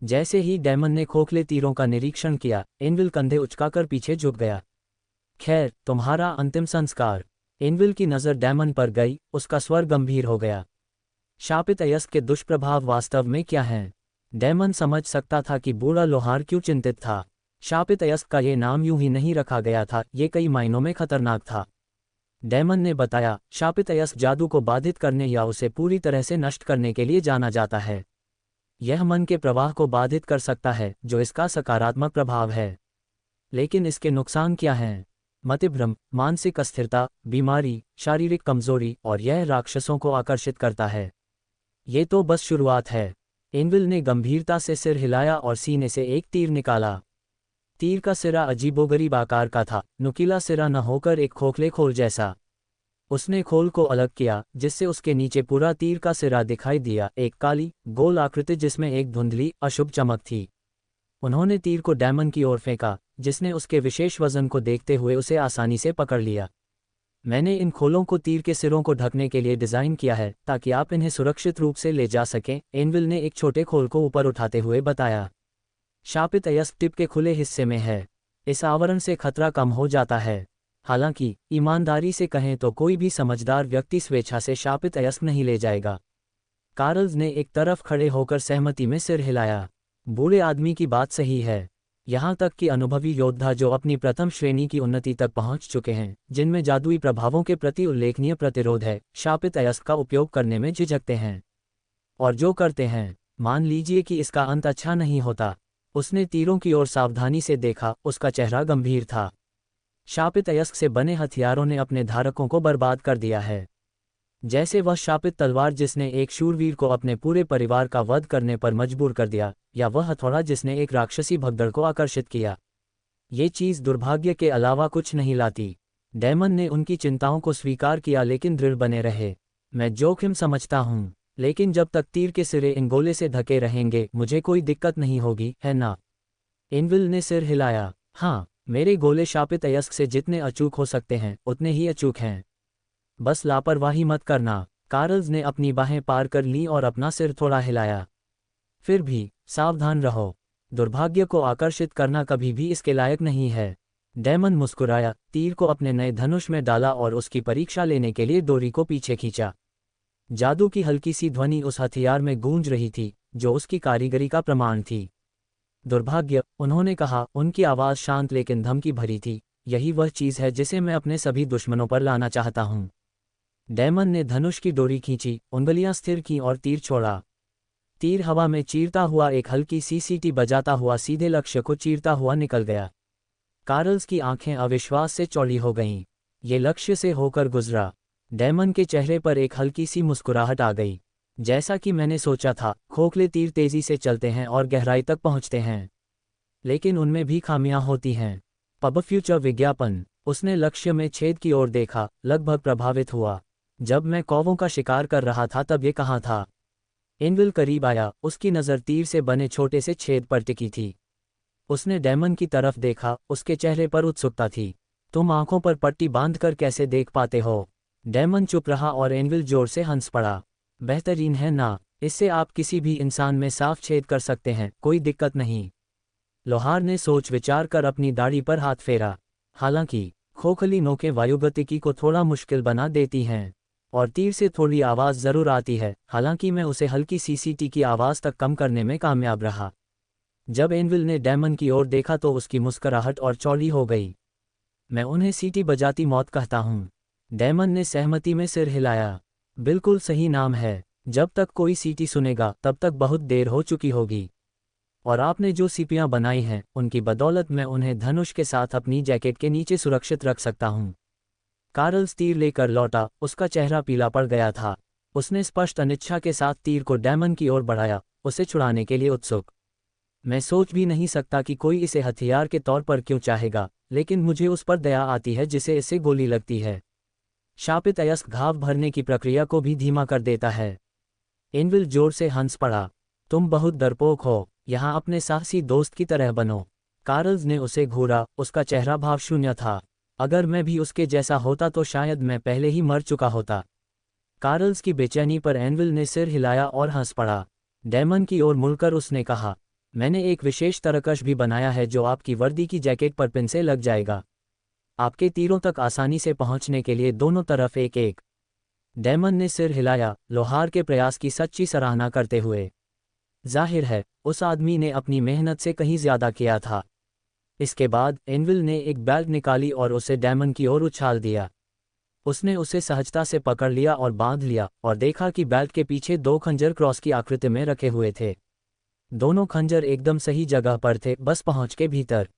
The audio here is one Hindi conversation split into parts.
जैसे ही डैमन ने खोखले तीरों का निरीक्षण किया, एनविल कंधे उचकाकर पीछे झुक गया। खैर, तुम्हारा अंतिम संस्कार। एनविल की नज़र डैमन पर गई, उसका स्वर गंभीर हो गया। शापित अयस्क के दुष्प्रभाव वास्तव में क्या हैं? डैमन समझ सकता था कि बूढ़ा लोहार क्यों चिंतित था। शापित अयस्क का ये नाम यूं ही नहीं रखा गया था, ये कई मायनों में खतरनाक था। डैमन ने बताया, शापित अयस्क जादू को बाधित करने या उसे पूरी तरह से नष्ट करने के लिए जाना जाता है। यह मन के प्रवाह को बाधित कर सकता है, जो इसका सकारात्मक प्रभाव है। लेकिन इसके नुकसान क्या हैं? मतिभ्रम, मानसिक अस्थिरता, बीमारी, शारीरिक कमजोरी, और यह राक्षसों को आकर्षित करता है। ये तो बस शुरुआत है। एनविल ने गंभीरता से सिर हिलाया और सीने से एक तीर निकाला। तीर का सिरा अजीबोगरीब आकार का था, नुकीला सिरा न होकर एक खोखले खोल जैसा। उसने खोल को अलग किया, जिससे उसके नीचे पूरा तीर का सिरा दिखाई दिया, एक काली, गोल आकृति जिसमें एक धुंधली, अशुभ चमक थी। उन्होंने तीर को डैमन की ओर फेंका, जिसने उसके विशेष वजन को देखते हुए उसे आसानी से पकड़ लिया। मैंने इन खोलों को तीर के सिरों को ढकने के लिए डिज़ाइन किया है, ताकि आप इन्हें सुरक्षित रूप से ले जा सकें, एनविल ने एक छोटे खोल को ऊपर उठाते हुए बताया। शापित अयस्क टिप के खुले हिस्से में है। इस आवरण से खतरा कम हो जाता है। हालांकि, ईमानदारी से कहें तो कोई भी समझदार व्यक्ति स्वेच्छा से शापित अयस्क नहीं ले जाएगा। कार्ल्स ने एक तरफ खड़े होकर सहमति में सिर हिलाया। बूढ़े आदमी की बात सही है। यहाँ तक कि अनुभवी योद्धा जो अपनी प्रथम श्रेणी की उन्नति तक पहुँच चुके हैं, जिनमें जादुई प्रभावों के प्रति उल्लेखनीय प्रतिरोध है, शापित अयस्क का उपयोग करने में झिझकते हैं। और जो करते हैं, मान लीजिए कि इसका अंत अच्छा नहीं होता। उसने तीरों की ओर सावधानी से देखा, उसका चेहरा गंभीर था। शापित अयस्क से बने हथियारों ने अपने धारकों को बर्बाद कर दिया है। जैसे वह शापित तलवार जिसने एक शूरवीर को अपने पूरे परिवार का वध करने पर मजबूर कर दिया, या वह हथौड़ा जिसने एक राक्षसी भगदड़ को आकर्षित किया। ये चीज़ दुर्भाग्य के अलावा कुछ नहीं लाती। डैमन ने उनकी चिंताओं को स्वीकार किया, लेकिन दृढ़ बने रहे। मैं जोखिम समझता हूँ, लेकिन जब तक तीर के सिरे इन गोले से ढके रहेंगे, मुझे कोई दिक्कत नहीं होगी, है ना? एनविल ने सिर हिलाया। हाँ, मेरे गोले शापित अयस्क से जितने अचूक हो सकते हैं, उतने ही अचूक हैं। बस लापरवाही मत करना। कार्ल्स ने अपनी बाहें पार कर लीं और अपना सिर थोड़ा हिलाया। फिर भी, सावधान रहो। दुर्भाग्य को आकर्षित करना कभी भी इसके लायक नहीं है। डैमन मुस्कुराया, तीर को अपने नए धनुष में डाला और उसकी परीक्षा लेने के लिए डोरी को पीछे खींचा। जादू की हल्की सी ध्वनि उस हथियार में गूंज रही थी, जो उसकी कारीगरी का प्रमाण थी। दुर्भाग्य, उन्होंने कहा, उनकी आवाज़ शांत लेकिन धमकी भरी थी। यही वह चीज़ है जिसे मैं अपने सभी दुश्मनों पर लाना चाहता हूँ। डैमन ने धनुष की डोरी खींची, उंगलियां स्थिर कीं और तीर छोड़ा। तीर हवा में चीरता हुआ एक हल्की सी सीटी बजाता हुआ सीधे लक्ष्य को चीरता हुआ निकल गया। कार्ल्स की आंखें अविश्वास से चौड़ी हो गईं। ये लक्ष्य से होकर गुजरा। डैमन के चेहरे पर एक हल्की सी मुस्कुराहट आ गई। जैसा कि मैंने सोचा था, खोखले तीर तेजी से चलते हैं और गहराई तक पहुंचते हैं, लेकिन उनमें भी खामियां होती हैं। पब फ्यूचर विज्ञापन। उसने लक्ष्य में छेद की ओर देखा, लगभग प्रभावित हुआ। जब मैं कौवों का शिकार कर रहा था तब ये कहाँ था? एनविल करीब आया, उसकी नज़र तीर से बने छोटे से छेद पर टिकी थी। उसने डैमन की तरफ देखा, उसके चेहरे पर उत्सुकता थी। तुम आंखों पर पट्टी बांधकर कैसे देख पाते हो? डैमन चुप रहा और एनविल जोर से हंस पड़ा। बेहतरीन है ना? इससे आप किसी भी इंसान में साफ छेद कर सकते हैं, कोई दिक्कत नहीं। लोहार ने सोच विचार कर अपनी दाढ़ी पर हाथ फेरा। हालांकि, खोखली नोकें वायुगतिकी को थोड़ा मुश्किल बना देती हैं, और तीर से थोड़ी आवाज़ ज़रूर आती है। हालांकि मैं उसे हल्की सी सीटी की आवाज़ तक कम करने में कामयाब रहा। जब एनविल ने डैमन की ओर देखा तो उसकी मुस्कुराहट और चौड़ी हो गई। मैं उन्हें सीटी बजाती मौत कहता हूँ। डैमन ने सहमति में सिर हिलाया। बिल्कुल सही नाम है। जब तक कोई सीटी सुनेगा तब तक बहुत देर हो चुकी होगी। और आपने जो सीपियां बनाई हैं, उनकी बदौलत मैं उन्हें धनुष के साथ अपनी जैकेट के नीचे सुरक्षित रख सकता हूँ। कार्ल्स तीर लेकर लौटा, उसका चेहरा पीला पड़ गया था। उसने स्पष्ट अनिच्छा के साथ तीर को डैमन की ओर बढ़ाया, उसे छुड़ाने के लिए उत्सुक। मैं सोच भी नहीं सकता कि कोई इसे हथियार के तौर पर क्यों चाहेगा, लेकिन मुझे उस पर दया आती है जिसे इससे गोली लगती है। शापित अयस्क घाव भरने की प्रक्रिया को भी धीमा कर देता है। एनविल जोर से हंस पड़ा। तुम बहुत डरपोक हो, यहाँ अपने साहसी दोस्त की तरह बनो। कार्ल्स ने उसे घूरा, उसका चेहरा भावशून्य था। अगर मैं भी उसके जैसा होता तो शायद मैं पहले ही मर चुका होता। कार्ल्स की बेचैनी पर एनविल ने सिर हिलाया और हंस पड़ा। डैमन की ओर मुड़कर उसने कहा, मैंने एक विशेष तरकश भी बनाया है जो आपकी वर्दी की जैकेट पर पिन से लग जाएगा, आपके तीरों तक आसानी से पहुंचने के लिए दोनों तरफ एक एक। डेमन ने सिर हिलाया, लोहार के प्रयास की सच्ची सराहना करते हुए। जाहिर है उस आदमी ने अपनी मेहनत से कहीं ज्यादा किया था। इसके बाद एनविल ने एक बेल्ट निकाली और उसे डेमन की ओर उछाल दिया। उसने उसे सहजता से पकड़ लिया और बांध लिया और देखा कि बेल्ट के पीछे दो खंजर क्रॉस की आकृति में रखे हुए थे। दोनों खंजर एकदम सही जगह पर थे, बस पहुंच के भीतर।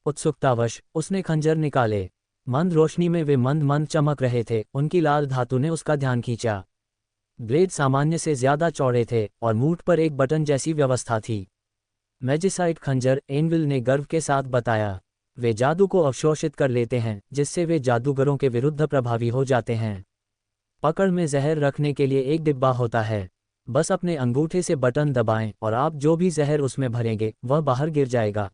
उत्सुकतावश उसने खंजर निकाले। मंद रोशनी में वे मंद मंद चमक रहे थे, उनकी लाल धातु ने उसका ध्यान खींचा। ब्लेड सामान्य से ज्यादा चौड़े थे और मूठ पर एक बटन जैसी व्यवस्था थी। मैजिसाइट खंजर, एनविल ने गर्व के साथ बताया। वे जादू को अवशोषित कर लेते हैं, जिससे वे जादूगरों के विरुद्ध प्रभावी हो जाते हैं। पकड़ में जहर रखने के लिए एक डिब्बा होता है, बस अपने अंगूठे से बटन दबाएं और आप जो भी जहर उसमें भरेंगे वह बाहर गिर जाएगा।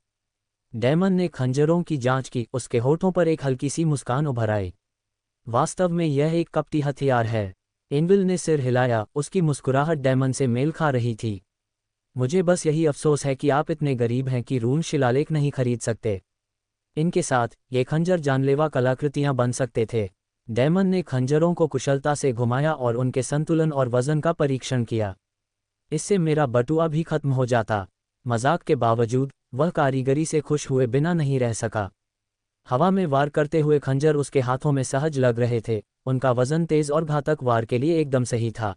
डेमन ने खंजरों की जांच की, उसके होठों पर एक हल्की सी मुस्कान उभर आई। वास्तव में यह एक कपटी हथियार है। एनविल ने सिर हिलाया, उसकी मुस्कुराहट डेमन से मेल खा रही थी। मुझे बस यही अफसोस है कि आप इतने गरीब हैं कि रून शिलालेख नहीं खरीद सकते। इनके साथ ये खंजर जानलेवा कलाकृतियां बन सकते थे। डेमन ने खंजरों को कुशलता से घुमाया और उनके संतुलन और वजन का परीक्षण किया। इससे मेरा बटुआ भी खत्म हो जाता। मजाक के बावजूद वह कारीगरी से खुश हुए बिना नहीं रह सका। हवा में वार करते हुए खंजर उसके हाथों में सहज लग रहे थे, उनका वजन तेज और घातक वार के लिए एकदम सही था।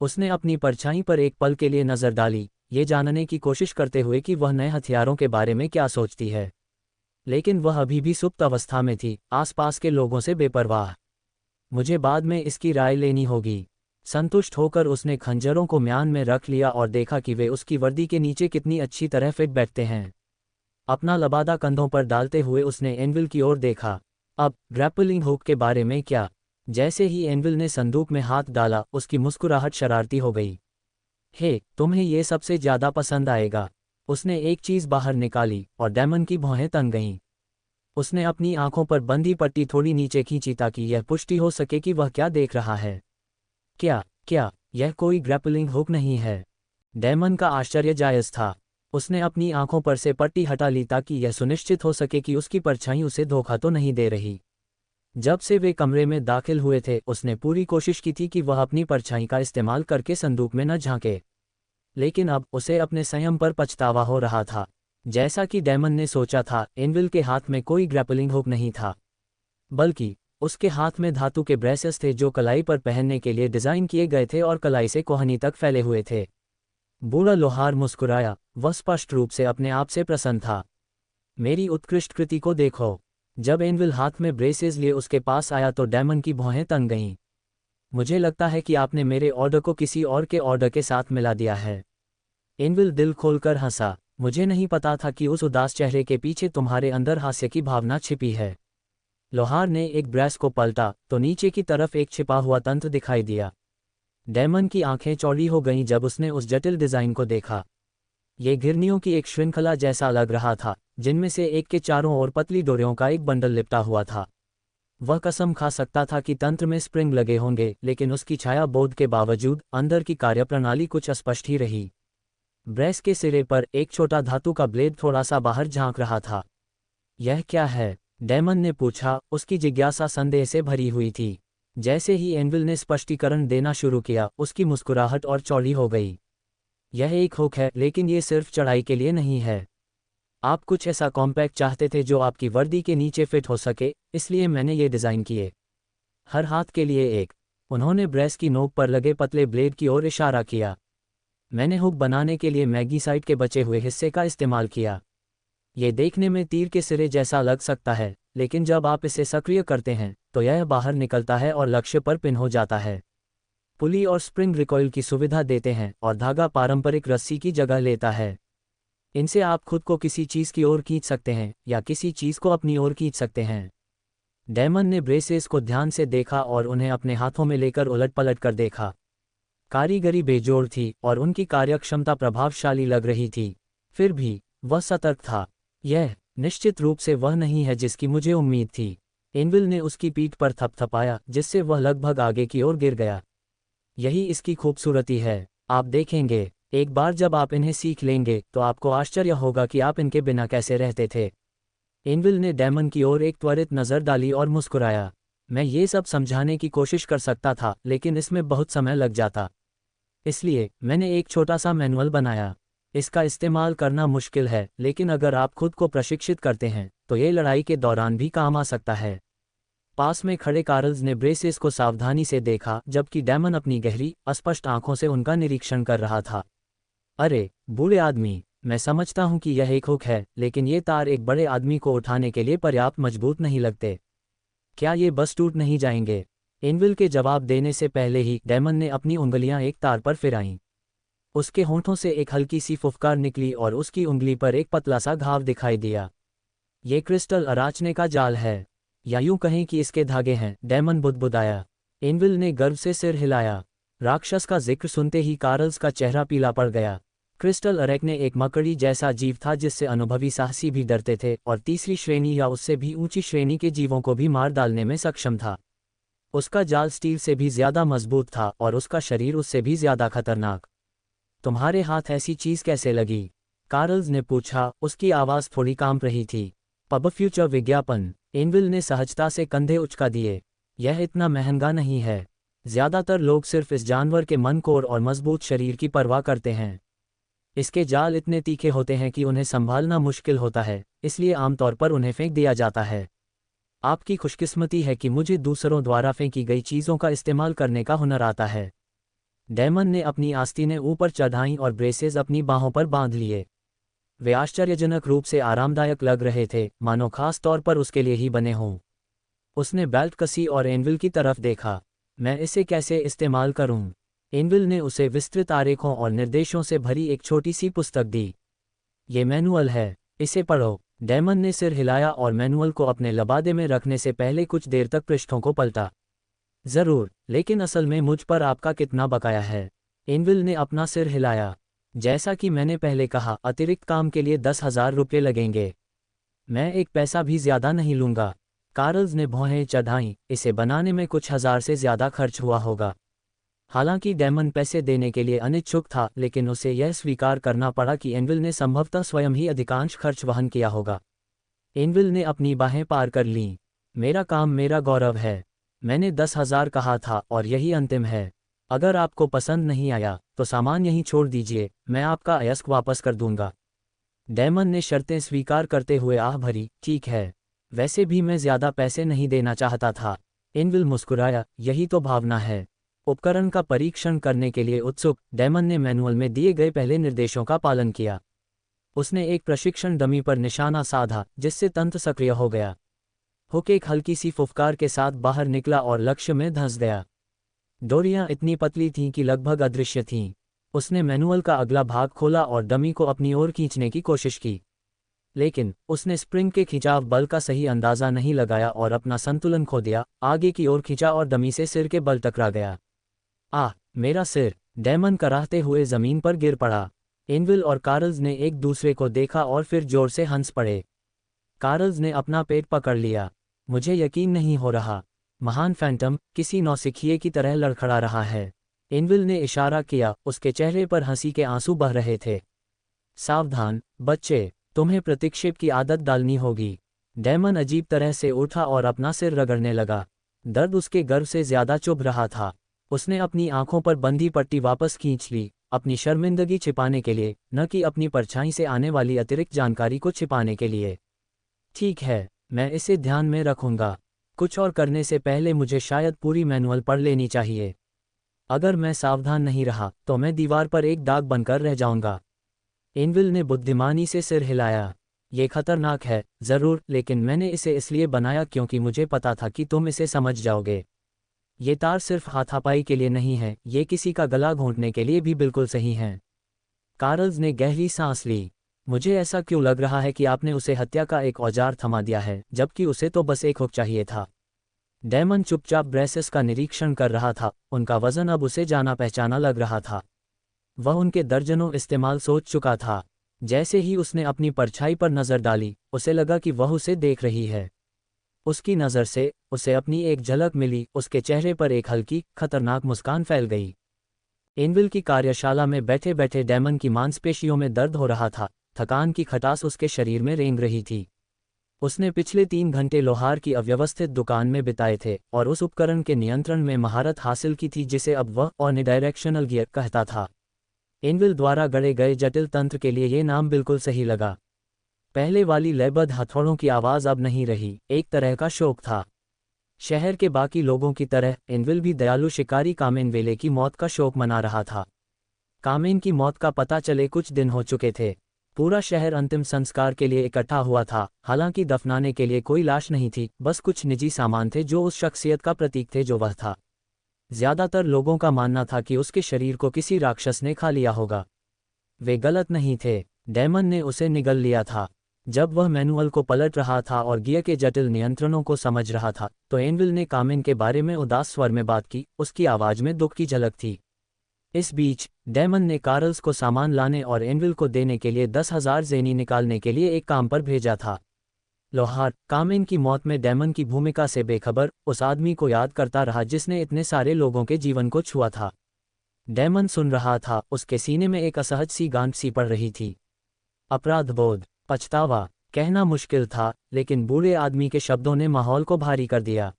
उसने अपनी परछाई पर एक पल के लिए नजर डाली, ये जानने की कोशिश करते हुए कि वह नए हथियारों के बारे में क्या सोचती है। लेकिन वह अभी भी सुप्त अवस्था में थी, आसपास के लोगों से बेपरवाह। मुझे बाद में इसकी राय लेनी होगी। संतुष्ट होकर उसने खंजरों को म्यान में रख लिया और देखा कि वे उसकी वर्दी के नीचे कितनी अच्छी तरह फिट बैठते हैं। अपना लबादा कंधों पर डालते हुए उसने एनविल की ओर देखा। अब ग्रैपलिंग हुक के बारे में क्या? जैसे ही एनविल ने संदूक में हाथ डाला, उसकी मुस्कुराहट शरारती हो गई। हे, तुम्हें ये सबसे ज्यादा पसंद आएगा। उसने एक चीज बाहर निकाली और डेमन की भौहें तन गईं। उसने अपनी आंखों पर बंधी पट्टी थोड़ी नीचे खींची ताकि यह पुष्टि हो सके कि वह क्या देख रहा है। क्या क्या यह कोई ग्रैपलिंग हुक नहीं है? डेमन का आश्चर्य जायज था। उसने अपनी आंखों पर से पट्टी हटा ली ताकि यह सुनिश्चित हो सके कि उसकी परछाई उसे धोखा तो नहीं दे रही। जब से वे कमरे में दाखिल हुए थे, उसने पूरी कोशिश की थी कि वह अपनी परछाई का इस्तेमाल करके संदूक में न झांके। लेकिन अब उसे अपने संयम पर पछतावा हो रहा था। जैसा कि डेमन ने सोचा था, एनविल के हाथ में कोई ग्रैपलिंग हुक नहीं था, बल्कि उसके हाथ में धातु के ब्रेसेस थे जो कलाई पर पहनने के लिए डिजाइन किए गए थे और कलाई से कोहनी तक फैले हुए थे। बूढ़ा लोहार मुस्कुराया, वह स्पष्ट रूप से अपने आप से प्रसन्न था। मेरी उत्कृष्ट कृति को देखो। जब एनविल हाथ में ब्रेसेस लिए उसके पास आया तो डेमन की भौहें तन गईं। मुझे लगता है कि आपने मेरे ऑर्डर को किसी और के ऑर्डर के साथ मिला दिया है। एनविल दिल खोलकर हंसा। मुझे नहीं पता था कि उस उदास चेहरे के पीछे तुम्हारे अंदर हास्य की भावना छिपी है। लोहार ने एक ब्रेस को पलटा तो नीचे की तरफ एक छिपा हुआ तंत्र दिखाई दिया। डेमन की आंखें चौड़ी हो गईं जब उसने उस जटिल डिजाइन को देखा। ये घिरनियों की एक श्रृंखला जैसा लग रहा था, जिनमें से एक के चारों ओर पतली डोरियों का एक बंडल लिपटा हुआ था। वह कसम खा सकता था कि तंत्र में स्प्रिंग लगे होंगे, लेकिन उसकी छाया बोध के बावजूद अंदर की कार्यप्रणाली कुछ अस्पष्ट ही रही। ब्रेस के सिरे पर एक छोटा धातु का ब्लेड थोड़ा सा बाहर झांक रहा था। यह क्या है? डेमन ने पूछा, उसकी जिज्ञासा संदेह से भरी हुई थी। जैसे ही एनविल ने स्पष्टीकरण देना शुरू किया, उसकी मुस्कुराहट और चौड़ी हो गई। यह एक हुक है, लेकिन ये सिर्फ चढ़ाई के लिए नहीं है। आप कुछ ऐसा कॉम्पैक्ट चाहते थे जो आपकी वर्दी के नीचे फिट हो सके, इसलिए मैंने ये डिज़ाइन किए। हर हाथ के लिए एक। उन्होंने ब्रेस की नोक पर लगे पतले ब्लेड की ओर इशारा किया। मैंने हुक बनाने के लिए मैगीसाइट के बचे हुए हिस्से का इस्तेमाल किया। ये देखने में तीर के सिरे जैसा लग सकता है, लेकिन जब आप इसे सक्रिय करते हैं तो यह बाहर निकलता है और लक्ष्य पर पिन हो जाता है। पुली और स्प्रिंग रिकॉइल की सुविधा देते हैं और धागा पारंपरिक रस्सी की जगह लेता है। इनसे आप खुद को किसी चीज़ की ओर खींच सकते हैं या किसी चीज़ को अपनी ओर खींच सकते हैं। डेमन ने ब्रेसेस को ध्यान से देखा और उन्हें अपने हाथों में लेकर उलट पलट कर देखा। कारीगरी बेजोड़ थी और उनकी कार्यक्षमता प्रभावशाली लग रही थी। फिर भी वह सतर्क था। यह निश्चित रूप से वह नहीं है जिसकी मुझे उम्मीद थी। एनविल ने उसकी पीठ पर थपथपाया, जिससे वह लगभग आगे की ओर गिर गया। यही इसकी खूबसूरती है, आप देखेंगे। एक बार जब आप इन्हें सीख लेंगे तो आपको आश्चर्य होगा कि आप इनके बिना कैसे रहते थे। एनविल ने डेमन की ओर एक त्वरित नज़र डाली और मुस्कुराया। मैं ये सब समझाने की कोशिश कर सकता था, लेकिन इसमें बहुत समय लग जाता। इसलिए मैंने एक छोटा सा मैनुअल बनाया। इसका इस्तेमाल करना मुश्किल है, लेकिन अगर आप खुद को प्रशिक्षित करते हैं तो ये लड़ाई के दौरान भी काम आ सकता है। पास में खड़े कार्ल्स ने ब्रेसेस को सावधानी से देखा, जबकि डेमन अपनी गहरी, अस्पष्ट आंखों से उनका निरीक्षण कर रहा था। अरे बूढ़े आदमी, मैं समझता हूं कि यह एक हुक है, लेकिन ये तार एक बड़े आदमी को उठाने के लिए पर्याप्त मजबूत नहीं लगते। क्या ये बस टूट नहीं जाएंगे? एनविल के जवाब देने से पहले ही डेमन ने अपनी उंगलियां एक तार पर फिराईं। उसके होंठों से एक हल्की सी फुफकार निकली और उसकी उंगली पर एक पतला सा घाव दिखाई दिया। ये क्रिस्टल अराचने का जाल है, या यूं कहें कि इसके धागे हैं, डेमन बुदबुदाया। एनविल ने गर्व से सिर हिलाया। राक्षस का जिक्र सुनते ही कार्ल्स का चेहरा पीला पड़ गया। क्रिस्टल अरेक्ने एक मकड़ी जैसा जीव था जिससे अनुभवी साहसी भी डरते थे और तीसरी श्रेणी या उससे भी ऊंची श्रेणी के जीवों को भी मार डालने में सक्षम था। उसका जाल स्टील से भी ज्यादा मजबूत था और उसका शरीर उससे भी ज्यादा खतरनाक। तुम्हारे हाथ ऐसी चीज कैसे लगी? कार्ल्स ने पूछा, उसकी आवाज थोड़ी कांप रही थी। पब फ्यूचर विज्ञापन। एनविल ने सहजता से कंधे उचका दिए। यह इतना महंगा नहीं है। ज्यादातर लोग सिर्फ इस जानवर के मनकोर और मजबूत शरीर की परवाह करते हैं। इसके जाल इतने तीखे होते हैं कि उन्हें संभालना मुश्किल होता है, इसलिए आमतौर पर उन्हें फेंक दिया जाता है। आपकी खुशकिस्मती है कि मुझे दूसरों द्वारा फेंकी गई चीज़ों का इस्तेमाल करने का हुनर आता है। डेमन ने अपनी आस्तीनें ऊपर चढ़ाईं और ब्रेसेस अपनी बाहों पर बांध लिए। वे आश्चर्यजनक रूप से आरामदायक लग रहे थे, मानो खास तौर पर उसके लिए ही बने हों। उसने बेल्ट कसी और एनविल की तरफ देखा। मैं इसे कैसे इस्तेमाल करूं? एनविल ने उसे विस्तृत आरेखों और निर्देशों से भरी एक छोटी सी पुस्तक दी। ये मैनुअल है, इसे पढ़ो। डेमन ने सिर हिलाया और मैनुअल को अपने लबादे में रखने से पहले कुछ देर तक पृष्ठों को पलटा। जरूर, लेकिन असल में मुझ पर आपका कितना बकाया है? एनविल ने अपना सिर हिलाया। जैसा कि मैंने पहले कहा, अतिरिक्त काम के लिए 10,000 रुपये लगेंगे। मैं एक पैसा भी ज्यादा नहीं लूंगा। कार्ल्स ने भौहें चढ़ाईं। इसे बनाने में कुछ हजार से ज्यादा खर्च हुआ होगा। हालांकि डेमन पैसे देने के लिए अनिच्छुक था, लेकिन उसे यह स्वीकार करना पड़ा कि एनविल ने संभवतः स्वयं ही अधिकांश खर्च वहन किया होगा। एनविल ने अपनी बाहें पार कर लीं। मेरा काम मेरा गौरव है। मैंने 10,000 कहा था और यही अंतिम है। अगर आपको पसंद नहीं आया तो सामान यहीं छोड़ दीजिए, मैं आपका अयस्क वापस कर दूंगा। डेमन ने शर्तें स्वीकार करते हुए आह भरी, ठीक है, वैसे भी मैं ज्यादा पैसे नहीं देना चाहता था। एनविल मुस्कुराया, यही तो भावना है। उपकरण का परीक्षण करने के लिए उत्सुक, डेमन ने मैनुअल में दिए गए पहले निर्देशों का पालन किया। उसने एक प्रशिक्षण डमी पर निशाना साधा, जिससे तंत्र सक्रिय हो गया। हुक एक हल्की सी फुफकार के साथ बाहर निकला और लक्ष्य में धंस गया। डोरियां इतनी पतली थीं कि लगभग अदृश्य थीं। उसने मैनुअल का अगला भाग खोला और डमी को अपनी ओर खींचने की कोशिश की, लेकिन उसने स्प्रिंग के खिंचाव बल का सही अंदाजा नहीं लगाया और अपना संतुलन खो दिया। आगे की ओर खींचा और डमी से सिर के बल टकरा गया। आह, मेरा सिर! डेमन कराहते हुए जमीन पर गिर पड़ा। एनविल और कार्ल्स ने एक दूसरे को देखा और फिर जोर से हंस पड़े। कार्ल्स ने अपना पेट पकड़ लिया। मुझे यकीन नहीं हो रहा। महान फैंटम किसी नौसिखिए की तरह लड़खड़ा रहा है। एनविल ने इशारा किया, उसके चेहरे पर हंसी के आंसू बह रहे थे। सावधान बच्चे, तुम्हें प्रतिक्षेप की आदत डालनी होगी। डेमन अजीब तरह से उठा और अपना सिर रगड़ने लगा। दर्द उसके गर्व से ज्यादा चुभ रहा था। उसने अपनी आंखों पर बंधी पट्टी वापस खींच ली, अपनी शर्मिंदगी छिपाने के लिए, न कि अपनी परछाई से आने वाली अतिरिक्त जानकारी को छिपाने के लिए। ठीक है, मैं इसे ध्यान में रखूंगा। कुछ और करने से पहले मुझे शायद पूरी मैनुअल पढ़ लेनी चाहिए। अगर मैं सावधान नहीं रहा तो मैं दीवार पर एक दाग बनकर रह जाऊंगा। एनविल ने बुद्धिमानी से सिर हिलाया। ये खतरनाक है, जरूर, लेकिन मैंने इसे इसलिए बनाया क्योंकि मुझे पता था कि तुम इसे समझ जाओगे। ये तार सिर्फ हाथापाई के लिए नहीं है, ये किसी का गला घोंटने के लिए भी बिल्कुल सही हैं। कार्ल्स ने गहरी सांस ली। मुझे ऐसा क्यों लग रहा है कि आपने उसे हत्या का एक औजार थमा दिया है, जबकि उसे तो बस एक हुक चाहिए था। डेमन चुपचाप ब्रेसेस का निरीक्षण कर रहा था। उनका वजन अब उसे जाना पहचाना लग रहा था। वह उनके दर्जनों इस्तेमाल सोच चुका था। जैसे ही उसने अपनी परछाई पर नजर डाली, उसे लगा कि वह उसे देख रही है। उसकी नज़र से उसे अपनी एक झलक मिली। उसके चेहरे पर एक हल्की, खतरनाक मुस्कान फैल गई। एनविल की कार्यशाला में बैठे बैठे डैमन की मांसपेशियों में दर्द हो रहा था, थकान की खटास उसके शरीर में रेंग रही थी। उसने पिछले 3 घंटे लोहार की अव्यवस्थित दुकान में बिताए थे और उस उपकरण के नियंत्रण में महारत हासिल की थी जिसे अब वह ऑनिडायरेक्शनल गियर कहता था। एनविल द्वारा गढ़े गए जटिल तंत्र के लिए ये नाम बिल्कुल सही लगा। पहले वाली लयबद्ध हथौड़ों की आवाज़ अब नहीं रही, एक तरह का शोक था। शहर के बाकी लोगों की तरह एनविल भी दयालु शिकारी कामेन वेले की मौत का शोक मना रहा था। कामेन की मौत का पता चले कुछ दिन हो चुके थे। पूरा शहर अंतिम संस्कार के लिए इकट्ठा हुआ था, हालांकि दफनाने के लिए कोई लाश नहीं थी, बस कुछ निजी सामान थे जो उस शख्सियत का प्रतीक थे जो वह था। ज्यादातर लोगों का मानना था कि उसके शरीर को किसी राक्षस ने खा लिया होगा। वे गलत नहीं थे, डैमन ने उसे निगल लिया था। जब वह मैनुअल को पलट रहा था और गियर के जटिल नियंत्रणों को समझ रहा था, तो एनविल ने कामेन के बारे में उदास स्वर में बात की, उसकी आवाज में दुख की झलक थी। इस बीच डैमन ने कार्ल्स को सामान लाने और एनविल को देने के लिए 10,000 ज़ेनी निकालने के लिए एक काम पर भेजा था। लोहार कामेन की मौत में डैमन की भूमिका से बेखबर उस आदमी को याद करता रहा जिसने इतने सारे लोगों के जीवन को छुआ था। डैमन सुन रहा था, उसके सीने में एक असहज सी गांठ सी पड़ रही थी। अपराधबोध, पछतावा, कहना मुश्किल था, लेकिन बूढ़े आदमी के शब्दों ने माहौल को भारी कर दिया।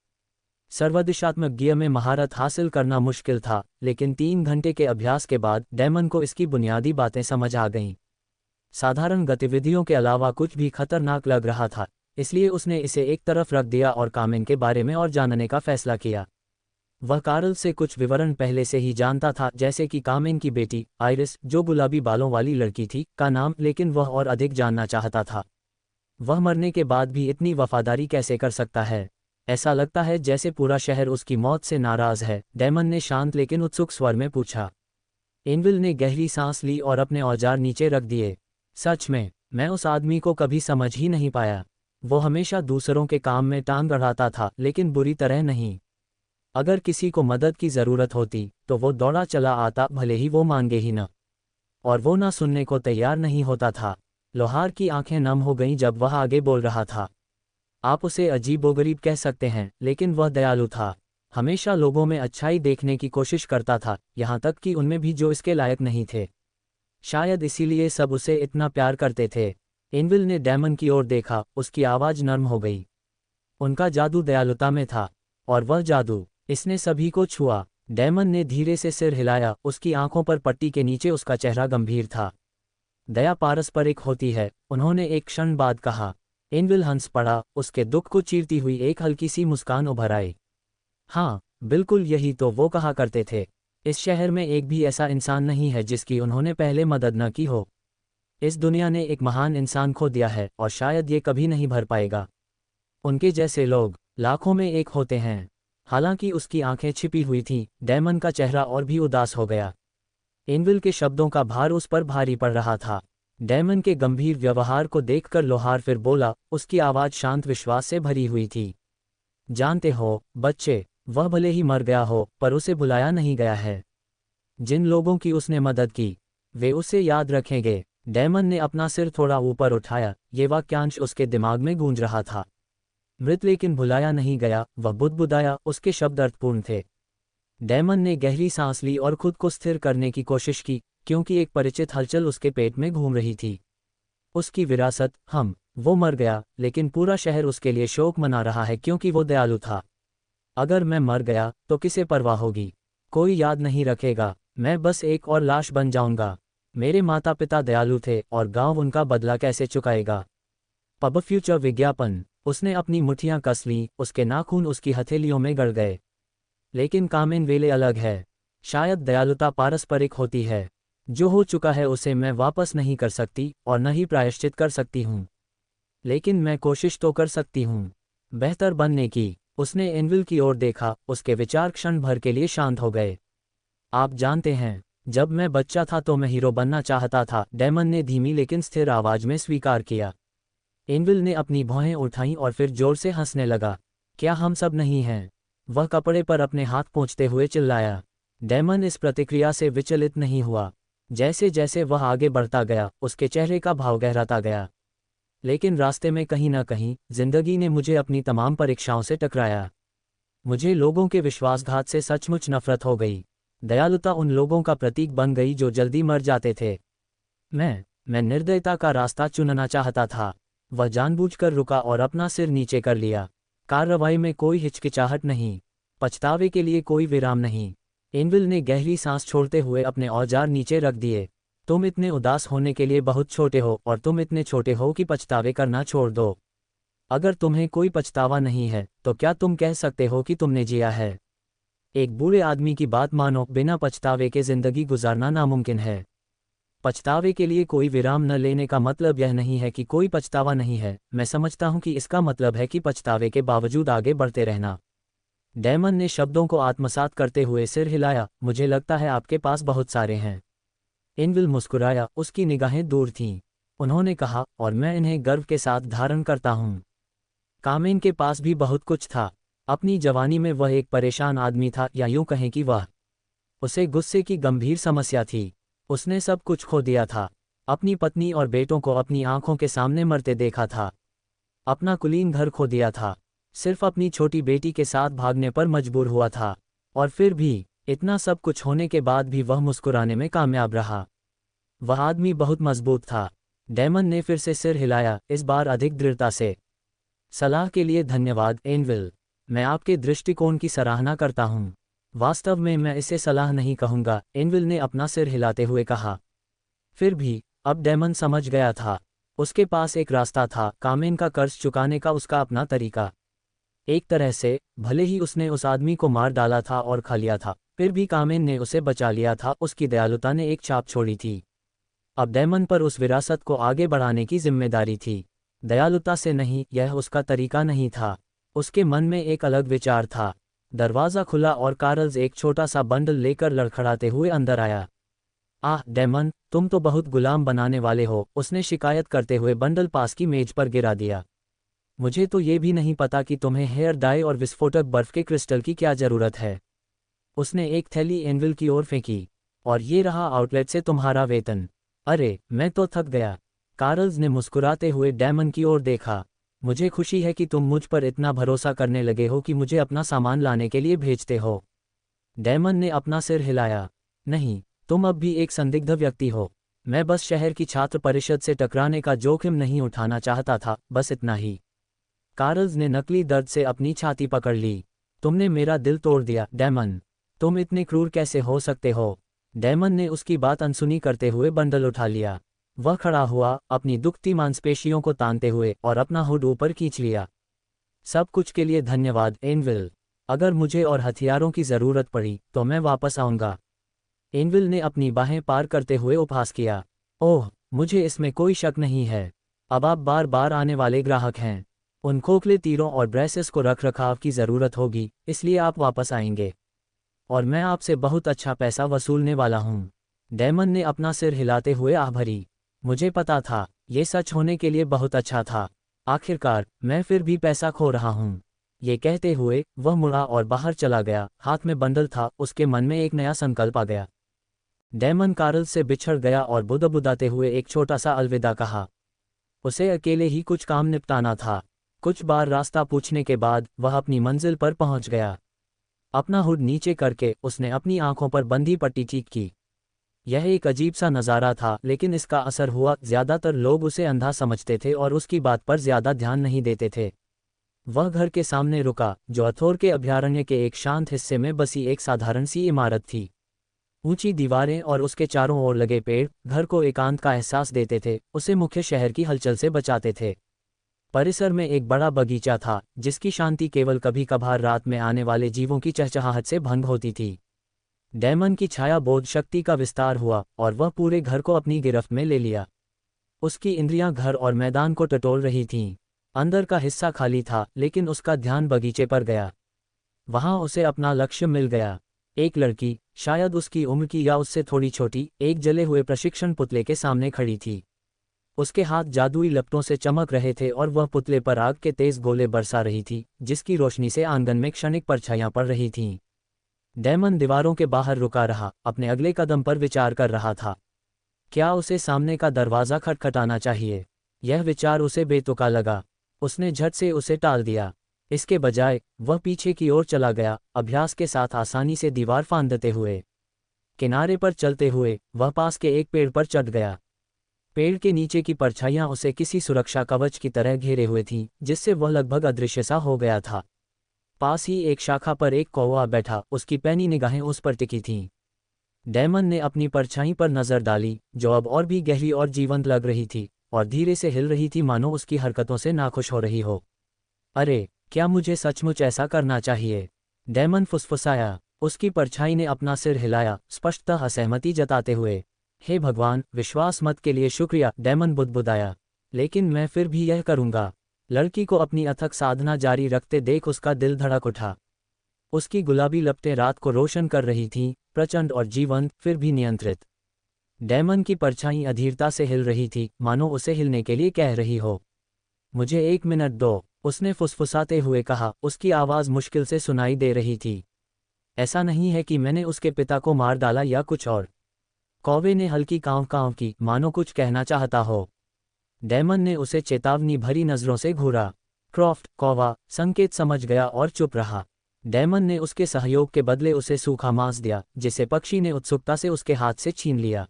सर्वदिशात्मक गियर में महारत हासिल करना मुश्किल था, लेकिन 3 घंटे के अभ्यास के बाद डैमन को इसकी बुनियादी बातें समझ आ गईं। साधारण गतिविधियों के अलावा कुछ भी खतरनाक लग रहा था, इसलिए उसने इसे एक तरफ रख दिया और कामेन के बारे में और जानने का फैसला किया। वह कार्ल से कुछ विवरण पहले से ही जानता था, जैसे कि कामेन की बेटी आइरिस, जो गुलाबी बालों वाली लड़की थी, का नाम, लेकिन वह और अधिक जानना चाहता था। वह मरने के बाद भी इतनी वफादारी कैसे कर सकता है? ऐसा लगता है जैसे पूरा शहर उसकी मौत से नाराज है, डैमन ने शांत लेकिन उत्सुक स्वर में पूछा। एनविल ने गहरी सांस ली और अपने औजार नीचे रख दिए। सच में, मैं उस आदमी को कभी समझ ही नहीं पाया। वो हमेशा दूसरों के काम में टांग अड़ाता था, लेकिन बुरी तरह नहीं। अगर किसी को मदद की ज़रूरत होती तो वो दौड़ा चला आता, भले ही वो मांगे ही न। और वो ना सुनने को तैयार नहीं होता था। लोहार की आंखें नम हो गईं जब वह आगे बोल रहा था। आप उसे अजीबोगरीब कह सकते हैं, लेकिन वह दयालु था। हमेशा लोगों में अच्छाई देखने की कोशिश करता था, यहाँ तक कि उनमें भी जो इसके लायक नहीं थे। शायद इसीलिए सब उसे इतना प्यार करते थे। एनविल ने डैमन की ओर देखा, उसकी आवाज़ नर्म हो गई। उनका जादू दयालुता में था, और वह जादू इसने सभी को छुआ। डैमन ने धीरे से सिर हिलाया, उसकी आंखों पर पट्टी के नीचे उसका चेहरा गंभीर था। दया पारस्परिक होती है, उन्होंने एक क्षण बाद कहा। एनविल हंस पड़ा, उसके दुख को चीरती हुई एक हल्की सी मुस्कान उभर आई। हाँ, बिल्कुल यही तो वो कहा करते थे। इस शहर में एक भी ऐसा इंसान नहीं है जिसकी उन्होंने पहले मदद न की हो। इस दुनिया ने एक महान इंसान खो दिया है और शायद ये कभी नहीं भर पाएगा। उनके जैसे लोग लाखों में एक होते हैं। हालांकि उसकी आंखें छिपी हुई थीं, डैमन का चेहरा और भी उदास हो गया। एनविल के शब्दों का भार उस पर भारी पड़ रहा था। डैमन के गंभीर व्यवहार को देखकर लोहार फिर बोला, उसकी आवाज़ शांत विश्वास से भरी हुई थी। जानते हो बच्चे, वह भले ही मर गया हो, पर उसे भुलाया नहीं गया है। जिन लोगों की उसने मदद की, वे उसे याद रखेंगे। डैमन ने अपना सिर थोड़ा ऊपर उठाया, ये वाक्यांश उसके दिमाग में गूंज रहा था। मृत लेकिन भुलाया नहीं गया, वह बुदबुदाया, उसके शब्द अर्थपूर्ण थे। डैमन ने गहरी सांस ली और खुद को स्थिर करने की कोशिश की, क्योंकि एक परिचित हलचल उसके पेट में घूम रही थी। उसकी विरासत, वो मर गया, लेकिन पूरा शहर उसके लिए शोक मना रहा है क्योंकि वो दयालु था। अगर मैं मर गया तो किसे परवाह होगी? कोई याद नहीं रखेगा, मैं बस एक और लाश बन जाऊंगा। मेरे माता पिता दयालु थे और गांव उनका बदला कैसे चुकाएगा? पब फ्यूचर विज्ञापन। उसने अपनी मुट्ठियां कस लीं, उसके नाखून उसकी हथेलियों में गड़ गए। लेकिन कामेन वेले अलग है। शायद दयालुता पारस्परिक होती है। जो हो चुका है उसे मैं वापस नहीं कर सकती और न ही प्रायश्चित कर सकती हूँ, लेकिन मैं कोशिश तो कर सकती हूँ बेहतर बनने की। उसने एनविल की ओर देखा, उसके विचार क्षण भर के लिए शांत हो गए। आप जानते हैं, जब मैं बच्चा था तो मैं हीरो बनना चाहता था, डैमन ने धीमी लेकिन स्थिर आवाज में स्वीकार किया। एनविल ने अपनी भौहें उठाईं और फिर जोर से हंसने लगा। क्या हम सब नहीं हैं? वह कपड़े पर अपने हाथ पोंछते हुए चिल्लाया। डैमन इस प्रतिक्रिया से विचलित नहीं हुआ। जैसे जैसे वह आगे बढ़ता गया, उसके चेहरे का भाव गहराता गया। लेकिन रास्ते में कहीं ना कहीं जिंदगी ने मुझे अपनी तमाम परीक्षाओं से टकराया। मुझे लोगों के विश्वासघात से सचमुच नफरत हो गई। दयालुता उन लोगों का प्रतीक बन गई जो जल्दी मर जाते थे। मैं निर्दयता का रास्ता चुनना चाहता था। वह जानबूझकर रुका और अपना सिर नीचे कर लिया। कार्रवाई में कोई हिचकिचाहट नहीं, पछतावे के लिए कोई विराम नहीं। एनविल ने गहरी सांस छोड़ते हुए अपने औजार नीचे रख दिए। तुम इतने उदास होने के लिए बहुत छोटे हो और तुम इतने छोटे हो कि पछतावे करना छोड़ दो। अगर तुम्हें कोई पछतावा नहीं है तो क्या तुम कह सकते हो कि तुमने जिया है? एक बूढ़े आदमी की बात मानो, बिना पछतावे के जिंदगी गुजारना नामुमकिन है। पछतावे के लिए कोई विराम न लेने का मतलब यह नहीं है कि कोई पछतावा नहीं है। मैं समझता हूं कि इसका मतलब है कि पछतावे के बावजूद आगे बढ़ते रहना। डैमन ने शब्दों को आत्मसात करते हुए सिर हिलाया। मुझे लगता है आपके पास बहुत सारे हैं। एनविल मुस्कुराया, उसकी निगाहें दूर थीं। उन्होंने कहा, और मैं इन्हें गर्व के साथ धारण करता हूं। कामेन के पास भी बहुत कुछ था। अपनी जवानी में वह एक परेशान आदमी था, या यूं कहें कि उसे गुस्से की गंभीर समस्या थी। उसने सब कुछ खो दिया था। अपनी पत्नी और बेटों को अपनी आंखों के सामने मरते देखा था। अपना कुलीन घर खो दिया था। सिर्फ अपनी छोटी बेटी के साथ भागने पर मजबूर हुआ था। और फिर भी, इतना सब कुछ होने के बाद भी वह मुस्कुराने में कामयाब रहा। वह आदमी बहुत मजबूत था। डैमन ने फिर से सिर हिलाया, इस बार अधिक दृढ़ता से। सलाह के लिए धन्यवाद एनविल। मैं आपके दृष्टिकोण की सराहना करता हूँ। वास्तव में मैं इसे सलाह नहीं कहूँगा, एनविल ने अपना सिर हिलाते हुए कहा। फिर भी, अब डैमन समझ गया था। उसके पास एक रास्ता था, कामेन का कर्ज चुकाने का उसका अपना तरीका। एक तरह से, भले ही उसने उस आदमी को मार डाला था और खा लिया था, फिर भी कामेन ने उसे बचा लिया था। उसकी दयालुता ने एक छाप छोड़ी थी। अब डैमन पर उस विरासत को आगे बढ़ाने की जिम्मेदारी थी। दयालुता से नहीं, यह उसका तरीका नहीं था। उसके मन में एक अलग विचार था। दरवाज़ा खुला और कार्ल्स एक छोटा सा बंडल लेकर लड़खड़ाते हुए अंदर आया। आह डैमन, तुम तो बहुत गुलाम बनाने वाले हो, उसने शिकायत करते हुए बंडल पास की मेज पर गिरा दिया। मुझे तो ये भी नहीं पता कि तुम्हें हेयर डाई और विस्फोटक बर्फ के क्रिस्टल की क्या जरूरत है। उसने एक थैली एनविल की ओर फेंकी। और ये रहा आउटलेट से तुम्हारा वेतन। अरे, मैं तो थक गया। कार्ल्स ने मुस्कुराते हुए डैमन की ओर देखा। मुझे खुशी है कि तुम मुझ पर इतना भरोसा करने लगे हो कि मुझे अपना सामान लाने के लिए भेजते हो। डैमन ने अपना सिर हिलाया। नहीं, तुम अब भी एक संदिग्ध व्यक्ति हो। मैं बस शहर की छात्र परिषद से टकराने का जोखिम नहीं उठाना चाहता था, बस इतना ही। कार्ल्स ने नकली दर्द से अपनी छाती पकड़ ली। तुमने मेरा दिल तोड़ दिया डैमन। तुम इतने क्रूर कैसे हो सकते हो? डैमन ने उसकी बात अनसुनी करते हुए बंडल उठा लिया। वह खड़ा हुआ, अपनी दुखती मांसपेशियों को तानते हुए, और अपना हुड ऊपर खींच लिया। सब कुछ के लिए धन्यवाद एनविल। अगर मुझे और हथियारों की ज़रूरत पड़ी तो मैं वापस आऊँगा। एनविल ने अपनी बाहें पार करते हुए उपहास किया। ओह, मुझे इसमें कोई शक नहीं है। अब आप बार बार आने वाले ग्राहक हैं। उन खोखले तीरों और ब्रेसेस को रखरखाव की ज़रूरत होगी, इसलिए आप वापस आएंगे। और मैं आपसे बहुत अच्छा पैसा वसूलने वाला हूँ। डैमन ने अपना सिर हिलाते हुए आह भरी। मुझे पता था, ये सच होने के लिए बहुत अच्छा था। आखिरकार, मैं फिर भी पैसा खो रहा हूँ। ये कहते हुए वह मुड़ा और बाहर चला गया। हाथ में बंडल था, उसके मन में एक नया संकल्प आ गया। डैमन कार्ल से बिछड़ गया और बुदबुदाते हुए एक छोटा सा अलविदा कहा। उसे अकेले ही कुछ काम निपटाना था। कुछ बार रास्ता पूछने के बाद वह अपनी मंजिल पर पहुंच गया। अपना हुड नीचे करके उसने अपनी आंखों पर बंधी पट्टी ठीक की। यह एक अजीब सा नज़ारा था, लेकिन इसका असर हुआ। ज़्यादातर लोग उसे अंधा समझते थे और उसकी बात पर ज़्यादा ध्यान नहीं देते थे। वह घर के सामने रुका, जो अथोर के अभयारण्य के एक शांत हिस्से में बसी एक साधारण सी इमारत थी। ऊंची दीवारें और उसके चारों ओर लगे पेड़ घर को एकांत का एहसास देते थे, उसे मुख्य शहर की हलचल से बचाते थे। परिसर में एक बड़ा बगीचा था, जिसकी शांति केवल कभी कभार रात में आने वाले जीवों की चहचहाहट से भंग होती थी। डैमन की छाया बोध शक्ति का विस्तार हुआ और वह पूरे घर को अपनी गिरफ्त में ले लिया। उसकी इंद्रियां घर और मैदान को टटोल रही थीं। अंदर का हिस्सा खाली था, लेकिन उसका ध्यान बगीचे पर गया। वहां उसे अपना लक्ष्य मिल गया। एक लड़की, शायद उसकी उम्र की या उससे थोड़ी छोटी, एक जले हुए प्रशिक्षण पुतले के सामने खड़ी थी। उसके हाथ जादुई लपटों से चमक रहे थे और वह पुतले पर आग के तेज गोले बरसा रही थी, जिसकी रोशनी से आंगन में क्षणिक परछाइयां पड़ रही थीं। डैमन दीवारों के बाहर रुका रहा, अपने अगले कदम पर विचार कर रहा था। क्या उसे सामने का दरवाज़ा खटखटाना चाहिए? यह विचार उसे बेतुका लगा। उसने झट से उसे टाल दिया। इसके बजाय वह पीछे की ओर चला गया, अभ्यास के साथ आसानी से दीवार फांदते हुए। किनारे पर चलते हुए वह पास के एक पेड़ पर चढ़ गया। पेड़ के नीचे की परछाइयां उसे किसी सुरक्षा कवच की तरह घेरे हुए थीं, जिससे वह लगभग अदृश्य सा हो गया था। पास ही एक शाखा पर एक कौवा बैठा, उसकी पैनी निगाहें उस पर टिकी थीं। डैमन ने अपनी परछाई पर नजर डाली, जो अब और भी गहरी और जीवंत लग रही थी, और धीरे से हिल रही थी, मानो उसकी हरकतों से नाखुश हो रही हो। अरे, क्या मुझे सचमुच ऐसा करना चाहिए? डैमन फुसफुसाया। उसकी परछाई ने अपना सिर हिलाया, स्पष्टतः असहमति जताते हुए। हे भगवान, विश्वास मत के लिए शुक्रिया, डैमन बुदबुदाया। लेकिन मैं फिर भी यह करूंगा। लड़की को अपनी अथक साधना जारी रखते देख उसका दिल धड़क उठा। उसकी गुलाबी लपटें रात को रोशन कर रही थीं, प्रचंड और जीवंत, फिर भी नियंत्रित। डैमन की परछाई अधीरता से हिल रही थी, मानो उसे हिलने के लिए कह रही हो। मुझे 1 मिनट दो, उसने फुसफुसाते हुए कहा, उसकी आवाज़ मुश्किल से सुनाई दे रही थी। ऐसा नहीं है कि मैंने उसके पिता को मार डाला या कुछ और। कौवे ने हल्की काँव-काँव की, मानो कुछ कहना चाहता हो। डैमन ने उसे चेतावनी भरी नज़रों से घूरा। क्रॉफ्ट, कौवा, संकेत समझ गया और चुप रहा। डैमन ने उसके सहयोग के बदले उसे सूखा मांस दिया, जिसे पक्षी ने उत्सुकता से उसके हाथ से छीन लिया।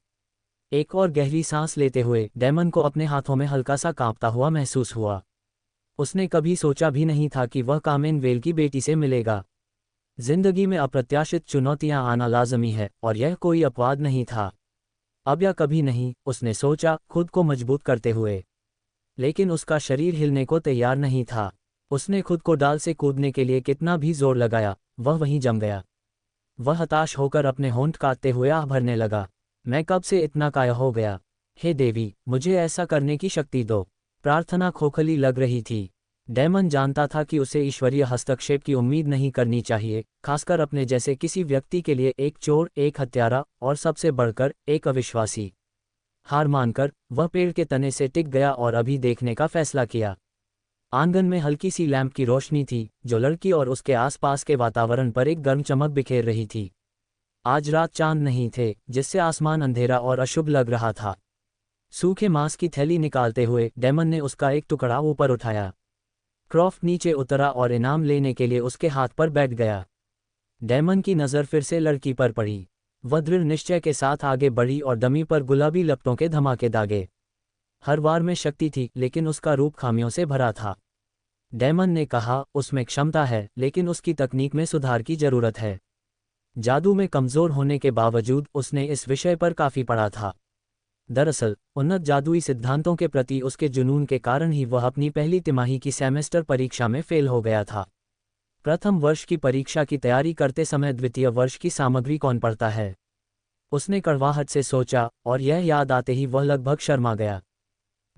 एक और गहरी सांस लेते हुए डैमन को अपने हाथों में हल्का सा कांपता हुआ महसूस हुआ। उसने कभी सोचा भी नहीं था कि वह कामेन वेल की बेटी से मिलेगा। जिंदगी में अप्रत्याशित चुनौतियां आना लाजमी है, और यह कोई अपवाद नहीं था। अब या कभी नहीं, उसने सोचा, खुद को मजबूत करते हुए। लेकिन उसका शरीर हिलने को तैयार नहीं था। उसने खुद को डाल से कूदने के लिए कितना भी जोर लगाया, वह वहीं जम गया। वह हताश होकर अपने होंठ काटते हुए आह भरने लगा। मैं कब से इतना काया हो गया? हे देवी, मुझे ऐसा करने की शक्ति दो। प्रार्थना खोखली लग रही थी। डैमन जानता था कि उसे ईश्वरीय हस्तक्षेप की उम्मीद नहीं करनी चाहिए, खासकर अपने जैसे किसी व्यक्ति के लिए, एक चोर, एक हत्यारा, और सबसे बढ़कर एक अविश्वासी। हार मानकर वह पेड़ के तने से टिक गया और अभी देखने का फैसला किया। आंगन में हल्की सी लैंप की रोशनी थी, जो लड़की और उसके आसपास के वातावरण पर एक गर्म चमक बिखेर रही थी। आज रात चांद नहीं थे, जिससे आसमान अंधेरा और अशुभ लग रहा था। सूखे मांस की थैली निकालते हुए डैमन ने उसका एक टुकड़ा ऊपर उठाया। क्रॉफ्ट नीचे उतरा और इनाम लेने के लिए उसके हाथ पर बैठ गया। डैमन की नज़र फिर से लड़की पर पड़ी। वह दृढ़ निश्चय के साथ आगे बढ़ी और डमी पर गुलाबी लपटों के धमाके दागे। हर वार में शक्ति थी, लेकिन उसका रूप खामियों से भरा था। डैमन ने कहा, उसमें क्षमता है, लेकिन उसकी तकनीक में सुधार की जरूरत है। जादू में कमज़ोर होने के बावजूद उसने इस विषय पर काफ़ी पढ़ा था। दरअसल, उन्नत जादुई सिद्धांतों के प्रति उसके जुनून के कारण ही वह अपनी पहली तिमाही की सेमेस्टर परीक्षा में फेल हो गया था। प्रथम वर्ष की परीक्षा की तैयारी करते समय द्वितीय वर्ष की सामग्री कौन पढ़ता है? उसने कड़वाहट से सोचा, और यह याद आते ही वह लगभग शर्मा गया।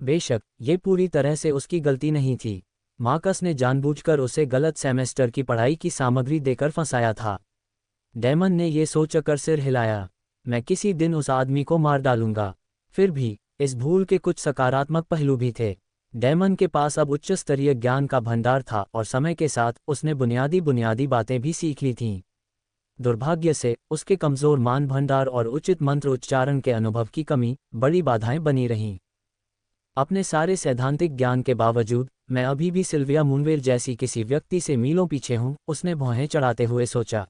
बेशक, ये पूरी तरह से उसकी गलती नहीं थी। मार्कस ने जानबूझकर उसे गलत सेमेस्टर की पढ़ाई की सामग्री देकर फंसाया था। डैमन ने ये सोचकर सिर हिलाया, मैं किसी दिन उस आदमी को मार डालूंगा। फिर भी, इस भूल के कुछ सकारात्मक पहलू भी थे। डैमन के पास अब उच्च स्तरीय ज्ञान का भंडार था, और समय के साथ उसने बुनियादी बातें भी सीख ली थीं। दुर्भाग्य से, उसके कमज़ोर मान भंडार और उचित मंत्र उच्चारण के अनुभव की कमी बड़ी बाधाएं बनी रहीं। अपने सारे सैद्धांतिक ज्ञान के बावजूद मैं अभी भी सिल्विया मूनवेल जैसी किसी व्यक्ति से मीलों पीछे हूं, उसने भौहें चढ़ाते हुए सोचा।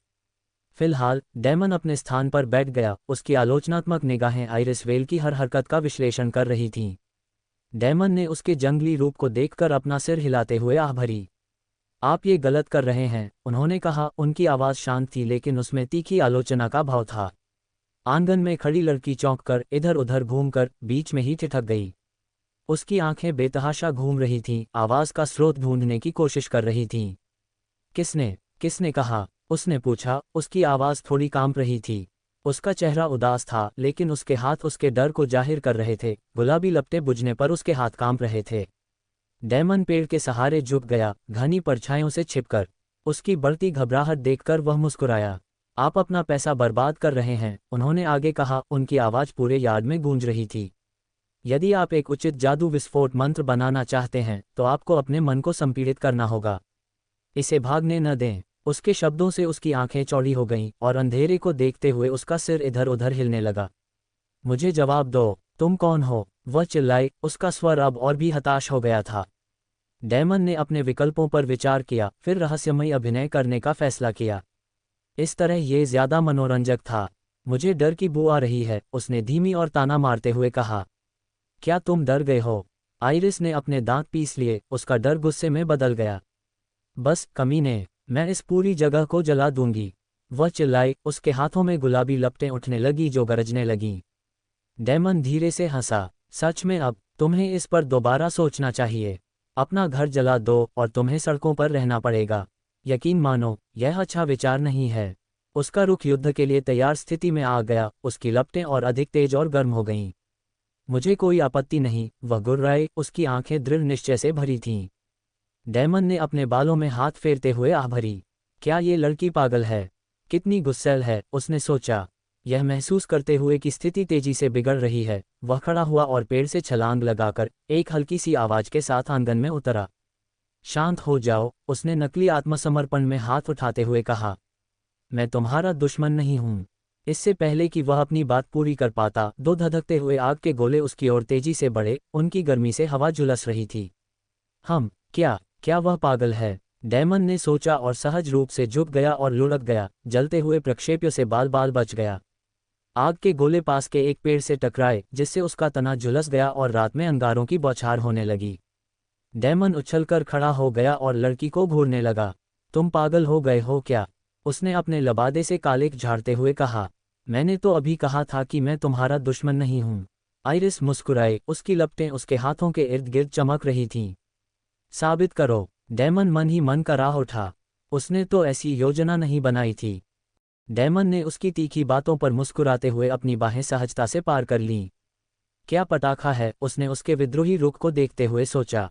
फिलहाल डैमन अपने स्थान पर बैठ गया, उसकी आलोचनात्मक निगाहें आइरिस वेल की हर हरकत का विश्लेषण कर रही थीं। डैमन ने उसके जंगली रूप को देखकर अपना सिर हिलाते हुए आह भरी। आप ये गलत कर रहे हैं, उन्होंने कहा। उनकी आवाज़ शांत थी, लेकिन उसमें तीखी आलोचना का भाव था। आंगन में खड़ी लड़की चौंककर इधर उधर घूमकर बीच में ही ठिठक गई। उसकी आंखें बेतहाशा घूम रही थीं, आवाज़ का स्रोत ढूंढने की कोशिश कर रही थीं। किसने कहा? उसने पूछा। उसकी आवाज़ थोड़ी कांप रही थी। उसका चेहरा उदास था, लेकिन उसके हाथ उसके डर को जाहिर कर रहे थे। गुलाबी लपटें बुझने पर उसके हाथ कांप रहे थे। डैमन पेड़ के सहारे झुक गया, घनी परछाइयों से छिपकर। उसकी बढ़ती घबराहट देखकर वह मुस्कुराया। आप अपना पैसा बर्बाद कर रहे हैं, उन्होंने आगे कहा। उनकी आवाज़ पूरे यार्ड में गूंज रही थी। यदि आप एक उचित जादू विस्फोट मंत्र बनाना चाहते हैं, तो आपको अपने मन को संपीड़ित करना होगा। इसे भागने न दें। उसके शब्दों से उसकी आंखें चौड़ी हो गईं, और अंधेरे को देखते हुए उसका सिर इधर उधर हिलने लगा। मुझे जवाब दो, तुम कौन हो? वह चिल्लाई, उसका स्वर अब और भी हताश हो गया था। डैमन ने अपने विकल्पों पर विचार किया, फिर रहस्यमयी अभिनय करने का फैसला किया। इस तरह ये ज्यादा मनोरंजक था। मुझे डर की बू आ रही है, उसने धीमी और ताना मारते हुए कहा। क्या तुम डर गए हो? आइरिस ने अपने दांत पीस लिए, उसका डर गुस्से में बदल गया। बस कमीने, मैं इस पूरी जगह को जला दूंगी, वह चिल्लाई, उसके हाथों में गुलाबी लपटें उठने लगी जो गरजने लगीं। डेमन धीरे से हंसा। सच में अब तुम्हें इस पर दोबारा सोचना चाहिए। अपना घर जला दो और तुम्हें सड़कों पर रहना पड़ेगा। यकीन मानो, यह अच्छा विचार नहीं है। उसका रुख युद्ध के लिए तैयार स्थिति में आ गया, उसकी लपटें और अधिक तेज और गर्म हो गईं। मुझे कोई आपत्ति नहीं, वह गुर्राए, उसकी आंखें दृढ़ निश्चय से भरी थीं। डेमन ने अपने बालों में हाथ फेरते हुए आह भरी। क्या ये लड़की पागल है? कितनी गुस्सैल है, उसने सोचा। यह महसूस करते हुए कि स्थिति तेजी से बिगड़ रही है, वह खड़ा हुआ और पेड़ से छलांग लगाकर एक हल्की सी आवाज के साथ आंगन में उतरा। शांत हो जाओ, उसने नकली आत्मसमर्पण में हाथ उठाते हुए कहा। मैं तुम्हारा दुश्मन नहीं हूं। इससे पहले कि वह अपनी बात पूरी कर पाता, दो धधकते हुए आग के गोले उसकी ओर तेजी से बढ़े, उनकी गर्मी से हवा झुलस रही थी। क्या क्या वह पागल है? डेमन ने सोचा और सहज रूप से झुक गया और लुढ़क गया, जलते हुए प्रक्षेप्यों से बाल बाल बच गया। आग के गोले पास के एक पेड़ से टकराए, जिससे उसका तना झुलस गया और रात में अंगारों की बौछार होने लगी। डेमन उछलकर खड़ा हो गया और लड़की को घूरने लगा। तुम पागल हो गए हो क्या? उसने अपने लबादे से कालिक झाड़ते हुए कहा। मैंने तो अभी कहा था कि मैं तुम्हारा दुश्मन नहीं हूं। आइरिस मुस्कुराए, उसकी लपटें उसके हाथों के इर्द गिर्द चमक रही थीं। साबित करो, डेमन मन ही मन कराह उठा। उसने तो ऐसी योजना नहीं बनाई थी। डेमन ने उसकी तीखी बातों पर मुस्कुराते हुए अपनी बाहें सहजता से पार कर लीं। क्या पटाखा है, उसने उसके विद्रोही रुख को देखते हुए सोचा।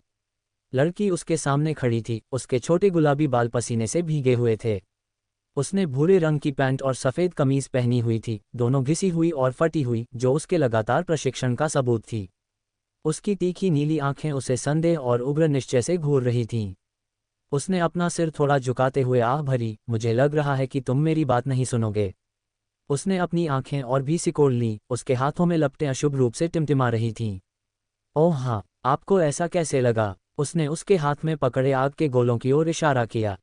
लड़की उसके सामने खड़ी थी, उसके छोटे गुलाबी बाल पसीने से भीगे हुए थे। उसने भूरे रंग की पैंट और सफ़ेद कमीज पहनी हुई थी, दोनों घिसी हुई और फटी हुई, जो उसके लगातार प्रशिक्षण का सबूत थी। उसकी तीखी नीली आंखें उसे संदेह और उग्र निश्चय से घूर रही थीं। उसने अपना सिर थोड़ा झुकाते हुए आह भरी, मुझे लग रहा है कि तुम मेरी बात नहीं सुनोगे। उसने अपनी आंखें और भी सिकोड़ लीं, उसके हाथों में लपटें अशुभ रूप से टिमटिमा रही थीं। ओह हाँ, आपको ऐसा कैसे लगा? उसने उसके हाथ में पकड़े आग के गोलों की ओर इशारा किया।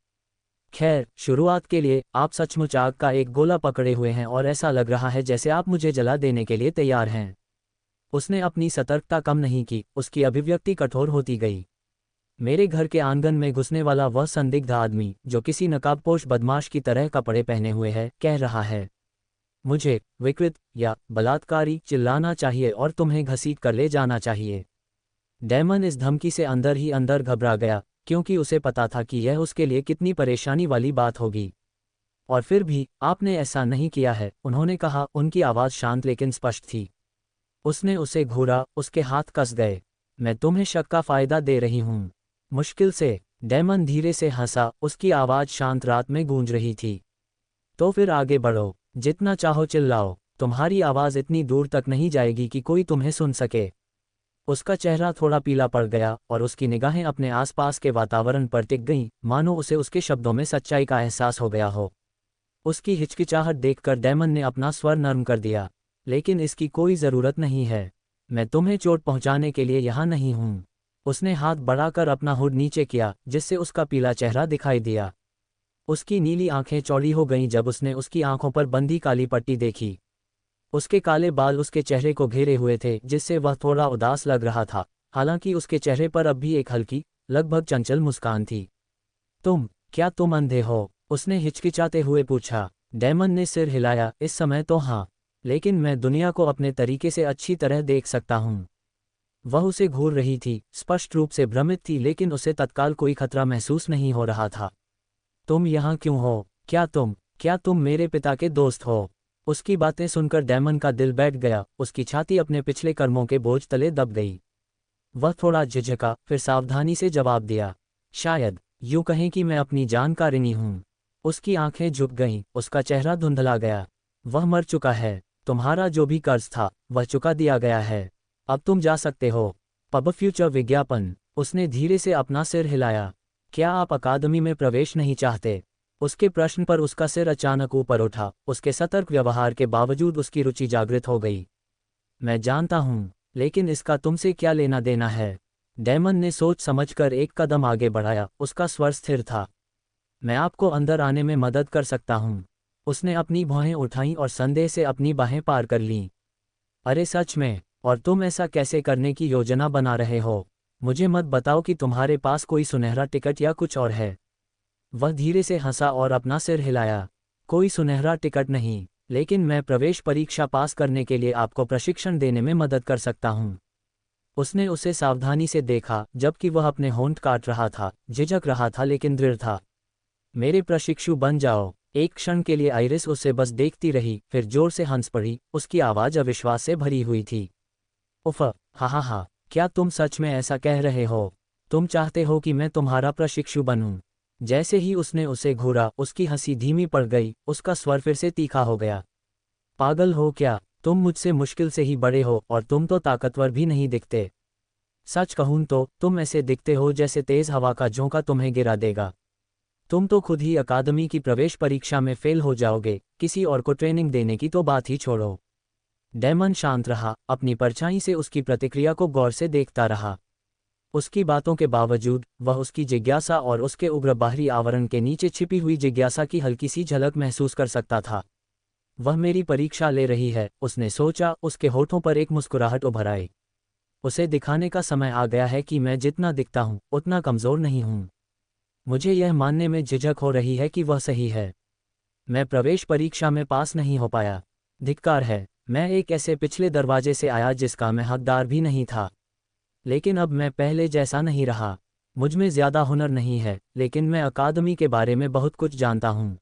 खैर, शुरुआत के लिए, आप सचमुच आग का एक गोला पकड़े हुए हैं और ऐसा लग रहा है जैसे आप मुझे जला देने के लिए तैयार हैं। उसने अपनी सतर्कता कम नहीं की, उसकी अभिव्यक्ति कठोर होती गई। मेरे घर के आंगन में घुसने वाला वह संदिग्ध आदमी, जो किसी नकाबपोश बदमाश की तरह कपड़े पहने हुए है, कह रहा है मुझे विकृत या बलात्कारी चिल्लाना चाहिए और तुम्हें घसीट कर ले जाना चाहिए। डेमन इस धमकी से अंदर ही अंदर घबरा गया, क्योंकि उसे पता था कि यह उसके लिए कितनी परेशानी वाली बात होगी। और फिर भी, आपने ऐसा नहीं किया है, उन्होंने कहा, उनकी आवाज़ शांत लेकिन स्पष्ट थी। उसने उसे घूरा, उसके हाथ कस गए। मैं तुम्हें शक का फायदा दे रही हूं। मुश्किल से, डेमन धीरे से हंसा, उसकी आवाज़ शांत रात में गूंज रही थी। तो फिर आगे बढ़ो, जितना चाहो चिल्लाओ, तुम्हारी आवाज़ इतनी दूर तक नहीं जाएगी कि कोई तुम्हें सुन सके। उसका चेहरा थोड़ा पीला पड़ गया और उसकी निगाहें अपने आसपास के वातावरण पर टिक गईं, मानो उसे उसके शब्दों में सच्चाई का एहसास हो गया हो। उसकी हिचकिचाहट देखकर डेमन ने अपना स्वर नर्म कर दिया। लेकिन इसकी कोई ज़रूरत नहीं है। मैं तुम्हें चोट पहुंचाने के लिए यहाँ नहीं हूँ। उसने हाथ बढ़ाकर अपना हुड नीचे किया, जिससे उसका पीला चेहरा दिखाई दिया। उसकी नीली आंखें चौड़ी हो गईं जब उसने उसकी आंखों पर बंधी काली पट्टी देखी। उसके काले बाल उसके चेहरे को घेरे हुए थे, जिससे वह थोड़ा उदास लग रहा था, हालांकि उसके चेहरे पर अब भी एक हल्की, लगभग चंचल मुस्कान थी। क्या तुम अंधे हो? उसने हिचकिचाते हुए पूछा। डेमन ने सिर हिलाया, इस समय तो हाँ, लेकिन मैं दुनिया को अपने तरीके से अच्छी तरह देख सकता हूँ। वह उसे घूर रही थी, स्पष्ट रूप से भ्रमित थी, लेकिन उसे तत्काल कोई खतरा महसूस नहीं हो रहा था। तुम यहाँ क्यों हो? क्या तुम मेरे पिता के दोस्त हो? उसकी बातें सुनकर डेमन का दिल बैठ गया, उसकी छाती अपने पिछले कर्मों के बोझ तले दब गई। वह थोड़ा झिझका, फिर सावधानी से जवाब दिया, शायद यूं कहें कि मैं अपनी जानकारिणी हूँ। उसकी आंखें झुक गईं, उसका चेहरा धुंधला गया। वह मर चुका है, तुम्हारा जो भी कर्ज था, वह चुका दिया गया है। अब तुम जा सकते हो। पब फ्यूचर विज्ञापन। उसने धीरे से अपना सिर हिलाया। क्या आप अकादमी में प्रवेश नहीं चाहते? उसके प्रश्न पर उसका सिर अचानक ऊपर उठा, उसके सतर्क व्यवहार के बावजूद उसकी रुचि जागृत हो गई। मैं जानता हूँ, लेकिन इसका तुमसे क्या लेना देना है? डेमन ने सोच समझकर एक कदम आगे बढ़ाया, उसका स्वर स्थिर था। मैं आपको अंदर आने में मदद कर सकता हूँ। उसने अपनी भौहें उठाईं और संदेह से अपनी बाहें पार कर लीं। अरे सच में? और तुम ऐसा कैसे करने की योजना बना रहे हो? मुझे मत बताओ कि तुम्हारे पास कोई सुनहरा टिकट या कुछ और है। वह धीरे से हंसा और अपना सिर हिलाया। कोई सुनहरा टिकट नहीं, लेकिन मैं प्रवेश परीक्षा पास करने के लिए आपको प्रशिक्षण देने में मदद कर सकता हूँ। उसने उसे सावधानी से देखा, जबकि वह अपने होंठ काट रहा था, झिझक रहा था लेकिन दृढ़ था। मेरे प्रशिक्षु बन जाओ। एक क्षण के लिए आइरिस उसे बस देखती रही, फिर जोर से हंस पड़ी। उसकी आवाज़ अविश्वास से भरी हुई थी। उफ़, हा हा हा, क्या तुम सच में ऐसा कह रहे हो? तुम चाहते हो कि मैं तुम्हारा प्रशिक्षु बनूं? जैसे ही उसने उसे घूरा, उसकी हंसी धीमी पड़ गई, उसका स्वर फिर से तीखा हो गया। पागल हो क्या? तुम मुझसे मुश्किल से ही बड़े हो और तुम तो ताकतवर भी नहीं दिखते। सच कहूं तो तुम ऐसे दिखते हो जैसे तेज हवा का झोंका तुम्हें गिरा देगा। तुम तो खुद ही अकादमी की प्रवेश परीक्षा में फेल हो जाओगे, किसी और को ट्रेनिंग देने की तो बात ही छोड़ो। डेमन शांत रहा, अपनी परछाई से उसकी प्रतिक्रिया को गौर से देखता रहा। उसकी बातों के बावजूद वह उसकी जिज्ञासा और उसके उग्र बाहरी आवरण के नीचे छिपी हुई जिज्ञासा की हल्की सी झलक महसूस कर सकता था। वह मेरी परीक्षा ले रही है, उसने सोचा। उसके होठों पर एक मुस्कुराहट उभर आई। उसे दिखाने का समय आ गया है कि मैं जितना दिखता हूँ उतना कमज़ोर नहीं हूँ। मुझे यह मानने में झिझक हो रही है कि वह सही है। मैं प्रवेश परीक्षा में पास नहीं हो पाया। धिक्कार है, मैं एक ऐसे पिछले दरवाजे से आया जिसका मैं हकदार भी नहीं था। लेकिन अब मैं पहले जैसा नहीं रहा। मुझमें ज़्यादा हुनर नहीं है, लेकिन मैं अकादमी के बारे में बहुत कुछ जानता हूँ।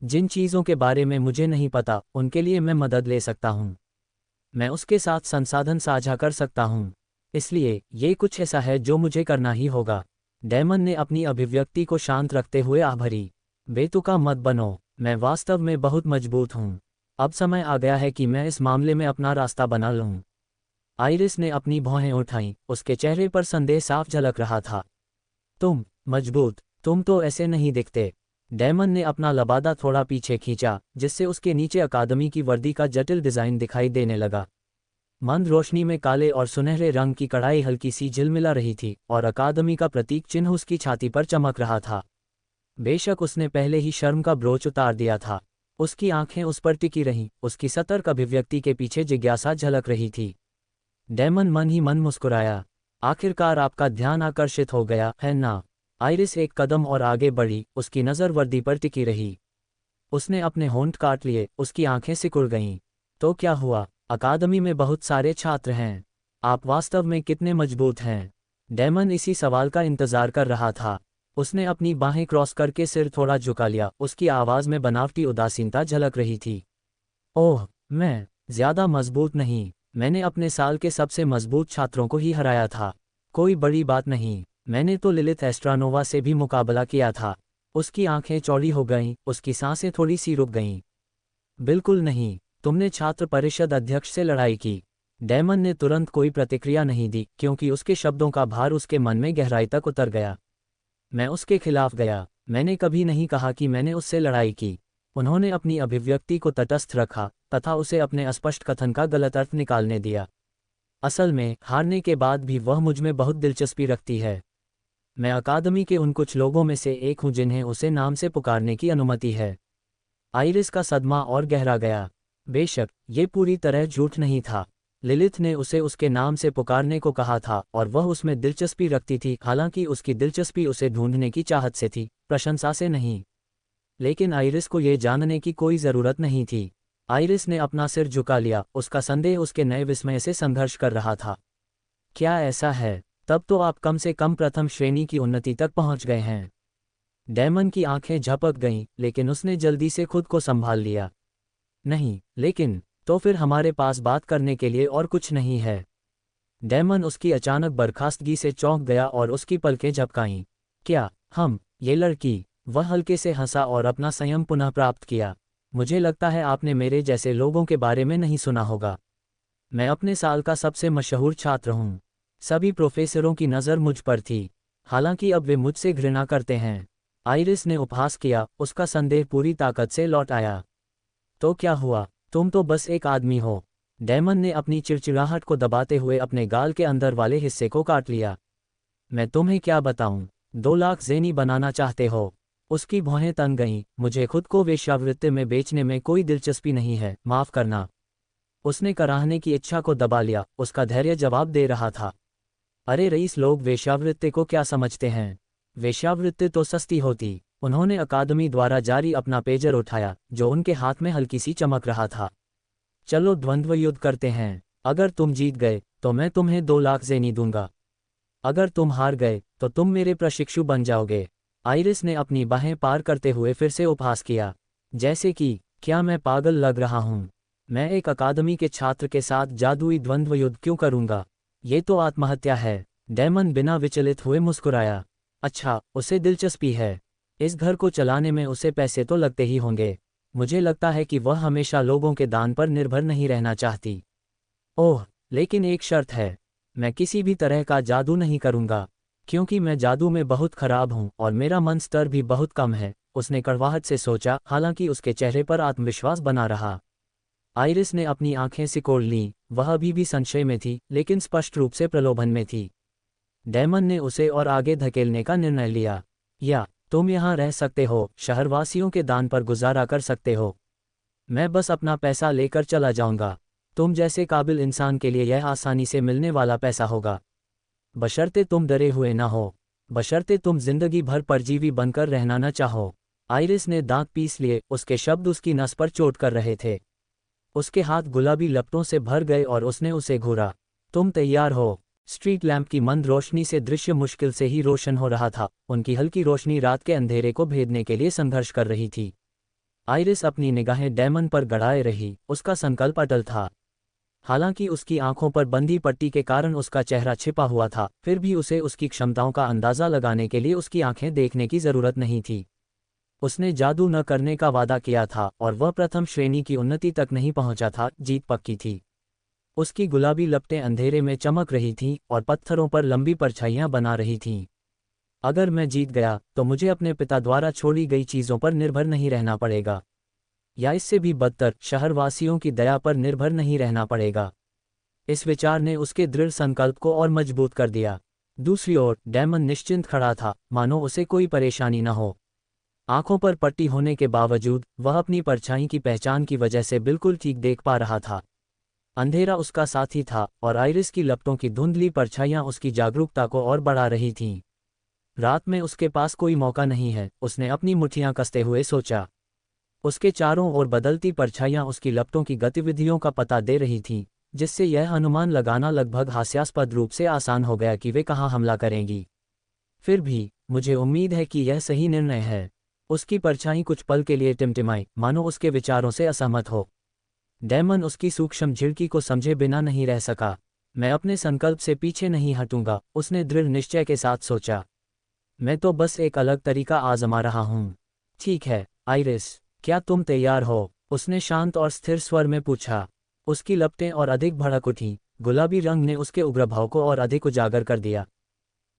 जिन चीज़ों के बारे में मुझे नहीं पता, उनके लिए मैं मदद ले सकता हूँ। मैं उसके साथ संसाधन साझा कर सकता हूँ। इसलिए ये कुछ ऐसा है जो मुझे करना ही होगा। डेमन ने अपनी अभिव्यक्ति को शांत रखते हुए आभरी। बेतुका मत बनो, मैं वास्तव में बहुत मजबूत हूँ। अब समय आ गया है कि मैं इस मामले में अपना रास्ता बना लूँ। आइरिस ने अपनी भौहें उठाईं, उसके चेहरे पर संदेह साफ झलक रहा था। तुम मजबूत? तुम तो ऐसे नहीं दिखते। डेमन ने अपना लबादा थोड़ा पीछे खींचा, जिससे उसके नीचे अकादमी की वर्दी का जटिल डिज़ाइन दिखाई देने लगा। मंद रोशनी में काले और सुनहरे रंग की कढ़ाई हल्की सी झिलमिला रही थी, और अकादमी का प्रतीक चिन्ह उसकी छाती पर चमक रहा था। बेशक उसने पहले ही शर्म का ब्रोच उतार दिया था। उसकी आंखें उस पर टिकी रहीं, उसकी सतर्क अभिव्यक्ति के पीछे जिज्ञासा झलक रही थी। डेमन मन ही मन मुस्कुराया। आखिरकार आपका ध्यान आकर्षित हो गया है ना? आइरिस एक कदम और आगे बढ़ी, उसकी नज़र वर्दी पर टिकी रही। उसने अपने होंठ काट लिए, उसकी आंखें सिकुड़ गईं। तो क्या हुआ? अकादमी में बहुत सारे छात्र हैं। आप वास्तव में कितने मजबूत हैं? डेमन इसी सवाल का इंतजार कर रहा था। उसने अपनी बाहें क्रॉस करके सिर थोड़ा झुका लिया, उसकी आवाज़ में बनावटी उदासीनता झलक रही थी। ओह, मैं ज़्यादा मजबूत नहीं। मैंने अपने साल के सबसे मजबूत छात्रों को ही हराया था। कोई बड़ी बात नहीं। मैंने तो लिलिथ एस्ट्रानोवा से भी मुकाबला किया था। उसकी आंखें चौड़ी हो गईं, उसकी सांसें थोड़ी सी रुक गईं। बिल्कुल नहीं, तुमने छात्र परिषद अध्यक्ष से लड़ाई की। डेमन ने तुरंत कोई प्रतिक्रिया नहीं दी, क्योंकि उसके शब्दों का भार उसके मन में गहराई तक उतर गया। मैं उसके खिलाफ गया। मैंने कभी नहीं कहा कि मैंने उससे लड़ाई की। उन्होंने अपनी अभिव्यक्ति को तटस्थ रखा, तथा उसे अपने अस्पष्ट कथन का गलत अर्थ निकालने दिया। असल में, हारने के बाद भी वह मुझमें बहुत दिलचस्पी रखती है। मैं अकादमी के उन कुछ लोगों में से एक हूँ जिन्हें उसे नाम से पुकारने की अनुमति है। आइरिस का सदमा और गहरा गया। बेशक, ये पूरी तरह झूठ नहीं था। लिलिथ ने उसे उसके नाम से पुकारने को कहा था, और वह उसमें दिलचस्पी रखती थी। हालांकि उसकी दिलचस्पी उसे ढूंढने की चाहत से थी, प्रशंसा से नहीं। लेकिन आइरिस को यह जानने की कोई ज़रूरत नहीं थी। आइरिस ने अपना सिर झुका लिया, उसका संदेह उसके नए विस्मय से संघर्ष कर रहा था। क्या ऐसा है? तब तो आप कम से कम प्रथम श्रेणी की उन्नति तक पहुंच गए हैं। डेमन की आंखें झपक गईं, लेकिन उसने जल्दी से खुद को संभाल लिया। नहीं, लेकिन तो फिर हमारे पास बात करने के लिए और कुछ नहीं है। डेमन उसकी अचानक बर्खास्तगी से चौंक गया और उसकी पलकें झपकाईं। क्या हम, ये लड़की? वह हल्के से हंसा और अपना संयम पुनः प्राप्त किया। मुझे लगता है आपने मेरे जैसे लोगों के बारे में नहीं सुना होगा। मैं अपने साल का सबसे मशहूर छात्र हूँ। सभी प्रोफेसरों की नज़र मुझ पर थी, हालांकि अब वे मुझसे घृणा करते हैं। आइरिस ने उपहास किया, उसका संदेह पूरी ताकत से लौट आया। तो क्या हुआ? तुम तो बस एक आदमी हो। डेमन ने अपनी चिड़चिड़ाहट को दबाते हुए अपने गाल के अंदर वाले हिस्से को काट लिया। मैं तुम्हें क्या बताऊं? 2 लाख ज़ेनी बनाना चाहते हो? उसकी भौहें तन गईं। मुझे खुद को वेश्यावृत्ति में बेचने में कोई दिलचस्पी नहीं है, माफ़ करना। उसने कराहने की इच्छा को दबा लिया। उसका धैर्य जवाब दे रहा था। अरे रईस, लोग वेश्यावृत्ति को क्या समझते हैं? वेश्यावृत्ति तो सस्ती होती। उन्होंने अकादमी द्वारा जारी अपना पेजर उठाया, जो उनके हाथ में हल्की सी चमक रहा था। चलो द्वंद्व युद्ध करते हैं। अगर तुम जीत गए तो मैं तुम्हें 2 लाख ज़ेनी दूंगा। अगर तुम हार गए तो तुम मेरे प्रशिक्षु बन जाओगे। आइरिस ने अपनी बाहें पार करते हुए फिर से उपहास किया, जैसे कि क्या मैं पागल लग रहा हूं? मैं एक अकादमी के छात्र के साथ जादुई द्वंद्व युद्ध क्यों करूंगा? ये तो आत्महत्या है। डेमन बिना विचलित हुए मुस्कुराया। अच्छा, उसे दिलचस्पी है। इस घर को चलाने में उसे पैसे तो लगते ही होंगे। मुझे लगता है कि वह हमेशा लोगों के दान पर निर्भर नहीं रहना चाहती। ओह, लेकिन एक शर्त है। मैं किसी भी तरह का जादू नहीं करूंगा, क्योंकि मैं जादू में बहुत खराब हूं और मेरा मन स्तर भी बहुत कम है। उसने कड़वाहट से सोचा, हालांकि उसके चेहरे पर आत्मविश्वास बना रहा। आइरिस ने अपनी आंखें सिकोड़ लीं। वह अभी भी संशय में थी, लेकिन स्पष्ट रूप से प्रलोभन में थी। डेमन ने उसे और आगे धकेलने का निर्णय लिया। या तुम यहाँ रह सकते हो, शहरवासियों के दान पर गुजारा कर सकते हो। मैं बस अपना पैसा लेकर चला जाऊंगा। तुम जैसे काबिल इंसान के लिए यह आसानी से मिलने वाला पैसा होगा, बशर्ते तुम डरे हुए ना हो, बशर्ते तुम जिंदगी भर परजीवी बनकर रहना न चाहो। आइरिस ने दांत पीस लिए। उसके शब्द उसकी नस पर चोट कर रहे थे। उसके हाथ गुलाबी लपटों से भर गए और उसने उसे घूरा। तुम तैयार हो? स्ट्रीट लैंप की मंद रोशनी से दृश्य मुश्किल से ही रोशन हो रहा था। उनकी हल्की रोशनी रात के अंधेरे को भेदने के लिए संघर्ष कर रही थी। आइरिस अपनी निगाहें डेमन पर गड़ाए रही। उसका संकल्प अटल था। हालांकि उसकी आंखों पर बंधी पट्टी के कारण उसका चेहरा छिपा हुआ था, फिर भी उसे उसकी क्षमताओं का अंदाजा लगाने के लिए उसकी आंखें देखने की जरूरत नहीं थी। उसने जादू न करने का वादा किया था और वह प्रथम श्रेणी की उन्नति तक नहीं पहुंचा था। जीत पक्की थी। उसकी गुलाबी लपटें अंधेरे में चमक रही थीं और पत्थरों पर लंबी परछाइयां बना रही थीं। अगर मैं जीत गया तो मुझे अपने पिता द्वारा छोड़ी गई चीज़ों पर निर्भर नहीं रहना पड़ेगा, या इससे भी बदतर, शहरवासियों की दया पर निर्भर नहीं रहना पड़ेगा। इस विचार ने उसके दृढ़ संकल्प को और मजबूत कर दिया। दूसरी ओर डेमन निश्चिंत खड़ा था, मानो उसे कोई परेशानी न हो। आंखों पर पट्टी होने के बावजूद वह अपनी परछाई की पहचान की वजह से बिल्कुल ठीक देख पा रहा था। अंधेरा उसका साथी था और आइरिस की लपटों की धुंधली परछाइयां उसकी जागरूकता को और बढ़ा रही थीं। रात में उसके पास कोई मौका नहीं है, उसने अपनी मुट्ठियां कसते हुए सोचा। उसके चारों ओर बदलती परछाइयां उसकी लपटों की गतिविधियों का पता दे रही थीं, जिससे यह अनुमान लगाना लगभग हास्यास्पद रूप से आसान हो गया कि वे कहाँ हमला करेंगी। फिर भी मुझे उम्मीद है कि यह सही निर्णय है। उसकी परछाई कुछ पल के लिए टिमटिमाई, मानो उसके विचारों से असहमत हो। डेमन उसकी सूक्ष्म झिड़की को समझे बिना नहीं रह सका। मैं अपने संकल्प से पीछे नहीं हटूंगा, उसने दृढ़ निश्चय के साथ सोचा। मैं तो बस एक अलग तरीका आजमा रहा हूं। ठीक है आइरिस, क्या तुम तैयार हो? उसने शांत और स्थिर स्वर में पूछा। उसकी लपटें और अधिक भड़क उठीं। गुलाबी रंग ने उसके उग्र भाव को और अधिक उजागर कर दिया।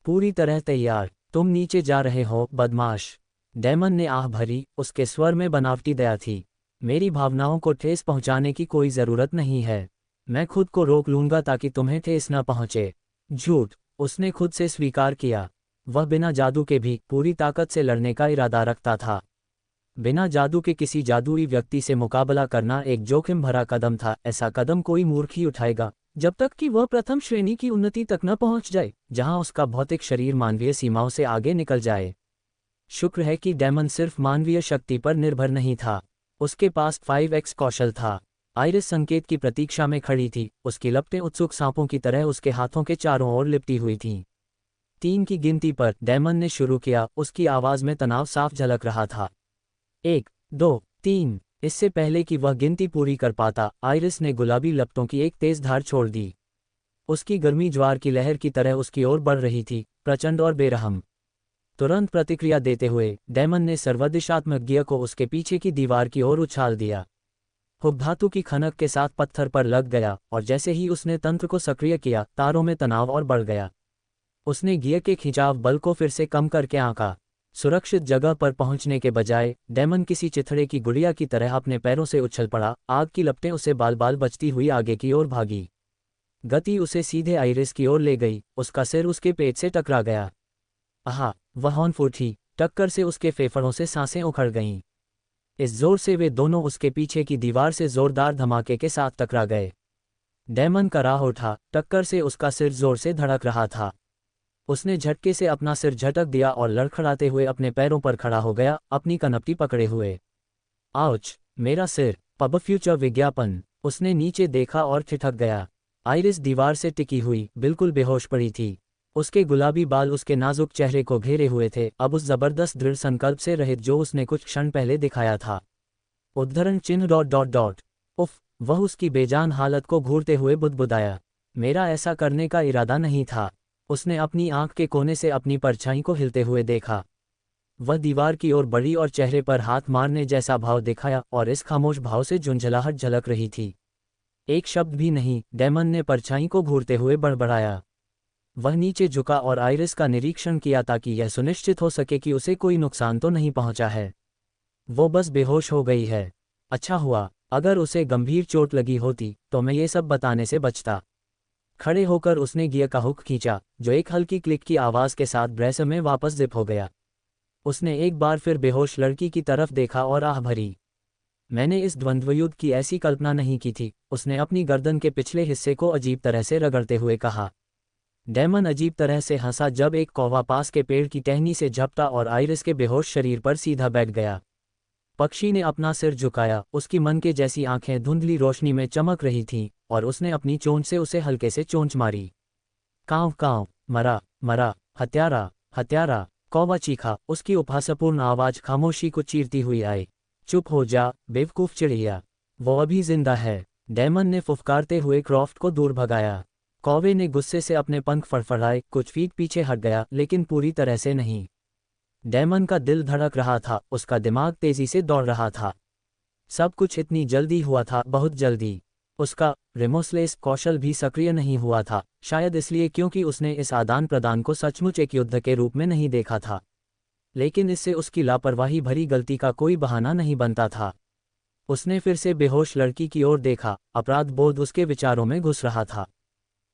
पूरी तरह तैयार। तुम नीचे जा रहे हो, बदमाश। डेमन ने आह भरी। उसके स्वर में बनावटी दया थी। मेरी भावनाओं को ठेस पहुंचाने की कोई ज़रूरत नहीं है। मैं खुद को रोक लूंगा ताकि तुम्हें ठेस न पहुंचे। झूठ, उसने खुद से स्वीकार किया। वह बिना जादू के भी पूरी ताकत से लड़ने का इरादा रखता था। बिना जादू के किसी जादुई व्यक्ति से मुकाबला करना एक जोखिम भरा कदम था। ऐसा कदम कोई मूर्ख ही उठाएगा, जब तक कि वह प्रथम श्रेणी की उन्नति तक न पहुंच जाए, जहां उसका भौतिक शरीर मानवीय सीमाओं से आगे निकल जाए। शुक्र है कि डेमन सिर्फ मानवीय शक्ति पर निर्भर नहीं था, उसके पास 5x कौशल था। आइरिस संकेत की प्रतीक्षा में खड़ी थी। उसकी लपटें उत्सुक सांपों की तरह उसके हाथों के चारों ओर लिपटी हुई थीं। 3 की गिनती पर डेमन ने शुरू किया। उसकी आवाज में तनाव साफ झलक रहा था। 1, 2, 3। इससे पहले कि वह गिनती पूरी कर पाता, आइरिस ने गुलाबी लपटों की एक तेज धार छोड़ दी। उसकी गर्मी ज्वार की लहर की तरह उसकी ओर बढ़ रही थी, प्रचंड और बेरहम। तुरंत प्रतिक्रिया देते हुए डेमन ने सर्वदिशात्मक गियर को उसके पीछे की दीवार की ओर उछाल दिया। हुक धातु की खनक के साथ पत्थर पर लग गया और जैसे ही उसने तंत्र को सक्रिय किया, तारों में तनाव और बढ़ गया। उसने गियर के खिंचाव बल को फिर से कम करके आंका। सुरक्षित जगह पर पहुंचने के बजाय डेमन किसी चिथड़े की गुड़िया की तरह अपने पैरों से उछल पड़ा। आग की लपटें उसे बाल बाल बचती हुई आगे की ओर भागी। गति उसे सीधे आइरिस की ओर ले गई। उसका सिर उसके पेट से टकरा गया। आहा, वह हॉर्न फूटी। टक्कर से उसके फेफड़ों से सांसें उखड़ गईं। इस जोर से वे दोनों उसके पीछे की दीवार से जोरदार धमाके के साथ टकरा गए। डैमन कराह उठा, टक्कर से उसका सिर जोर से धड़क रहा था। उसने झटके से अपना सिर झटक दिया और लड़खड़ाते हुए अपने पैरों पर खड़ा हो गया, अपनी कनपटी पकड़े हुए। आउच, मेरा सिर। पब फ्यूचर विज्ञापन। उसने नीचे देखा और ठिठक गया। आइरिस दीवार से टिकी हुई, बिल्कुल बेहोश पड़ी थी। उसके गुलाबी बाल उसके नाजुक चेहरे को घेरे हुए थे, अब उस जबरदस्त दृढ़ संकल्प से रहित जो उसने कुछ क्षण पहले दिखाया था। उद्धरण चिन्ह ... उफ, वह उसकी बेजान हालत को घूरते हुए बुदबुदाया। मेरा ऐसा करने का इरादा नहीं था। उसने अपनी आंख के कोने से अपनी परछाई को हिलते हुए देखा। वह दीवार की ओर बढ़ी और चेहरे पर हाथ मारने जैसा भाव दिखाया और इस खामोश भाव से झुंझलाहट झलक रही थी। एक शब्द भी नहीं, डैमन ने परछाई को घूरते हुए बड़बड़ाया। वह नीचे झुका और आइरिस का निरीक्षण किया ताकि यह सुनिश्चित हो सके कि उसे कोई नुकसान तो नहीं पहुंचा है। वो बस बेहोश हो गई है। अच्छा हुआ, अगर उसे गंभीर चोट लगी होती तो मैं ये सब बताने से बचता। खड़े होकर उसने गियर का हुक खींचा, जो एक हल्की क्लिक की आवाज़ के साथ ब्रेसर में वापस जिप हो गया। उसने एक बार फिर बेहोश लड़की की तरफ देखा और आह भरी। मैंने इस द्वंद्वयुद्ध की ऐसी कल्पना नहीं की थी, उसने अपनी गर्दन के पिछले हिस्से को अजीब तरह से रगड़ते हुए कहा। डैमन अजीब तरह से हंसा जब एक कौवा पास के पेड़ की टहनी से झपटा और आइरिस के बेहोश शरीर पर सीधा बैठ गया। पक्षी ने अपना सिर झुकाया, उसकी मन के जैसी आंखें धुंधली रोशनी में चमक रही थीं, और उसने अपनी चोंच से उसे हल्के से चोंच मारी। कांव कांव, मरा मरा, हत्यारा हत्यारा, कौवा चीखा, उसकी उपहासपूर्ण आवाज खामोशी को चीरती हुई आई। चुप हो जा, बेवकूफ चिड़िया, वो अभी जिंदा है। डैमन ने फुफकारते हुए क्रॉफ्ट को दूर भगाया। कौवे ने गुस्से से अपने पंख फड़फड़ाए, कुछ फीट पीछे हट गया, लेकिन पूरी तरह से नहीं। डैमन का दिल धड़क रहा था, उसका दिमाग तेजी से दौड़ रहा था। सब कुछ इतनी जल्दी हुआ था, बहुत जल्दी। उसका रिमोर्सलेस कौशल भी सक्रिय नहीं हुआ था, शायद इसलिए क्योंकि उसने इस आदान प्रदान को सचमुच एक युद्ध के रूप में नहीं देखा था। लेकिन इससे उसकी लापरवाही भरी गलती का कोई बहाना नहीं बनता था। उसने फिर से बेहोश लड़की की ओर देखा, अपराध बोध उसके विचारों में घुस रहा था।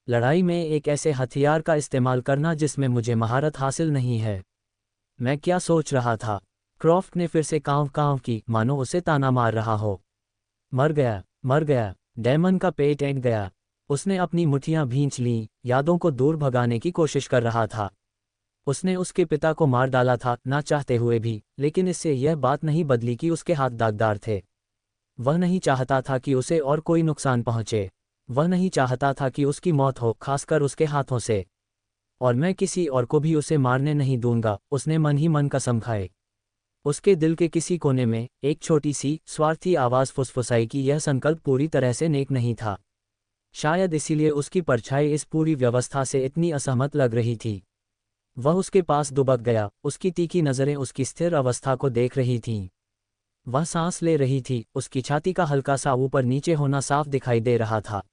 लड़ाई में एक ऐसे हथियार का इस्तेमाल करना जिसमें मुझे महारत हासिल नहीं है। मैं क्या सोच रहा था? क्रॉफ्ट ने फिर से कांव कांव की, मानो उसे ताना मार रहा हो। मर गया, मर गया। डैमन का पेट ऐंठ गया। उसने अपनी मुट्ठियां भींच लीं, यादों को दूर भगाने की कोशिश कर रहा था। उसने उसके पिता को मार डाला था, ना चाहते हुए भी, लेकिन इससे यह बात नहीं बदली कि उसके हाथ दागदार थे। वह नहीं चाहता था कि उसे और कोई नुकसान पहुंचे। वह नहीं चाहता था कि उसकी मौत हो, खासकर उसके हाथों से। और मैं किसी और को भी उसे मारने नहीं दूंगा, उसने मन ही मन कसम खाए। उसके दिल के किसी कोने में एक छोटी सी स्वार्थी आवाज़ फुसफुसाई कि यह संकल्प पूरी तरह से नेक नहीं था। शायद इसीलिए उसकी परछाई इस पूरी व्यवस्था से इतनी असहमत लग रही थी। वह उसके पास दुबक गया, उसकी तीखी नज़रें उसकी स्थिर अवस्था को देख रही थीं। वह सांस ले रही थी, उसकी छाती का हल्का सा ऊपर नीचे होना साफ दिखाई दे रहा था।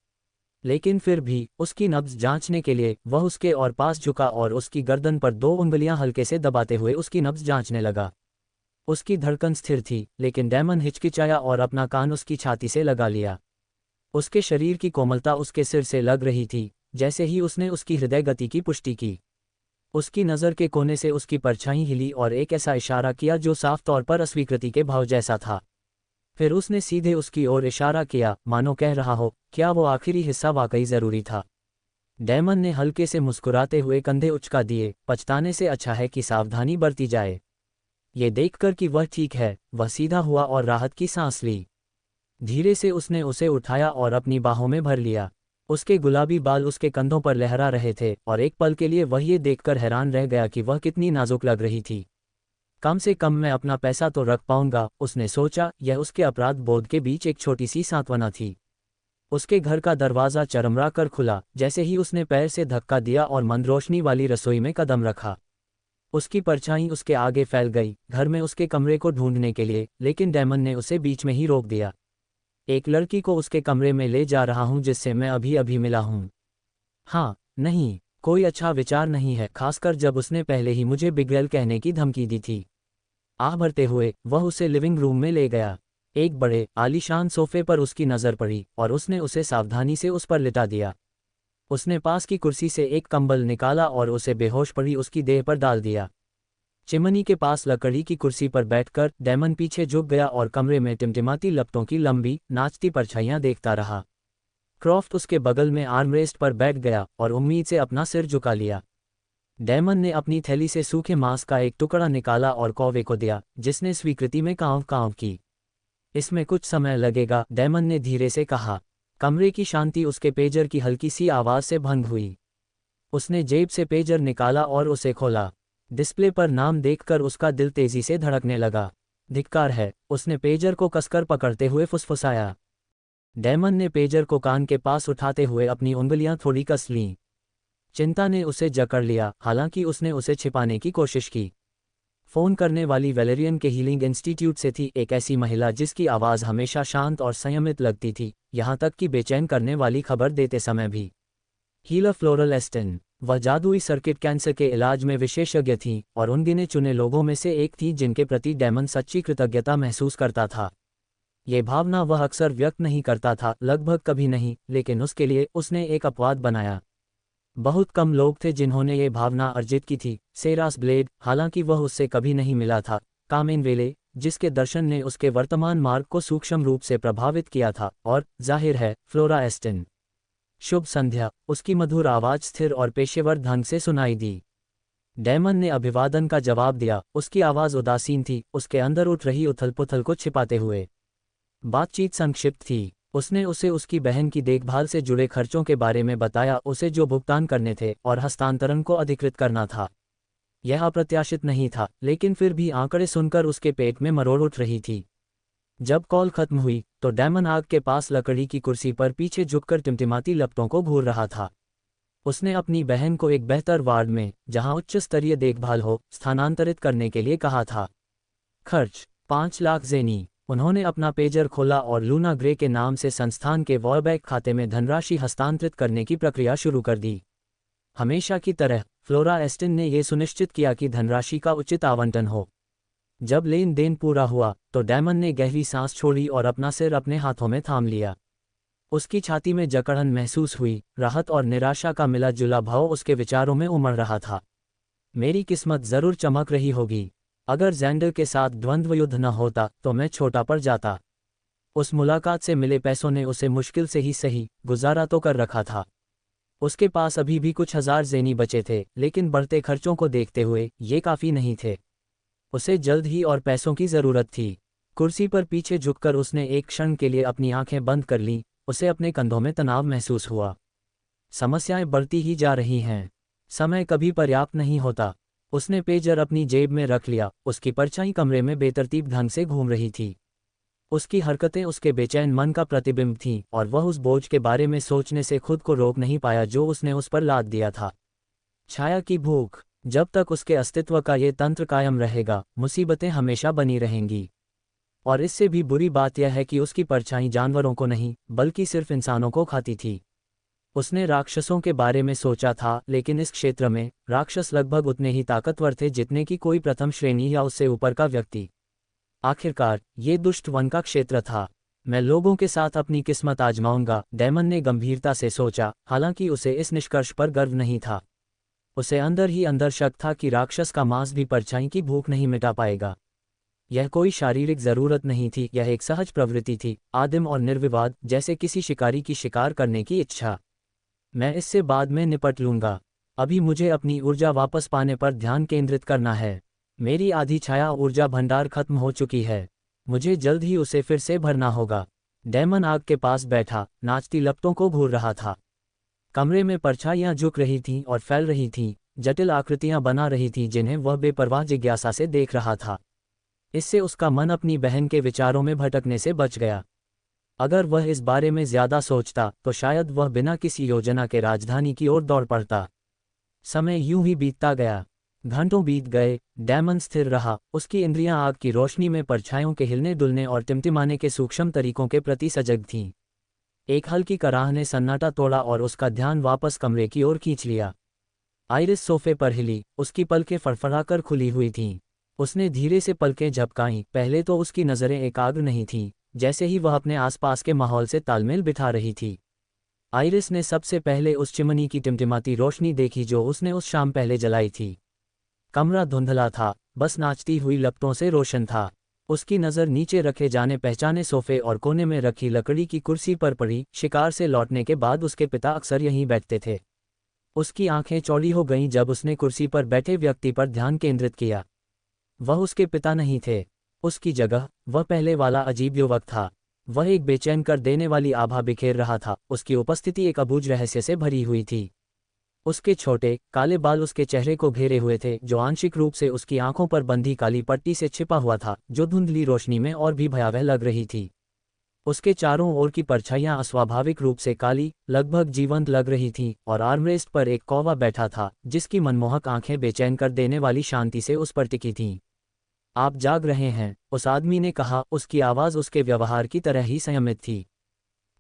लेकिन फिर भी उसकी नब्ज जांचने के लिए वह उसके और पास झुका और उसकी गर्दन पर 2 उंगलियां हल्के से दबाते हुए उसकी नब्ज जांचने लगा। उसकी धड़कन स्थिर थी, लेकिन डैमन हिचकिचाया और अपना कान उसकी छाती से लगा लिया। उसके शरीर की कोमलता उसके सिर से लग रही थी, जैसे ही उसने उसकी हृदय गति की पुष्टि की। उसकी नज़र के कोने से उसकी परछाई हिली और एक ऐसा इशारा किया जो साफ तौर पर अस्वीकृति के भाव जैसा था। फिर उसने सीधे उसकी ओर इशारा किया, मानो कह रहा हो, क्या वो आखिरी हिस्सा वाकई ज़रूरी था? डैमन ने हल्के से मुस्कुराते हुए कंधे उचका दिए, पछताने से अच्छा है कि सावधानी बरती जाए। ये देखकर कि वह ठीक है, वह सीधा हुआ और राहत की सांस ली। धीरे से उसने उसे उठाया और अपनी बाहों में भर लिया। उसके गुलाबी बाल उसके कंधों पर लहरा रहे थे, और एक पल के लिए वह ये देखकर हैरान रह गया कि वह कितनी नाजुक लग रही थी। कम से कम मैं अपना पैसा तो रख पाऊंगा, उसने सोचा। यह उसके अपराध बोध के बीच एक छोटी सी सांत्वना थी। उसके घर का दरवाज़ा चरमरा कर खुला, जैसे ही उसने पैर से धक्का दिया और मंद रोशनी वाली रसोई में कदम रखा। उसकी परछाई उसके आगे फैल गई, घर में उसके कमरे को ढूंढने के लिए, लेकिन डैमन ने उसे बीच में ही रोक दिया। एक लड़की को उसके कमरे में ले जा रहा हूं जिससे मैं अभी अभी मिला हूं। हाँ, नहीं, कोई अच्छा विचार नहीं है, खासकर जब उसने पहले ही मुझे बिगड़ैल कहने की धमकी दी थी। आह भरते हुए वह उसे लिविंग रूम में ले गया। एक बड़े आलीशान सोफे पर उसकी नज़र पड़ी और उसने उसे सावधानी से उस पर लिटा दिया। उसने पास की कुर्सी से एक कंबल निकाला और उसे बेहोश पड़ी उसकी देह पर डाल दिया। चिमनी के पास लकड़ी की कुर्सी पर बैठकर डैमन पीछे झुक गया और कमरे में टिमटिमाती लपटों की लंबी नाचती परछाइयां देखता रहा। क्रॉफ्ट उसके बगल में आर्मरेस्ट पर बैठ गया और उम्मीद से अपना सिर झुका लिया। डैमन ने अपनी थैली से सूखे मांस का एक टुकड़ा निकाला और कौवे को दिया, जिसने स्वीकृति में कांव कांव की। इसमें कुछ समय लगेगा, डैमन ने धीरे से कहा। कमरे की शांति उसके पेजर की हल्की सी आवाज से भंग हुई। उसने जेब से पेजर निकाला और उसे खोला। डिस्प्ले पर नाम देखकर उसका दिल तेजी से धड़कने लगा। धिक्कार है, उसने पेजर को कसकर पकड़ते हुए फुसफुसाया। डैमन ने पेजर को कान के पास उठाते हुए अपनी उंगलियां थोड़ी कस लीं। चिंता ने उसे जकड़ लिया, हालांकि उसने उसे छिपाने की कोशिश की। फोन करने वाली वेलेरियन के हीलिंग इंस्टीट्यूट से थी, एक ऐसी महिला जिसकी आवाज़ हमेशा शांत और संयमित लगती थी, यहाँ तक कि बेचैन करने वाली खबर देते समय भी। हीलर फ्लोरल एस्टन, वह जादुई सर्किट कैंसर के इलाज में विशेषज्ञ थीं और उन गिने चुने लोगों में से एक थी जिनके प्रति डैमन सच्ची कृतज्ञता महसूस करता था। ये भावना वह अक्सर व्यक्त नहीं करता था, लगभग कभी नहीं, लेकिन उसके लिए उसने एक अपवाद बनाया। बहुत कम लोग थे जिन्होंने ये भावना अर्जित की थी। सेरास ब्लेड, हालांकि वह उससे कभी नहीं मिला था। कामेन वेले, जिसके दर्शन ने उसके वर्तमान मार्ग को सूक्ष्म रूप से प्रभावित किया था, और जाहिर है फ्लोरा एस्टन। शुभ संध्या, उसकी मधुर आवाज स्थिर और पेशेवर ढंग से सुनाई दी। डैमन ने अभिवादन का जवाब दिया। उसकी आवाज उदासीन थी, उसके अंदर उठ रही उथल-पुथल को छिपाते हुए। बातचीत संक्षिप्त थी। उसने उसे उसकी बहन की देखभाल से जुड़े खर्चों के बारे में बताया, उसे जो भुगतान करने थे और हस्तांतरण को अधिकृत करना था। यह अप्रत्याशित नहीं था, लेकिन फिर भी आंकड़े सुनकर उसके पेट में मरोड़ उठ रही थी। जब कॉल खत्म हुई तो डैमन आग के पास लकड़ी की कुर्सी पर पीछे झुककर टिमटिमाती लपटों को घूर रहा था। उसने अपनी बहन को एक बेहतर वार्ड में, जहां उच्च स्तरीय देखभाल हो, स्थानांतरित करने के लिए कहा था। खर्च 5 लाख ज़ेनी। उन्होंने अपना पेजर खोला और लूना ग्रे के नाम से संस्थान के वॉरबैक खाते में धनराशि हस्तांतरित करने की प्रक्रिया शुरू कर दी। हमेशा की तरह फ्लोरा एस्टन ने यह सुनिश्चित किया कि धनराशि का उचित आवंटन हो। जब लेन देन पूरा हुआ तो डैमन ने गहरी सांस छोड़ी और अपना सिर अपने हाथों में थाम लिया। उसकी छाती में जकड़न महसूस हुई, राहत और निराशा का मिला जुला भाव उसके विचारों में उमड़ रहा था। मेरी किस्मत जरूर चमक रही होगी। अगर जैंडर के साथ द्वंद्व युद्ध न होता तो मैं छोटा पड़ जाता। उस मुलाकात से मिले पैसों ने उसे मुश्किल से ही सही गुजारा तो कर रखा था। उसके पास अभी भी कुछ 1000 ज़ेनी बचे थे, लेकिन बढ़ते खर्चों को देखते हुए ये काफ़ी नहीं थे। उसे जल्द ही और पैसों की ज़रूरत थी। कुर्सी पर पीछे झुककर उसने एक क्षण के लिए अपनी आंखें बंद कर लीं। उसे अपने कंधों में तनाव महसूस हुआ। समस्याएं बढ़ती ही जा रही हैं। समय कभी पर्याप्त नहीं होता। उसने पेजर अपनी जेब में रख लिया। उसकी परछाई कमरे में बेतरतीब ढंग से घूम रही थी। उसकी हरकतें उसके बेचैन मन का प्रतिबिंब थीं और वह उस बोझ के बारे में सोचने से खुद को रोक नहीं पाया जो उसने उस पर लाद दिया था। छाया की भूख। जब तक उसके अस्तित्व का ये तंत्र कायम रहेगा, मुसीबतें हमेशा बनी रहेंगी। और इससे भी बुरी बात यह है कि उसकी परछाई जानवरों को नहीं, बल्कि सिर्फ इंसानों को खाती थी। उसने राक्षसों के बारे में सोचा था, लेकिन इस क्षेत्र में राक्षस लगभग उतने ही ताकतवर थे जितने कि कोई प्रथम श्रेणी या उससे ऊपर का व्यक्ति। आखिरकार ये दुष्ट वन का क्षेत्र था। मैं लोगों के साथ अपनी किस्मत आजमाऊंगा, डैमन ने गंभीरता से सोचा, हालांकि उसे इस निष्कर्ष पर गर्व नहीं था। उसे अंदर ही अंदर शक था कि राक्षस का मांस भी परछाई की भूख नहीं मिटा पाएगा। यह कोई शारीरिक जरूरत नहीं थी, यह एक सहज प्रवृत्ति थी, आदिम और निर्विवाद, जैसे किसी शिकारी की शिकार करने की इच्छा। मैं इससे बाद में निपट लूंगा। अभी मुझे अपनी ऊर्जा वापस पाने पर ध्यान केंद्रित करना है। मेरी आधी छाया ऊर्जा भंडार खत्म हो चुकी है। मुझे जल्द ही उसे फिर से भरना होगा। डैमन आग के पास बैठा, नाचती लपटों को घूर रहा था। कमरे में परछाइयां झुक रही थीं और फैल रही थीं, जटिल आकृतियां बना रही थीं जिन्हें वह बेपरवाह जिज्ञासा से देख रहा था। इससे उसका मन अपनी बहन के विचारों में भटकने से बच गया। अगर वह इस बारे में ज्यादा सोचता तो शायद वह बिना किसी योजना के राजधानी की ओर दौड़ पड़ता। समय यूं ही बीतता गया। घंटों बीत गए। डैमन स्थिर रहा। उसकी इंद्रियां आग की रोशनी में परछाइयों के हिलने डुलने और टिमटिमाने के सूक्ष्म तरीकों के प्रति सजग थीं। एक हल्की कराह ने सन्नाटा तोड़ा और उसका ध्यान वापस कमरे की ओर खींच लिया। आइरिस सोफे पर हिली, उसकी पलकें फड़फड़ाकर खुली हुई थीं। उसने धीरे से पलकें झपकाईं। पहले तो उसकी नज़रें एकाग्र नहीं थीं, जैसे ही वह अपने आसपास के माहौल से तालमेल बिठा रही थी। आइरिस ने सबसे पहले उस चिमनी की टिमटिमाती रोशनी देखी जो उसने उस शाम पहले जलाई थी। कमरा धुंधला था, बस नाचती हुई लपटों से रोशन था। उसकी नज़र नीचे रखे जाने पहचाने सोफे और कोने में रखी लकड़ी की कुर्सी पर पड़ी। शिकार से लौटने के बाद उसके पिता अक्सर यहीं बैठते थे। उसकी आंखें चौड़ी हो गईं जब उसने कुर्सी पर बैठे व्यक्ति पर ध्यान केंद्रित किया। वह उसके पिता नहीं थे। उसकी जगह वह पहले वाला अजीब युवक था। वह एक बेचैन कर देने वाली आभा बिखेर रहा था। उसकी उपस्थिति एक अबूझ रहस्य से भरी हुई थी। उसके छोटे काले बाल उसके चेहरे को घेरे हुए थे, जो आंशिक रूप से उसकी आंखों पर बंधी काली पट्टी से छिपा हुआ था, जो धुंधली रोशनी में और भी भयावह लग रही थी। उसके चारों ओर की परछाइयां अस्वाभाविक रूप से काली, लगभग जीवंत लग रही थीं, और आर्मरेस्ट पर एक कौवा बैठा था, जिसकी मनमोहक आंखें बेचैन कर देने वाली शांति से उस पर टिकी थीं। आप जाग रहे हैं, उस आदमी ने कहा। उसकी आवाज़ उसके व्यवहार की तरह ही संयमित थी।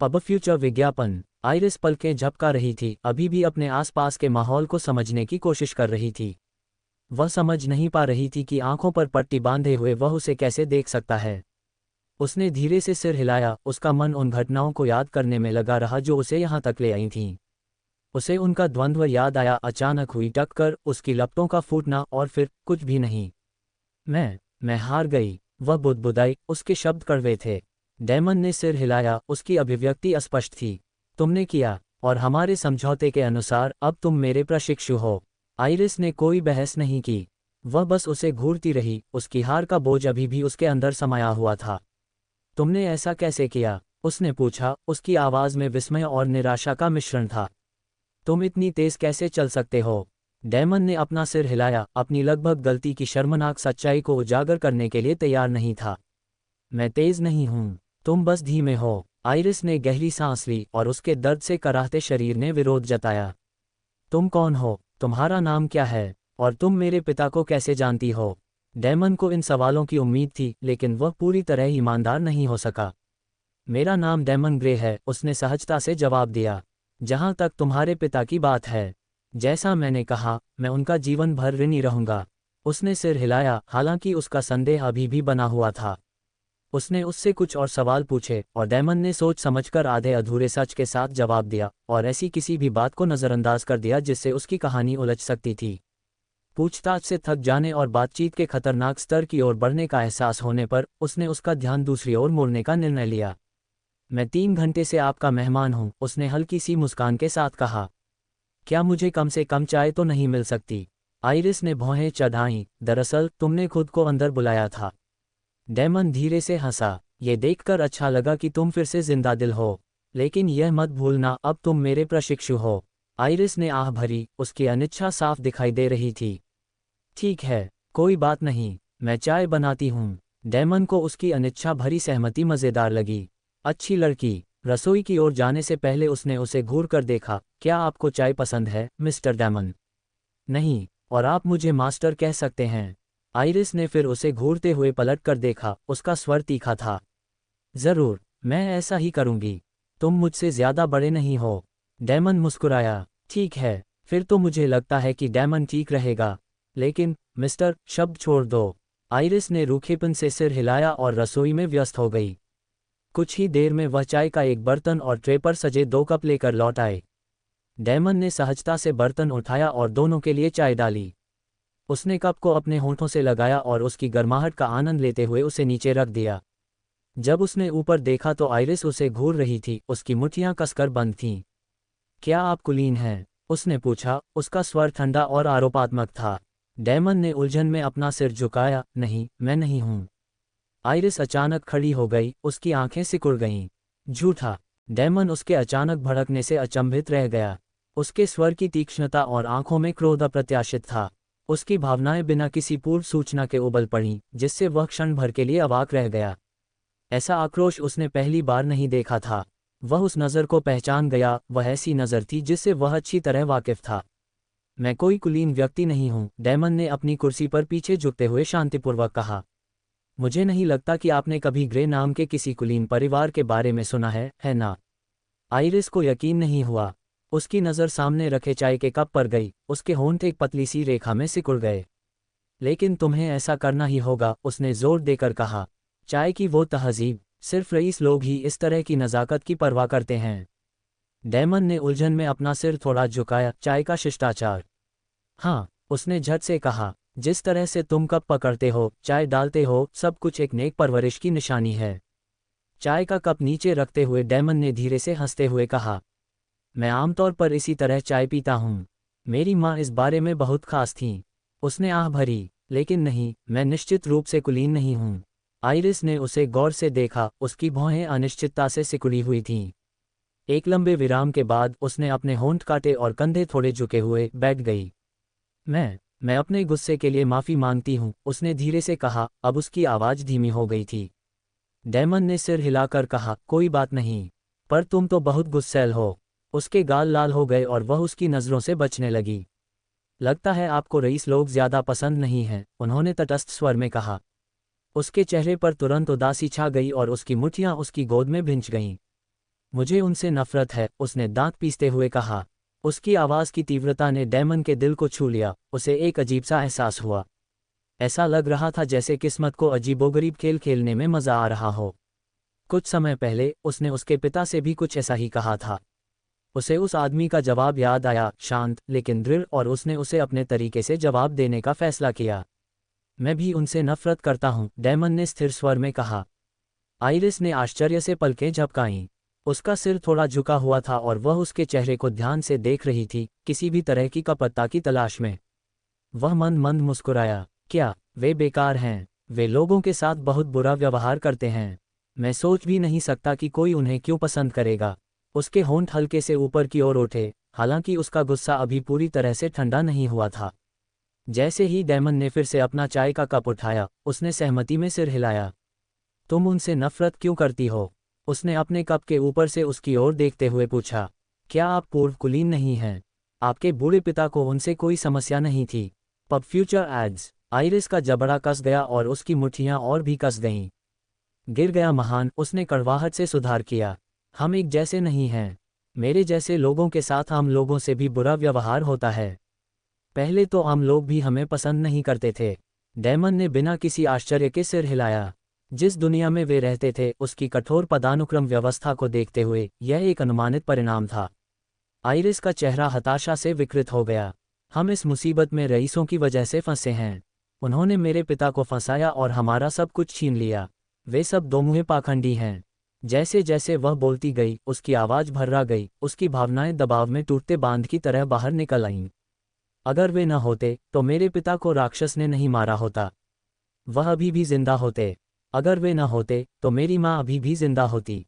पब फ्यूचर विज्ञापन। आइरिस पलकें झपका रही थी, अभी भी अपने आसपास के माहौल को समझने की कोशिश कर रही थी। वह समझ नहीं पा रही थी कि आंखों पर पट्टी बांधे हुए वह उसे कैसे देख सकता है। उसने धीरे से सिर हिलाया। उसका मन उन घटनाओं को याद करने में लगा रहा जो उसे यहाँ तक ले आई थीं। उसे उनका द्वंद्व याद आया, अचानक हुई टक्कर, उसकी लपटों का फूटना, और फिर कुछ भी नहीं। मैं हार गई, वह बुदबुदाई। उसके शब्द कड़वे थे। डेमन ने सिर हिलाया, उसकी अभिव्यक्ति अस्पष्ट थी। तुमने किया, और हमारे समझौते के अनुसार अब तुम मेरे प्रशिक्षु हो। आइरिस ने कोई बहस नहीं की। वह बस उसे घूरती रही। उसकी हार का बोझ अभी भी उसके अंदर समाया हुआ था। तुमने ऐसा कैसे किया? उसने पूछा। उसकी आवाज़ में विस्मय और निराशा का मिश्रण था। तुम इतनी तेज कैसे चल सकते हो? डेमन ने अपना सिर हिलाया, अपनी लगभग गलती की शर्मनाक सच्चाई को उजागर करने के लिए तैयार नहीं था। मैं तेज नहीं हूं, तुम बस धीमे हो। आइरिस ने गहरी सांस ली, और उसके दर्द से कराहते शरीर ने विरोध जताया। तुम कौन हो? तुम्हारा नाम क्या है? और तुम मेरे पिता को कैसे जानती हो? डेमन को इन सवालों की उम्मीद थी, लेकिन वह पूरी तरह ईमानदार नहीं हो सका। मेरा नाम डेमन ग्रे है, उसने सहजता से जवाब दिया। जहां तक तुम्हारे पिता की बात है, जैसा मैंने कहा, मैं उनका जीवन भर ऋणी रहूंगा। उसने सिर हिलाया, हालांकि उसका संदेह अभी भी बना हुआ था। उसने उससे कुछ और सवाल पूछे, और डेमन ने सोच समझकर आधे अधूरे सच के साथ जवाब दिया, और ऐसी किसी भी बात को नज़रअंदाज कर दिया जिससे उसकी कहानी उलझ सकती थी। पूछताछ से थक जाने और बातचीत के खतरनाक स्तर की ओर बढ़ने का एहसास होने पर उसने उसका ध्यान दूसरी ओर मोड़ने का निर्णय लिया। मैं 3 घंटे से आपका मेहमान हूं, उसने हल्की सी मुस्कान के साथ कहा। क्या मुझे कम से कम चाय तो नहीं मिल सकती? आइरिस ने भौहें चढ़ाईं। दरअसल तुमने खुद को अंदर बुलाया था। डेमन धीरे से हंसा। ये देखकर अच्छा लगा कि तुम फिर से जिंदा दिल हो, लेकिन यह मत भूलना, अब तुम मेरे प्रशिक्षु हो। आइरिस ने आह भरी, उसकी अनिच्छा साफ दिखाई दे रही थी। ठीक है, कोई बात नहीं, मैं चाय बनाती हूँ। डेमन को उसकी अनिच्छा भरी सहमति मज़ेदार लगी। अच्छी लड़की। रसोई की ओर जाने से पहले उसने उसे घूर कर देखा। क्या आपको चाय पसंद है, मिस्टर डेमन? नहीं, और आप मुझे मास्टर कह सकते हैं। आइरिस ने फिर उसे घूरते हुए पलट कर देखा। उसका स्वर तीखा था। जरूर, मैं ऐसा ही करूंगी। तुम मुझसे ज्यादा बड़े नहीं हो। डेमन मुस्कुराया। ठीक है, फिर तो मुझे लगता है कि डेमन ठीक रहेगा। लेकिन मिस्टर, शब्द छोड़ दो। आइरिस ने रूखेपन से सिर हिलाया और रसोई में व्यस्त हो गई। कुछ ही देर में वह चाय का एक बर्तन और ट्रे पर सजे 2 कप लेकर लौट आए। डेमन ने सहजता से बर्तन उठाया और दोनों के लिए चाय डाली। उसने कप को अपने होंठों से लगाया और उसकी गर्माहट का आनंद लेते हुए उसे नीचे रख दिया। जब उसने ऊपर देखा तो आइरिस उसे घूर रही थी, उसकी मुट्ठियां कसकर बंद थीं। क्या आप कुलीन हैं? उसने पूछा। उसका स्वर ठंडा और आरोपात्मक था। डेमन ने उलझन में अपना सिर झुकाया। नहीं, मैं नहीं हूं। आइरिस अचानक खड़ी हो गई, उसकी आंखें सिकुड़ गईं। झूठा। डेमन उसके अचानक भड़कने से अचंभित रह गया। उसके स्वर की तीक्ष्णता और आंखों में क्रोध अप्रत्याशित था। उसकी भावनाएं बिना किसी पूर्व सूचना के उबल पड़ीं, जिससे वह क्षण भर के लिए अवाक रह गया। ऐसा आक्रोश उसने पहली बार नहीं देखा था। वह उस नज़र को पहचान गया। वह ऐसी नज़र थी जिससे वह अच्छी तरह वाकिफ था। मैं कोई कुलीन व्यक्ति नहीं हूं, डेमन ने अपनी कुर्सी पर पीछे झुकते हुए शांतिपूर्वक कहा। मुझे नहीं लगता कि आपने कभी ग्रे नाम के किसी कुलीन परिवार के बारे में सुना है ना? आइरिस को यकीन नहीं हुआ। उसकी नज़र सामने रखे चाय के कप पर गई। उसके होंठ एक पतली सी रेखा में सिकुड़ गए। लेकिन तुम्हें ऐसा करना ही होगा, उसने जोर देकर कहा। चाय की वो तहजीब, सिर्फ रईस लोग ही इस तरह की नज़ाकत की परवाह करते हैं। डेमन ने उलझन में अपना सिर थोड़ा झुकाया। चाय का शिष्टाचार? हाँ, उसने झट से कहा। जिस तरह से तुम कप पकड़ते हो, चाय डालते हो, सब कुछ एक नेक परवरिश की निशानी है। चाय का कप नीचे रखते हुए डैमन ने धीरे से हंसते हुए कहा, मैं आमतौर पर इसी तरह चाय पीता हूँ। मेरी माँ इस बारे में बहुत खास थीं। उसने आह भरी, लेकिन नहीं, मैं निश्चित रूप से कुलीन नहीं हूँ। आइरिस ने उसे गौर से देखा, उसकी भौहें अनिश्चितता से सिकुड़ी हुई थीं। एक लंबे विराम के बाद उसने अपने होंठ काटे और कंधे थोड़े झुके हुए बैठ गई। मैं अपने गुस्से के लिए माफ़ी मांगती हूँ, उसने धीरे से कहा, अब उसकी आवाज़ धीमी हो गई थी। डैमन ने सिर हिलाकर कहा, कोई बात नहीं, पर तुम तो बहुत गुस्सैल हो। उसके गाल लाल हो गए और वह उसकी नज़रों से बचने लगी। लगता है आपको रईस लोग ज़्यादा पसंद नहीं हैं, उन्होंने तटस्थ स्वर में कहा। उसके चेहरे पर तुरंत उदासी छा गई और उसकी मुट्ठियां उसकी गोद में भिंच गईं। मुझे उनसे नफरत है, उसने दांत पीसते हुए कहा। उसकी आवाज़ की तीव्रता ने डैमन के दिल को छू लिया, उसे एक अजीब सा एहसास हुआ। ऐसा लग रहा था जैसे किस्मत को अजीबोगरीब खेल खेलने में मज़ा आ रहा हो। कुछ समय पहले उसने उसके पिता से भी कुछ ऐसा ही कहा था। उसे उस आदमी का जवाब याद आया, शांत लेकिन दृढ़, और उसने उसे अपने तरीके से जवाब देने का फैसला किया। मैं भी उनसे नफरत करता हूँ, डैमन ने स्थिर स्वर में कहा। आइरिस ने आश्चर्य से पलकें झपकाईं। उसका सिर थोड़ा झुका हुआ था और वह उसके चेहरे को ध्यान से देख रही थी, किसी भी तरह की कपटता की तलाश में। वह मंद मंद मुस्कुराया। क्या वे बेकार हैं? वे लोगों के साथ बहुत बुरा व्यवहार करते हैं। मैं सोच भी नहीं सकता कि कोई उन्हें क्यों पसंद करेगा। उसके होंठ हल्के से ऊपर की ओर उठे, हालांकि उसका गुस्सा अभी पूरी तरह से ठंडा नहीं हुआ था। जैसे ही डैमन ने फिर से अपना चाय का कप उठाया, उसने सहमति में सिर हिलाया। तुम उनसे नफरत क्यों करती हो? उसने अपने कप के ऊपर से उसकी ओर देखते हुए पूछा। क्या आप पूर्व कुलीन नहीं हैं? आपके बूढ़े पिता को उनसे कोई समस्या नहीं थी? Pub future ads. आइरिस का जबड़ा कस गया और उसकी मुट्ठियां और भी कस गईं। गिर गया महान, उसने कड़वाहट से सुधार किया। हम एक जैसे नहीं हैं। मेरे जैसे लोगों के साथ आम लोगों से भी बुरा व्यवहार होता है। पहले तो आम लोग भी हमें पसंद नहीं करते थे। डैमन ने बिना किसी आश्चर्य के सिर हिलाया। जिस दुनिया में वे रहते थे उसकी कठोर पदानुक्रम व्यवस्था को देखते हुए यह एक अनुमानित परिणाम था। आइरिस का चेहरा हताशा से विकृत हो गया। हम इस मुसीबत में रईसों की वजह से फंसे हैं। उन्होंने मेरे पिता को फंसाया और हमारा सब कुछ छीन लिया। वे सब दोमुहे पाखंडी हैं। जैसे जैसे वह बोलती गई उसकी आवाज़ भर्रा गई, उसकी भावनाएं दबाव में टूटते बांध की तरह बाहर निकल आईं। अगर वे न होते तो मेरे पिता को राक्षस ने नहीं मारा होता। वह अभी भी जिंदा होते। अगर वे न होते तो मेरी माँ अभी भी जिंदा होती।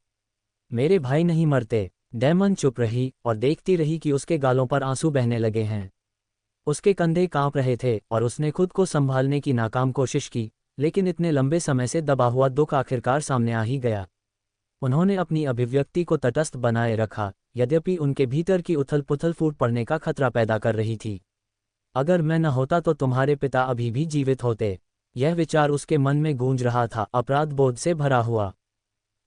मेरे भाई नहीं मरते। डैमन चुप रही और देखती रही कि उसके गालों पर आंसू बहने लगे हैं। उसके कंधे कांप रहे थे और उसने खुद को संभालने की नाकाम कोशिश की, लेकिन इतने लंबे समय से दबा हुआ दुख आखिरकार सामने आ ही गया। उन्होंने अपनी अभिव्यक्ति को तटस्थ बनाए रखा, यद्यपि उनके भीतर की उथल पुथल फूट पड़ने का खतरा पैदा कर रही थी। अगर मैं न होता तो तुम्हारे पिता अभी भी जीवित होते। यह विचार उसके मन में गूंज रहा था, अपराध बोध से भरा हुआ।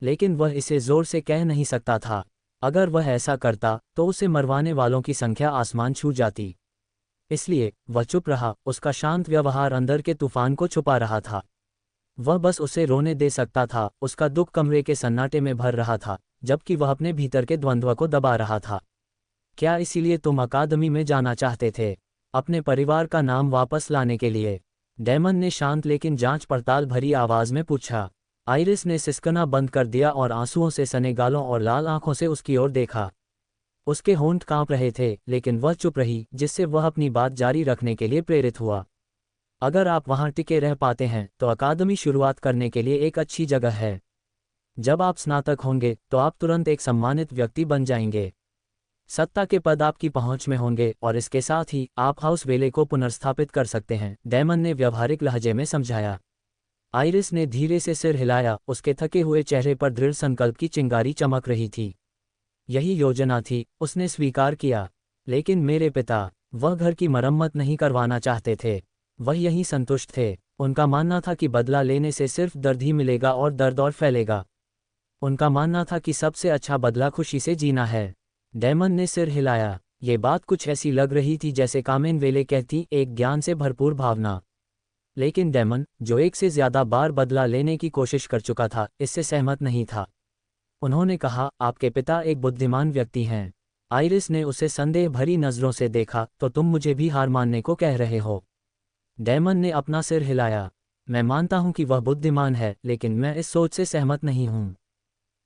लेकिन वह इसे जोर से कह नहीं सकता था। अगर वह ऐसा करता तो उसे मरवाने वालों की संख्या आसमान छू जाती। इसलिए वह चुप रहा। उसका शांत व्यवहार अंदर के तूफान को छुपा रहा था। वह बस उसे रोने दे सकता था। उसका दुख कमरे के सन्नाटे में भर रहा था, जबकि वह अपने भीतर के द्वंद्व को दबा रहा था। क्या इसीलिए तुम अकादमी में जाना चाहते थे? अपने परिवार का नाम वापस लाने के लिए? डैमन ने शांत लेकिन जांच पड़ताल भरी आवाज में पूछा। आइरिस ने सिसकना बंद कर दिया और आंसुओं से सने गालों और लाल आंखों से उसकी ओर देखा। उसके होंठ कांप रहे थे, लेकिन वह चुप रही, जिससे वह अपनी बात जारी रखने के लिए प्रेरित हुआ। अगर आप वहां टिके रह पाते हैं तो अकादमी शुरुआत करने के लिए एक अच्छी जगह है। जब आप स्नातक होंगे तो आप तुरंत एक सम्मानित व्यक्ति बन जाएंगे। सत्ता के पद आपकी पहुंच में होंगे और इसके साथ ही आप हाउस वेले को पुनर्स्थापित कर सकते हैं, डैमन ने व्यवहारिक लहजे में समझाया। आइरिस ने धीरे से सिर हिलाया। उसके थके हुए चेहरे पर दृढ़ संकल्प की चिंगारी चमक रही थी। यही योजना थी, उसने स्वीकार किया। लेकिन मेरे पिता, वह घर की मरम्मत नहीं करवाना चाहते थे। वह यहीं संतुष्ट थे। उनका मानना था कि बदला लेने से सिर्फ दर्द ही मिलेगा और दर्द और फैलेगा। उनका मानना था कि सबसे अच्छा बदला खुशी से जीना है। डैमन ने सिर हिलाया। ये बात कुछ ऐसी लग रही थी जैसे कामेन वेले कहती, एक ज्ञान से भरपूर भावना। लेकिन डैमन, जो एक से ज्यादा बार बदला लेने की कोशिश कर चुका था, इससे सहमत नहीं था। उन्होंने कहा, आपके पिता एक बुद्धिमान व्यक्ति हैं। आइरिस ने उसे संदेह भरी नजरों से देखा, तो तुम मुझे भी हार मानने को कह रहे हो? डेमन ने अपना सिर हिलाया। मैं मानता हूं कि वह बुद्धिमान है, लेकिन मैं इस सोच से सहमत नहीं हूं।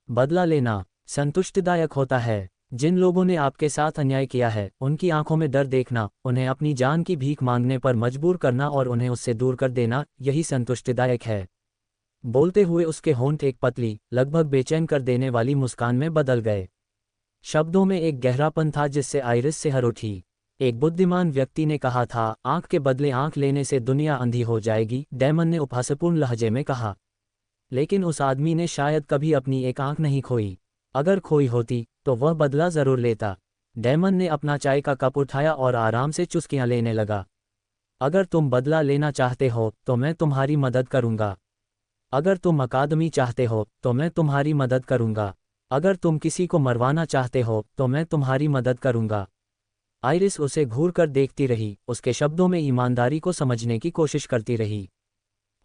बदला लेना संतुष्टिदायक होता है। जिन लोगों ने आपके साथ अन्याय किया है, उनकी आंखों में डर देखना, उन्हें अपनी जान की भीख मांगने पर मजबूर करना और उन्हें उससे दूर कर देना, यही संतुष्टिदायक है। बोलते हुए उसके होंठ एक पतली, लगभग बेचैन कर देने वाली मुस्कान में बदल गए। शब्दों में एक गहरापन था जिससे आइरिस सिहर उठी। एक बुद्धिमान व्यक्ति ने कहा था, आंख के बदले आंख लेने से दुनिया अंधी हो जाएगी, डेमन ने उपहासपूर्ण लहजे में कहा। लेकिन उस आदमी ने शायद कभी अपनी एक आंख नहीं खोई। अगर खोई होती तो वह बदला जरूर लेता। डेमन ने अपना चाय का कप उठाया और आराम से चुस्कियां लेने लगा। अगर तुम बदला लेना चाहते हो तो मैं तुम्हारी मदद करूंगा। अगर तुम अकादमी चाहते हो तो मैं तुम्हारी मदद करूंगा। अगर तुम किसी को मरवाना चाहते हो तो मैं तुम्हारी मदद करूंगा। आइरिस उसे घूर कर देखती रही, उसके शब्दों में ईमानदारी को समझने की कोशिश करती रही।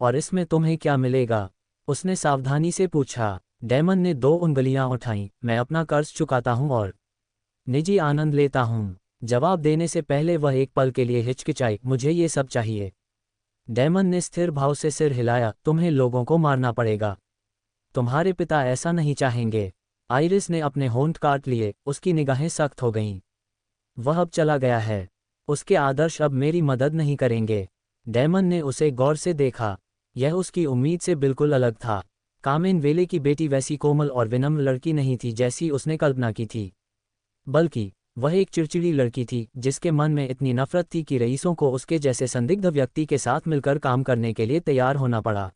और इसमें तुम्हें क्या मिलेगा? उसने सावधानी से पूछा। डेमन ने 2 उंगलियां उठाईं। मैं अपना कर्ज चुकाता हूं और निजी आनंद लेता हूं। जवाब देने से पहले वह एक पल के लिए हिचकिचाई। मुझे ये सब चाहिए। डेमन ने स्थिर भाव से सिर हिलाया। तुम्हें लोगों को मारना पड़ेगा। तुम्हारे पिता ऐसा नहीं चाहेंगे। आइरिस ने अपने होंठ काट लिए, उसकी निगाहें सख्त हो गईं। वह अब चला गया है। उसके आदर्श अब मेरी मदद नहीं करेंगे। डेमन ने उसे गौर से देखा। यह उसकी उम्मीद से बिल्कुल अलग था। कामेन वेले की बेटी वैसी कोमल और विनम्र लड़की नहीं थी जैसी उसने कल्पना की थी, बल्कि वह एक चिड़चिड़ी लड़की थी जिसके मन में इतनी नफरत थी कि रईसों को उसके जैसे संदिग्ध व्यक्ति के साथ मिलकर काम करने के लिए तैयार होना पड़ा।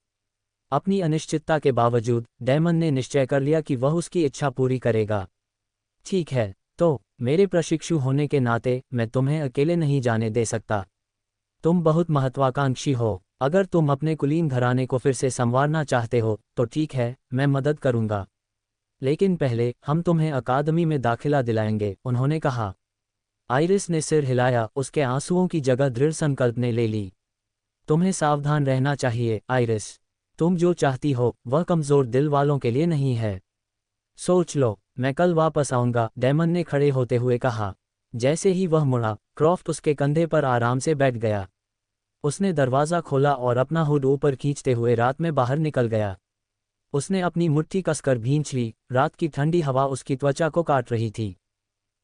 अपनी अनिश्चितता के बावजूद डेमन ने निश्चय कर लिया कि वह उसकी इच्छा पूरी करेगा। ठीक है, तो मेरे प्रशिक्षु होने के नाते मैं तुम्हें अकेले नहीं जाने दे सकता। तुम बहुत महत्वाकांक्षी हो। अगर तुम अपने कुलीन घराने को फिर से संवारना चाहते हो तो ठीक है, मैं मदद करूंगा। लेकिन पहले हम तुम्हें अकादमी में दाखिला दिलाएंगे, उन्होंने कहा। आइरिस ने सिर हिलाया, उसके आंसुओं की जगह दृढ़ संकल्प ने ले ली। तुम्हें सावधान रहना चाहिए, आइरिस। तुम जो चाहती हो वह कमजोर दिल वालों के लिए नहीं है। सोच लो, मैं कल वापस आऊंगा, डेमन ने खड़े होते हुए कहा। जैसे ही वह मुड़ा, क्रॉफ्ट उसके कंधे पर आराम से बैठ गया। उसने दरवाज़ा खोला और अपना हुड ऊपर खींचते हुए रात में बाहर निकल गया। उसने अपनी मुट्ठी कसकर भींच ली। रात की ठंडी हवा उसकी त्वचा को काट रही थी।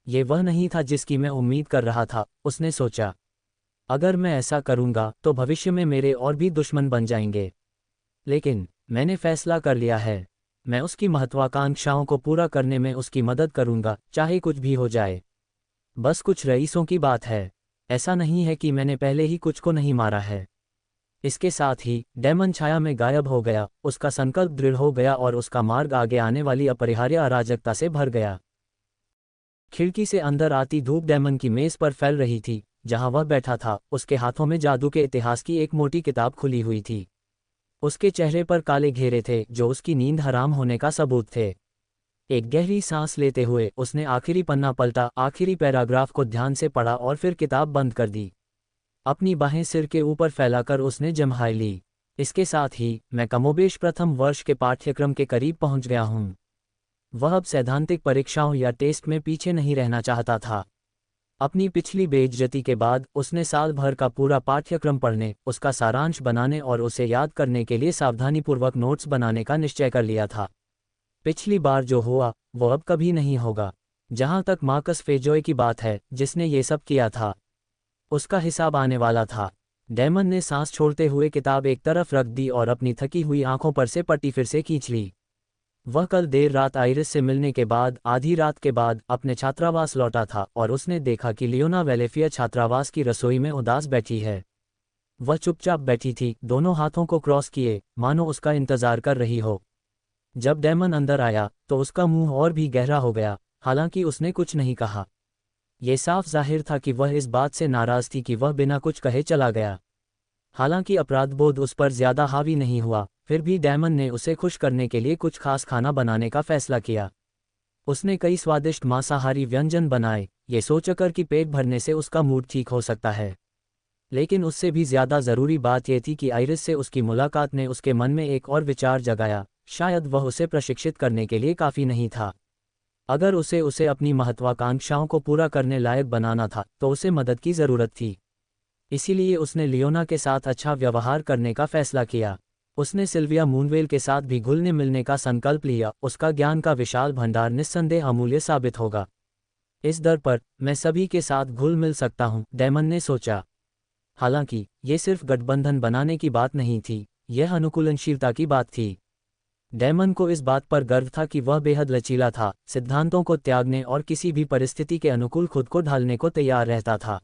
ये वह नहीं था जिसकी मैं उम्मीद कर रहा था, उसने सोचा। अगर मैं ऐसा करूंगा तो भविष्य में मेरे और भी दुश्मन बन जाएंगे। लेकिन मैंने फैसला कर लिया है। मैं उसकी महत्वाकांक्षाओं को पूरा करने में उसकी मदद करूंगा, चाहे कुछ भी हो जाए। बस कुछ रईसों की बात है। ऐसा नहीं है कि मैंने पहले ही कुछ को नहीं मारा है। इसके साथ ही डेमन छाया में गायब हो गया। उसका संकल्प दृढ़ हो गया और उसका मार्ग आगे आने वाली अपरिहार्य अराजकता से भर गया। खिड़की से अंदर आती धूप डेमन की मेज पर फैल रही थी। जहां वह बैठा था, उसके हाथों में जादू के इतिहास की एक मोटी किताब खुली हुई थी। उसके चेहरे पर काले घेरे थे जो उसकी नींद हराम होने का सबूत थे। एक गहरी सांस लेते हुए उसने आखिरी पन्ना पलटा, आखिरी पैराग्राफ को ध्यान से पढ़ा और फिर किताब बंद कर दी। अपनी बाहें सिर के ऊपर फैलाकर उसने जम्हाई ली। इसके साथ ही मैं कमोबेश प्रथम वर्ष के पाठ्यक्रम के करीब पहुंच गया हूं। वह अब सैद्धांतिक परीक्षाओं या टेस्ट में पीछे नहीं रहना चाहता था। अपनी पिछली बेइज्जती के बाद उसने साल भर का पूरा पाठ्यक्रम पढ़ने, उसका सारांश बनाने और उसे याद करने के लिए सावधानीपूर्वक नोट्स बनाने का निश्चय कर लिया था। पिछली बार जो हुआ वो अब कभी नहीं होगा। जहां तक मार्कस फेजोय की बात है, जिसने ये सब किया था, उसका हिसाब आने वाला था। डेमन ने सांस छोड़ते हुए किताब एक तरफ रख दी और अपनी थकी हुई आंखों पर से पट्टी फिर से खींच ली। वह कल देर रात आइरिस से मिलने के बाद आधी रात के बाद अपने छात्रावास लौटा था और उसने देखा कि लियोना वेलेफिया छात्रावास की रसोई में उदास बैठी है। वह चुपचाप बैठी थी, दोनों हाथों को क्रॉस किए, मानो उसका इंतजार कर रही हो। जब डेमन अंदर आया तो उसका मुंह और भी गहरा हो गया, हालांकि उसने कुछ नहीं कहा। ये साफ जाहिर था कि वह इस बात से नाराज थी कि वह बिना कुछ कहे चला गया। हालांकि अपराधबोध उस पर ज्यादा हावी नहीं हुआ, फिर भी डेमन ने उसे खुश करने के लिए कुछ खास खाना बनाने का फैसला किया। उसने कई स्वादिष्ट मांसाहारी व्यंजन बनाए, ये सोचकर कि पेट भरने से उसका मूड ठीक हो सकता है। लेकिन उससे भी ज्यादा जरूरी बात यह थी कि आइरिस से उसकी मुलाकात ने उसके मन में एक और विचार जगाया। शायद वह उसे प्रशिक्षित करने के लिए काफी नहीं था। अगर उसे अपनी महत्वाकांक्षाओं को पूरा करने लायक बनाना था तो उसे मदद की जरूरत थी। इसीलिए उसने लियोना के साथ अच्छा व्यवहार करने का फैसला किया। उसने सिल्विया मूनवेल के साथ भी घुलने मिलने का संकल्प लिया। उसका ज्ञान का विशाल भंडार निस्संदेह अमूल्य साबित होगा। इस दर पर मैं सभी के साथ घुल मिल सकता हूं, डेमन ने सोचा। हालांकि ये सिर्फ गठबंधन बनाने की बात नहीं थी, यह अनुकूलनशीलता की बात थी। डेमन को इस बात पर गर्व था कि वह बेहद लचीला था, सिद्धांतों को त्यागने और किसी भी परिस्थिति के अनुकूल खुद को ढालने को तैयार रहता था।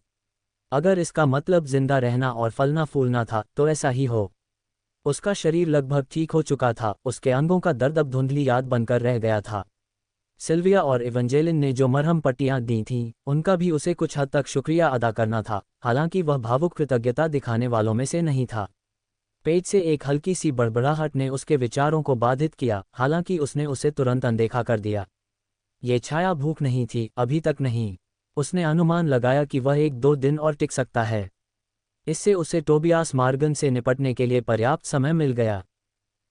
अगर इसका मतलब जिंदा रहना और फलना फूलना था तो ऐसा ही हो। उसका शरीर लगभग ठीक हो चुका था, उसके अंगों का दर्द अब धुंधली याद बनकर रह गया था। सिल्विया और इवेंजेलिन ने जो मरहम पट्टियां दी थीं, उनका भी उसे कुछ हद तक शुक्रिया अदा करना था, हालांकि वह भावुक कृतज्ञता दिखाने वालों में से नहीं था। पेट से एक हल्की सी बड़बड़ाहट ने उसके विचारों को बाधित किया, हालांकि उसने उसे तुरंत अनदेखा कर दिया। ये छाया भूख नहीं थी, अभी तक नहीं। उसने अनुमान लगाया कि वह 1-2 दिन और टिक सकता है। इससे उसे टोबियास मॉर्गन से निपटने के लिए पर्याप्त समय मिल गया।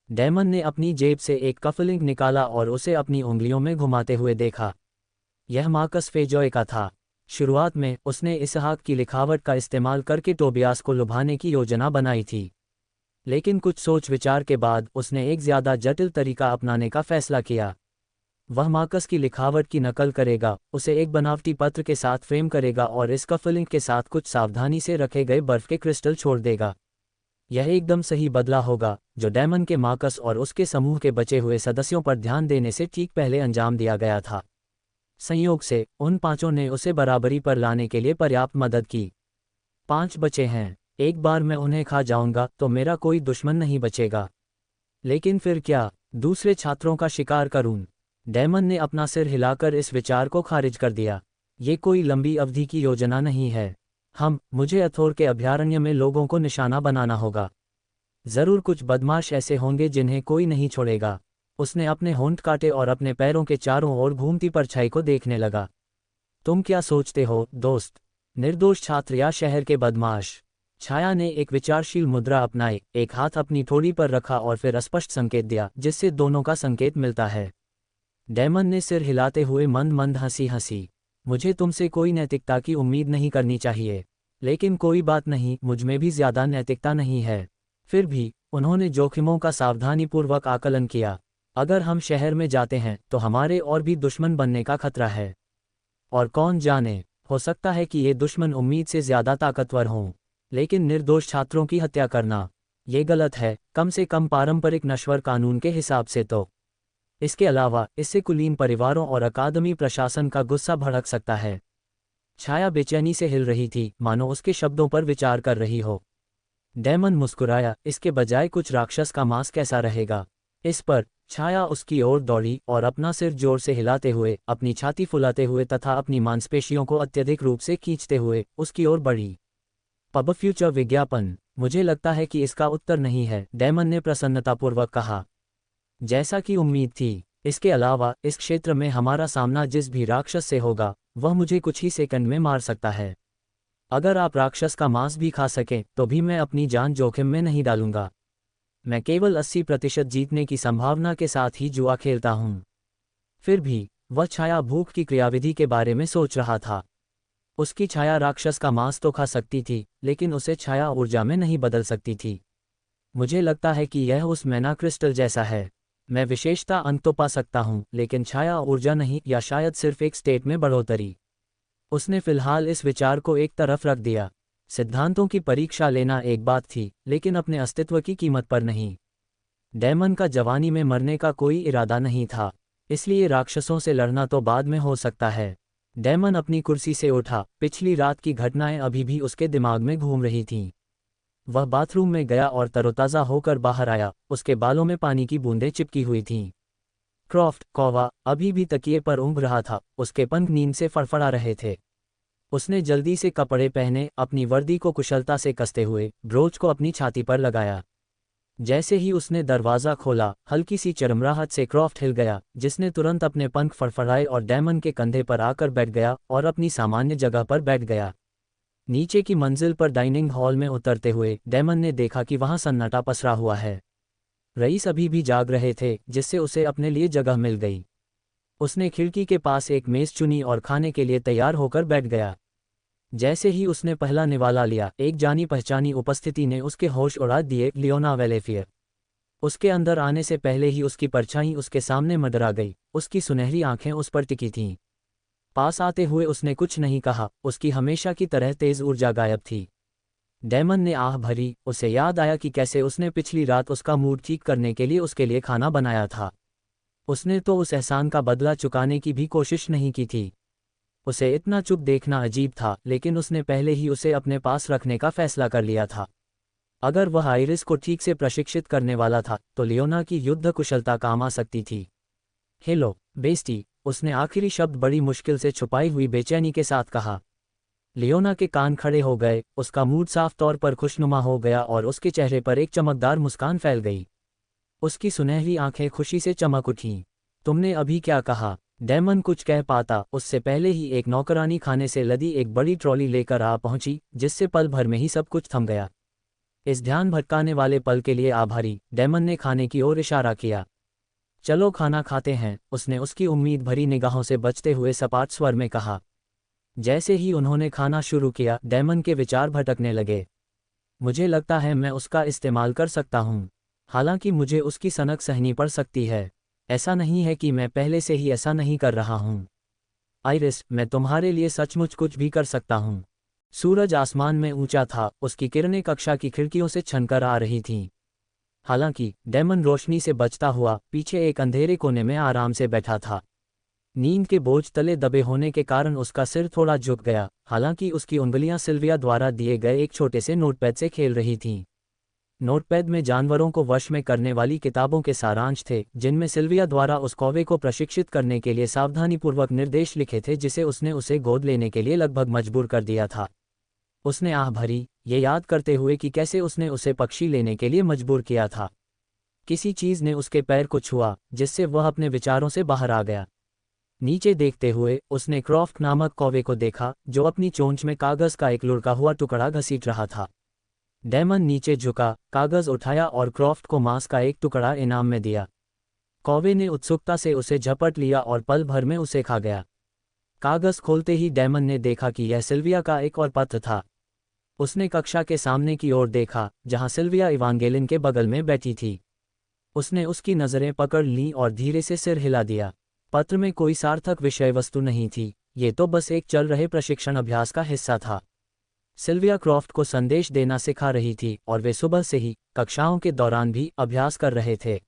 डेमन ने अपनी जेब से एक कफलिंग निकाला और उसे अपनी उंगलियों में घुमाते हुए देखा। यह मार्कस फेजॉय का था। शुरुआत में उसने इसहाक की लिखावट का इस्तेमाल करके टोबियास को लुभाने की योजना बनाई थी, लेकिन कुछ सोच विचार के बाद उसने एक ज़्यादा जटिल तरीका अपनाने का फैसला किया। वह मार्कस की लिखावट की नकल करेगा, उसे एक बनावटी पत्र के साथ फ्रेम करेगा और इस कफलिंग के साथ कुछ सावधानी से रखे गए बर्फ के क्रिस्टल छोड़ देगा। यह एकदम सही बदला होगा, जो डेमन के मार्कस और उसके समूह के बचे हुए सदस्यों पर ध्यान देने से ठीक पहले अंजाम दिया गया था। संयोग से उन 5 ने उसे बराबरी पर लाने के लिए पर्याप्त मदद की। 5 बचे हैं, एक बार मैं उन्हें खा जाऊंगा तो मेरा कोई दुश्मन नहीं बचेगा। लेकिन फिर क्या, दूसरे छात्रों का शिकार करूं? डेमन ने अपना सिर हिलाकर इस विचार को खारिज कर दिया। ये कोई लंबी अवधि की योजना नहीं है। मुझे अथोर के अभयारण्य में लोगों को निशाना बनाना होगा। जरूर कुछ बदमाश ऐसे होंगे जिन्हें कोई नहीं छोड़ेगा। उसने अपने होंठ काटे और अपने पैरों के चारों ओर घूमती परछाई को देखने लगा। तुम क्या सोचते हो, दोस्त? निर्दोष छात्र या शहर के बदमाश? छाया ने एक विचारशील मुद्रा अपनाई, एक हाथ अपनी ठोड़ी पर रखा और फिर स्पष्ट संकेत दिया, जिससे दोनों का संकेत मिलता है। डेमन ने सिर हिलाते हुए मंद मंद हंसी। मुझे तुमसे कोई नैतिकता की उम्मीद नहीं करनी चाहिए, लेकिन कोई बात नहीं, मुझमें भी ज्यादा नैतिकता नहीं है। फिर भी उन्होंने जोखिमों का सावधानीपूर्वक आकलन किया। अगर हम शहर में जाते हैं तो हमारे और भी दुश्मन बनने का खतरा है। और कौन जाने, हो सकता है कि ये दुश्मन उम्मीद से ज्यादा ताकतवर हों। लेकिन निर्दोष छात्रों की हत्या करना, ये गलत है, कम से कम पारंपरिक नश्वर कानून के हिसाब से तो। इसके अलावा इससे कुलीन परिवारों और अकादमी प्रशासन का गुस्सा भड़क सकता है। छाया बेचैनी से हिल रही थी, मानो उसके शब्दों पर विचार कर रही हो। डेमन मुस्कुराया, इसके बजाय कुछ राक्षस का मांस कैसा रहेगा? इस पर छाया उसकी ओर दौड़ी और अपना सिर जोर से हिलाते हुए, अपनी छाती फुलाते हुए तथा अपनी मांसपेशियों को अत्यधिक रूप से खींचते हुए उसकी ओर बढ़ी। पब फ्यूचर विज्ञापन? मुझे लगता है कि इसका उत्तर नहीं है, डेमन ने प्रसन्नतापूर्वक कहा। जैसा कि उम्मीद थी। इसके अलावा इस क्षेत्र में हमारा सामना जिस भी राक्षस से होगा, वह मुझे कुछ ही सेकंड में मार सकता है। अगर आप राक्षस का मांस भी खा सकें तो भी मैं अपनी जान जोखिम में नहीं डालूंगा। मैं केवल 80% जीतने की संभावना के साथ ही जुआ खेलता हूं। फिर भी वह छाया भूख की क्रियाविधि के बारे में सोच रहा था। उसकी छाया राक्षस का मांस तो खा सकती थी, लेकिन उसे छाया ऊर्जा में नहीं बदल सकती थी। मुझे लगता है कि यह उस मैना क्रिस्टल जैसा है। मैं विशेषता अंक तो पा सकता हूं, लेकिन छाया ऊर्जा नहीं, या शायद सिर्फ एक स्टेट में बढ़ोतरी। उसने फिलहाल इस विचार को एक तरफ रख दिया। सिद्धांतों की परीक्षा लेना एक बात थी, लेकिन अपने अस्तित्व की कीमत पर नहीं। डेमन का जवानी में मरने का कोई इरादा नहीं था, इसलिए राक्षसों से लड़ना तो बाद में हो सकता है। डेमन अपनी कुर्सी से उठा, पिछली रात की घटनाएं अभी भी उसके दिमाग में घूम रही थीं। वह बाथरूम में गया और तरोताज़ा होकर बाहर आया, उसके बालों में पानी की बूंदें चिपकी हुई थीं। क्रॉफ्ट कौवा अभी भी तकिए पर ऊँघ रहा था, उसके पंख नींद से फड़फड़ा रहे थे। उसने जल्दी से कपड़े पहने, अपनी वर्दी को कुशलता से कसते हुए ब्रोच को अपनी छाती पर लगाया। जैसे ही उसने दरवाज़ा खोला, हल्की सी चरमराहट से क्रॉफ्ट हिल गया, जिसने तुरंत अपने पंख फड़फड़ाए और डेमन के कंधे पर आकर बैठ गया और अपनी सामान्य जगह पर बैठ गया। नीचे की मंजिल पर डाइनिंग हॉल में उतरते हुए डेमन ने देखा कि वहां सन्नाटा पसरा हुआ है। रईस अभी भी जाग रहे थे, जिससे उसे अपने लिए जगह मिल गई। उसने खिड़की के पास एक मेज चुनी और खाने के लिए तैयार होकर बैठ गया। जैसे ही उसने पहला निवाला लिया, एक जानी पहचानी उपस्थिति ने उसके होश उड़ा दिए, लियोना वेलेफियर। उसके अंदर आने से पहले ही उसकी परछाई उसके सामने मंडरा गई, उसकी सुनहरी आंखें उस पर टिकी थीं। पास आते हुए उसने कुछ नहीं कहा, उसकी हमेशा की तरह तेज ऊर्जा गायब थी। डेमन ने आह भरी, उसे याद आया कि कैसे उसने पिछली रात उसका मूड ठीक करने के लिए उसके लिए खाना बनाया था। उसने तो उस एहसान का बदला चुकाने की भी कोशिश नहीं की थी। उसे इतना चुप देखना अजीब था, लेकिन उसने पहले ही उसे अपने पास रखने का फैसला कर लिया था। अगर वह आइरिस को ठीक से प्रशिक्षित करने वाला था तो लियोना की युद्ध कुशलता काम आ सकती थी। हेलो बेस्टी, उसने आखिरी शब्द बड़ी मुश्किल से छुपाई हुई बेचैनी के साथ कहा। लियोना के कान खड़े हो गए, उसका मूड साफ तौर पर खुशनुमा हो गया और उसके चेहरे पर एक चमकदार मुस्कान फैल गई। उसकी सुनहरी आंखें खुशी से चमक उठीं। तुमने अभी क्या कहा? डेमन कुछ कह पाता उससे पहले ही एक नौकरानी खाने से लदी एक बड़ी ट्रॉली लेकर आ पहुंची, जिससे पल भर में ही सब कुछ थम गया। इस ध्यान भटकाने वाले पल के लिए आभारी, डेमन ने खाने की ओर इशारा किया। चलो खाना खाते हैं, उसने उसकी उम्मीद भरी निगाहों से बचते हुए सपाट स्वर में कहा। जैसे ही उन्होंने खाना शुरू किया, डेमन के विचार भटकने लगे। मुझे लगता है मैं उसका इस्तेमाल कर सकता हूँ, हालांकि मुझे उसकी सनक सहनी पड़ सकती है। ऐसा नहीं है कि मैं पहले से ही ऐसा नहीं कर रहा हूँ। आइरिस, मैं तुम्हारे लिए सचमुच कुछ भी कर सकता हूँ। सूरज आसमान में ऊंचा था, उसकी किरणें कक्षा की खिड़कियों से छनकर आ रही थीं। हालांकि डेमन रोशनी से बचता हुआ पीछे एक अंधेरे कोने में आराम से बैठा था। नींद के बोझ तले दबे होने के कारण उसका सिर थोड़ा झुक गया, हालांकि उसकी उंगलियां सिल्विया द्वारा दिए गए एक छोटे से नोटपैड से खेल रही थीं। नोटपैड में जानवरों को वश में करने वाली किताबों के सारांश थे, जिनमें सिल्विया द्वारा उस कौवे को प्रशिक्षित करने के लिए सावधानीपूर्वक निर्देश लिखे थे, जिसे उसने उसे गोद लेने के लिए लगभग मजबूर कर दिया था। उसने आह भरी, ये याद करते हुए कि कैसे उसने उसे पक्षी लेने के लिए मजबूर किया था। किसी चीज़ ने उसके पैर को छुआ, जिससे वह अपने विचारों से बाहर आ गया। नीचे देखते हुए उसने क्रॉफ्ट नामक कौवे को देखा, जो अपनी चोंच में कागज का एक लुढ़का हुआ टुकड़ा घसीट रहा था। डेमन नीचे झुका, कागज उठाया और क्रॉफ्ट को मांस का एक टुकड़ा इनाम में दिया। कौवे ने उत्सुकता से उसे झपट लिया और पल भर में उसे खा गया। कागज खोलते ही डेमन ने देखा कि यह सिल्विया का एक और पत्र था। उसने कक्षा के सामने की ओर देखा, जहां सिल्विया इवांगेलिन के बगल में बैठी थी। उसने उसकी नज़रें पकड़ लीं और धीरे से सिर हिला दिया। पत्र में कोई सार्थक विषय वस्तु नहीं थी, ये तो बस एक चल रहे प्रशिक्षण अभ्यास का हिस्सा था। सिल्विया क्रॉफ्ट को संदेश देना सिखा रही थी और वे सुबह से ही कक्षाओं के दौरान भी अभ्यास कर रहे थे।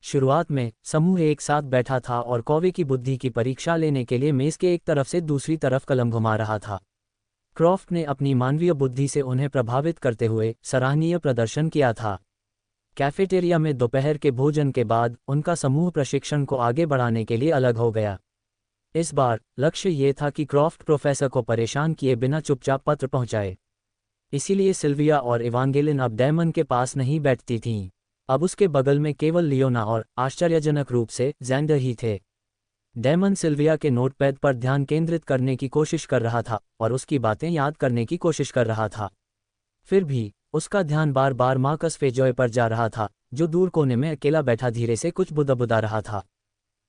शुरुआत में समूह एक साथ बैठा था और कौवे की बुद्धि की परीक्षा लेने के लिए मेज के एक तरफ से दूसरी तरफ कलम घुमा रहा था। क्रॉफ्ट ने अपनी मानवीय बुद्धि से उन्हें प्रभावित करते हुए सराहनीय प्रदर्शन किया था। कैफेटेरिया में दोपहर के भोजन के बाद उनका समूह प्रशिक्षण को आगे बढ़ाने के लिए अलग हो गया। इस बार लक्ष्य ये था कि क्रॉफ्ट प्रोफेसर को परेशान किए बिना चुपचाप पत्र पहुंचाए। इसीलिए सिल्विया और इवांगेलिन अब डेमन के पास नहीं बैठती थीं। अब उसके बगल में केवल लियोना और आश्चर्यजनक रूप से ज़ैंडर ही थे। डेमन सिल्विया के नोटपैड पर ध्यान केंद्रित करने की कोशिश कर रहा था और उसकी बातें याद करने की कोशिश कर रहा था। फिर भी उसका ध्यान बार बार मार्कस फेजॉय पर जा रहा था, जो दूर कोने में अकेला बैठा धीरे से कुछ बुदबुदा रहा था।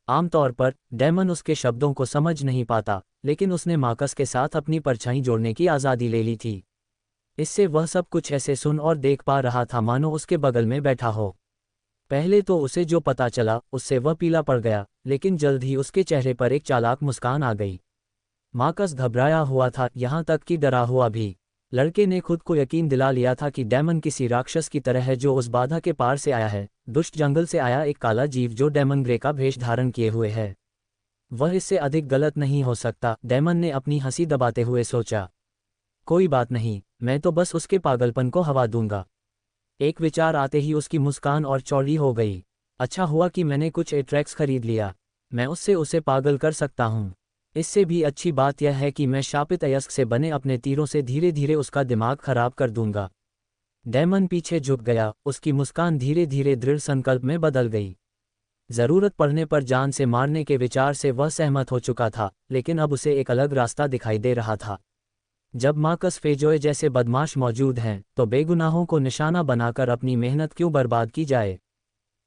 आमतौर पर डेमन उसके शब्दों को समझ नहीं पाता, लेकिन उसने मार्कस के साथ अपनी परछाई जोड़ने की आज़ादी ले ली थी। इससे वह सब कुछ ऐसे सुन और देख पा रहा था मानो उसके बगल में बैठा हो। पहले तो उसे जो पता चला उससे वह पीला पड़ गया, लेकिन जल्द ही उसके चेहरे पर एक चालाक मुस्कान आ गई। मार्कस घबराया हुआ था, यहाँ तक कि डरा हुआ भी। लड़के ने खुद को यकीन दिला लिया था कि डेमन किसी राक्षस की तरह है जो उस बाधा के पार से आया है, दुष्ट जंगल से आया एक काला जीव जो डेमन ग्रे का भेष धारण किए हुए है। वह इससे अधिक गलत नहीं हो सकता, डेमन ने अपनी हंसी दबाते हुए सोचा। कोई बात नहीं, मैं तो बस उसके पागलपन को हवा दूंगा। एक विचार आते ही उसकी मुस्कान और चौड़ी हो गई। अच्छा हुआ कि मैंने कुछ एट्रैक्स खरीद लिया, मैं उससे उसे पागल कर सकता हूँ। इससे भी अच्छी बात यह है कि मैं शापित अयस्क से बने अपने तीरों से धीरे धीरे उसका दिमाग खराब कर दूंगा। डेमन पीछे झुक गया, उसकी मुस्कान धीरे धीरे दृढ़ संकल्प में बदल गई। जरूरत पड़ने पर जान से मारने के विचार से वह सहमत हो चुका था, लेकिन अब उसे एक अलग रास्ता दिखाई दे रहा था। जब मार्कस फेजॉय जैसे बदमाश मौजूद हैं, तो बेगुनाहों को निशाना बनाकर अपनी मेहनत क्यों बर्बाद की जाए।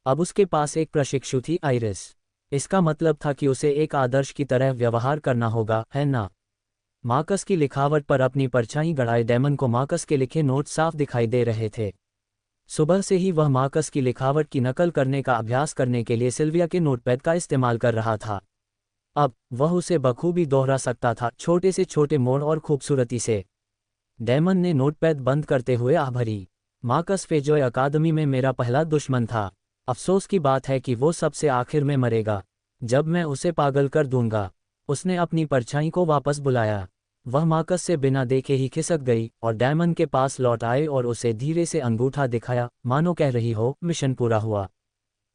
अब उसके पास एक प्रशिक्षु थी, आइरिस। इसका मतलब था कि उसे एक आदर्श की तरह व्यवहार करना होगा, है ना? मार्कस की लिखावट पर अपनी परछाई गड़ाए डेमन को मार्कस के लिखे नोट साफ दिखाई दे रहे थे। सुबह से ही वह मार्कस की लिखावट की नकल करने का अभ्यास करने के लिए सिल्विया के नोटपैड का इस्तेमाल कर रहा था। अब वह उसे बखूबी दोहरा सकता था, छोटे से छोटे मोड़ और खूबसूरती से। डेमन ने नोटपैड बंद करते हुए आह भरी। मार्कस फेजॉय अकादमी में मेरा पहला दुश्मन था। अफसोस की बात है कि वो सबसे आखिर में मरेगा, जब मैं उसे पागल कर दूंगा। उसने अपनी परछाई को वापस बुलाया। वह मार्कस से बिना देखे ही खिसक गई और डेमन के पास लौट आए और उसे धीरे से अंगूठा दिखाया, मानो कह रही हो, मिशन पूरा हुआ।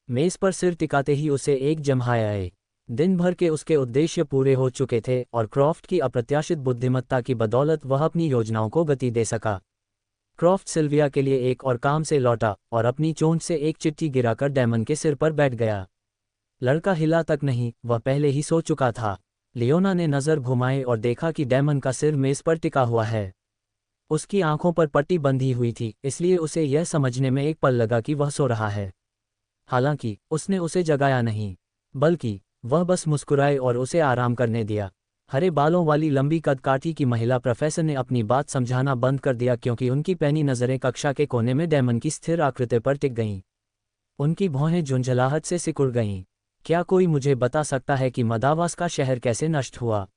मेज पर सिर टिकाते ही उसे एक जम्हाया आए। दिन भर के उसके उद्देश्य पूरे हो चुके थे और क्रॉफ्ट की अप्रत्याशित बुद्धिमत्ता की बदौलत वह अपनी योजनाओं को गति दे सका। क्रॉफ्ट सिल्विया के लिए एक और काम से लौटा और अपनी चोंच से एक चिट्ठी गिराकर डेमन के सिर पर बैठ गया। लड़का हिला तक नहीं, वह पहले ही सो चुका था। लियोना ने नज़र घुमाई और देखा कि डेमन का सिर मेज पर टिका हुआ है। उसकी आंखों पर पट्टी बंधी हुई थी, इसलिए उसे यह समझने में एक पल लगा कि वह सो रहा है। हालांकि उसने उसे जगाया नहीं, बल्कि वह बस मुस्कुराए और उसे आराम करने दिया। हरे बालों वाली लंबी कदकाठी की महिला प्रोफेसर ने अपनी बात समझाना बंद कर दिया क्योंकि उनकी पैनी नज़रें कक्षा के कोने में डेमन की स्थिर आकृति पर टिक गईं। उनकी भौहें झुंझलाहट से सिकुड़ गईं। क्या कोई मुझे बता सकता है कि मदावास का शहर कैसे नष्ट हुआ?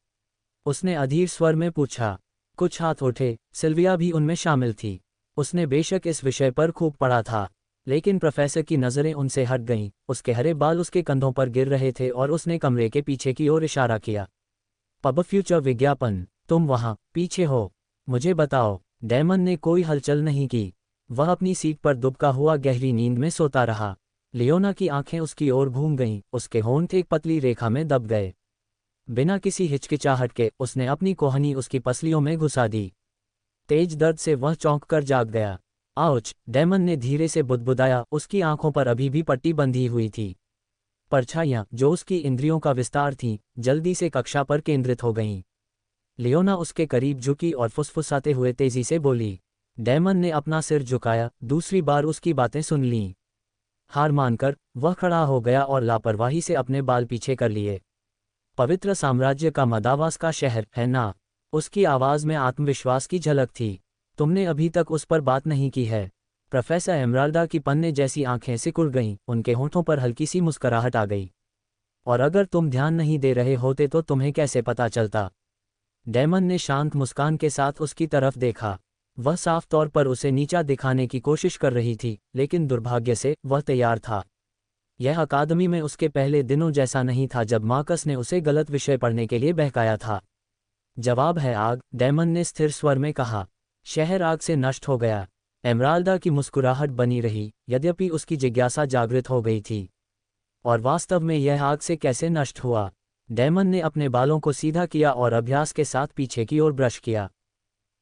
उसने अधीर स्वर में पूछा। कुछ हाथ उठे, सिल्विया भी उनमें शामिल थी। उसने बेशक इस विषय पर खूब पढ़ा था, लेकिन प्रोफेसर की नज़रें उनसे हट गईं। उसके हरे बाल उसके कंधों पर गिर रहे थे और उसने कमरे के पीछे की ओर इशारा किया। पब फ्यूचर विज्ञापन, तुम वहाँ पीछे हो, मुझे बताओ। डेमन ने कोई हलचल नहीं की। वह अपनी सीट पर दुबका हुआ गहरी नींद में सोता रहा। लियोना की आंखें उसकी ओर घूम गईं, उसके होंठ एक पतली रेखा में दब गए। बिना किसी हिचकिचाहट के उसने अपनी कोहनी उसकी पसलियों में घुसा दी। तेज दर्द से वह चौंक कर जाग गया। आउच, डेमन ने धीरे से बुदबुदाया। उसकी आंखों पर अभी भी पट्टी बंधी हुई थी। परछाइयाँ, जो उसकी इंद्रियों का विस्तार थीं, जल्दी से कक्षा पर केंद्रित हो गईं। लियोना उसके करीब झुकी और फुसफुसाते हुए तेजी से बोली। डेमन ने अपना सिर झुकाया, दूसरी बार उसकी बातें सुन लीं। हार मानकर वह खड़ा हो गया और लापरवाही से अपने बाल पीछे कर लिए। पवित्र साम्राज्य का मदावास का शहर है ना? उसकी आवाज़ में आत्मविश्वास की झलक थी। तुमने अभी तक उस पर बात नहीं की है। प्रोफेसर एमराल्डा की पन्ने जैसी आंखें सिकुड़ गईं, उनके होंठों पर हल्की सी मुस्कुराहट आ गई। और अगर तुम ध्यान नहीं दे रहे होते तो तुम्हें कैसे पता चलता? डेमन ने शांत मुस्कान के साथ उसकी तरफ देखा। वह साफ तौर पर उसे नीचा दिखाने की कोशिश कर रही थी, लेकिन दुर्भाग्य से वह तैयार था। यह अकादमी में उसके पहले दिनों जैसा नहीं था जब मार्कस ने उसे गलत विषय पढ़ने के लिए बहकाया था। जवाब है आग, डेमन ने स्थिर स्वर में कहा। शहर आग से नष्ट हो गया। एमराल्डा की मुस्कुराहट बनी रही, यद्यपि उसकी जिज्ञासा जागृत हो गई थी। और वास्तव में यह आग से कैसे नष्ट हुआ? डेमन ने अपने बालों को सीधा किया और अभ्यास के साथ पीछे की ओर ब्रश किया।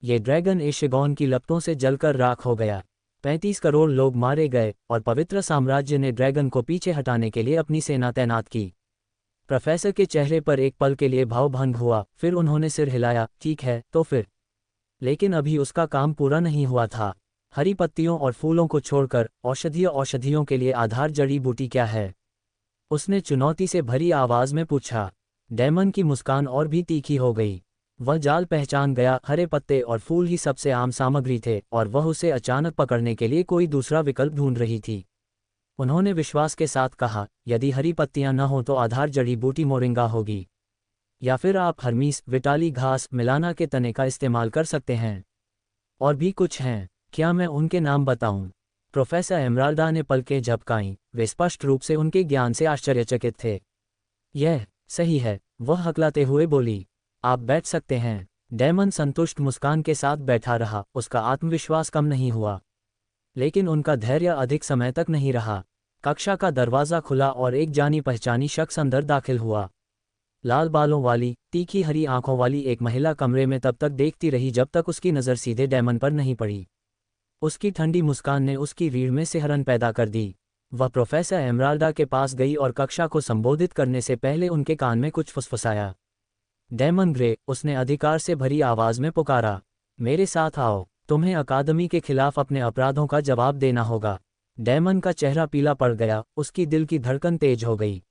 ये ड्रैगन एशगॉन की लपटों से जलकर राख हो गया। 35 करोड़ लोग मारे गए और पवित्र साम्राज्य ने ड्रैगन को पीछे हटाने के लिए अपनी सेना तैनात की। प्रोफेसर के चेहरे पर एक पल के लिए भावभंग हुआ, फिर उन्होंने सिर हिलाया। ठीक है, तो फिर? लेकिन अभी उसका काम पूरा नहीं हुआ था। हरी पत्तियों और फूलों को छोड़कर औषधियों के लिए आधार जड़ी बूटी क्या है? उसने चुनौती से भरी आवाज में पूछा। डेमन की मुस्कान और भी तीखी हो गई। वह जाल पहचान गया। हरे पत्ते और फूल ही सबसे आम सामग्री थे और वह उसे अचानक पकड़ने के लिए कोई दूसरा विकल्प ढूंढ रही थी। उन्होंने विश्वास के साथ कहा, यदि हरी पत्तियां न हो तो आधार जड़ी बूटी मोरिंगा होगी, या फिर आप हर्मीस, विटाली घास, मिलाना के तने का इस्तेमाल कर सकते हैं। और भी कुछ हैं, क्या मैं उनके नाम बताऊं? प्रोफेसर एमराल्डा ने पलकें झपकाईं। वे स्पष्ट रूप से उनके ज्ञान से आश्चर्यचकित थे। यह सही है, वह हकलाते हुए बोली। आप बैठ सकते हैं। डेमन संतुष्ट मुस्कान के साथ बैठा रहा। उसका आत्मविश्वास कम नहीं हुआ, लेकिन उनका धैर्य अधिक समय तक नहीं रहा। कक्षा का दरवाज़ा खुला और एक जानी पहचानी शख्स अंदर दाखिल हुआ। लाल बालों वाली, तीखी हरी आंखों वाली एक महिला कमरे में तब तक देखती रही जब तक उसकी नज़र सीधे डेमन पर नहीं पड़ी। उसकी ठंडी मुस्कान ने उसकी रीढ़ में सिहरन पैदा कर दी। वह प्रोफेसर एमराल्डा के पास गई और कक्षा को संबोधित करने से पहले उनके कान में कुछ फुसफुसाया। डेमन ग्रे, उसने अधिकार से भरी आवाज़ में पुकारा, मेरे साथ आओ। तुम्हें अकादमी के खिलाफ अपने अपराधों का जवाब देना होगा। डेमन का चेहरा पीला पड़ गया, उसकी दिल की धड़कन तेज हो गई।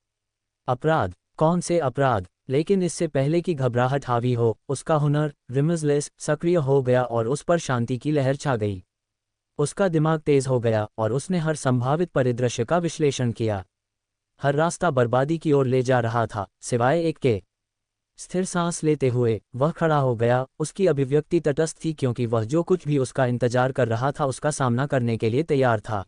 अपराध? कौन से अपराध? लेकिन इससे पहले कि घबराहट हावी हो, उसका हुनर रिमजलेस सक्रिय हो गया और उस पर शांति की लहर छा गई। उसका दिमाग तेज हो गया और उसने हर संभावित परिदृश्य का विश्लेषण किया। हर रास्ता बर्बादी की ओर ले जा रहा था, सिवाय एक के। स्थिर सांस लेते हुए वह खड़ा हो गया। उसकी अभिव्यक्ति तटस्थ थी क्योंकि वह जो कुछ भी उसका इंतजार कर रहा था उसका सामना करने के लिए तैयार था।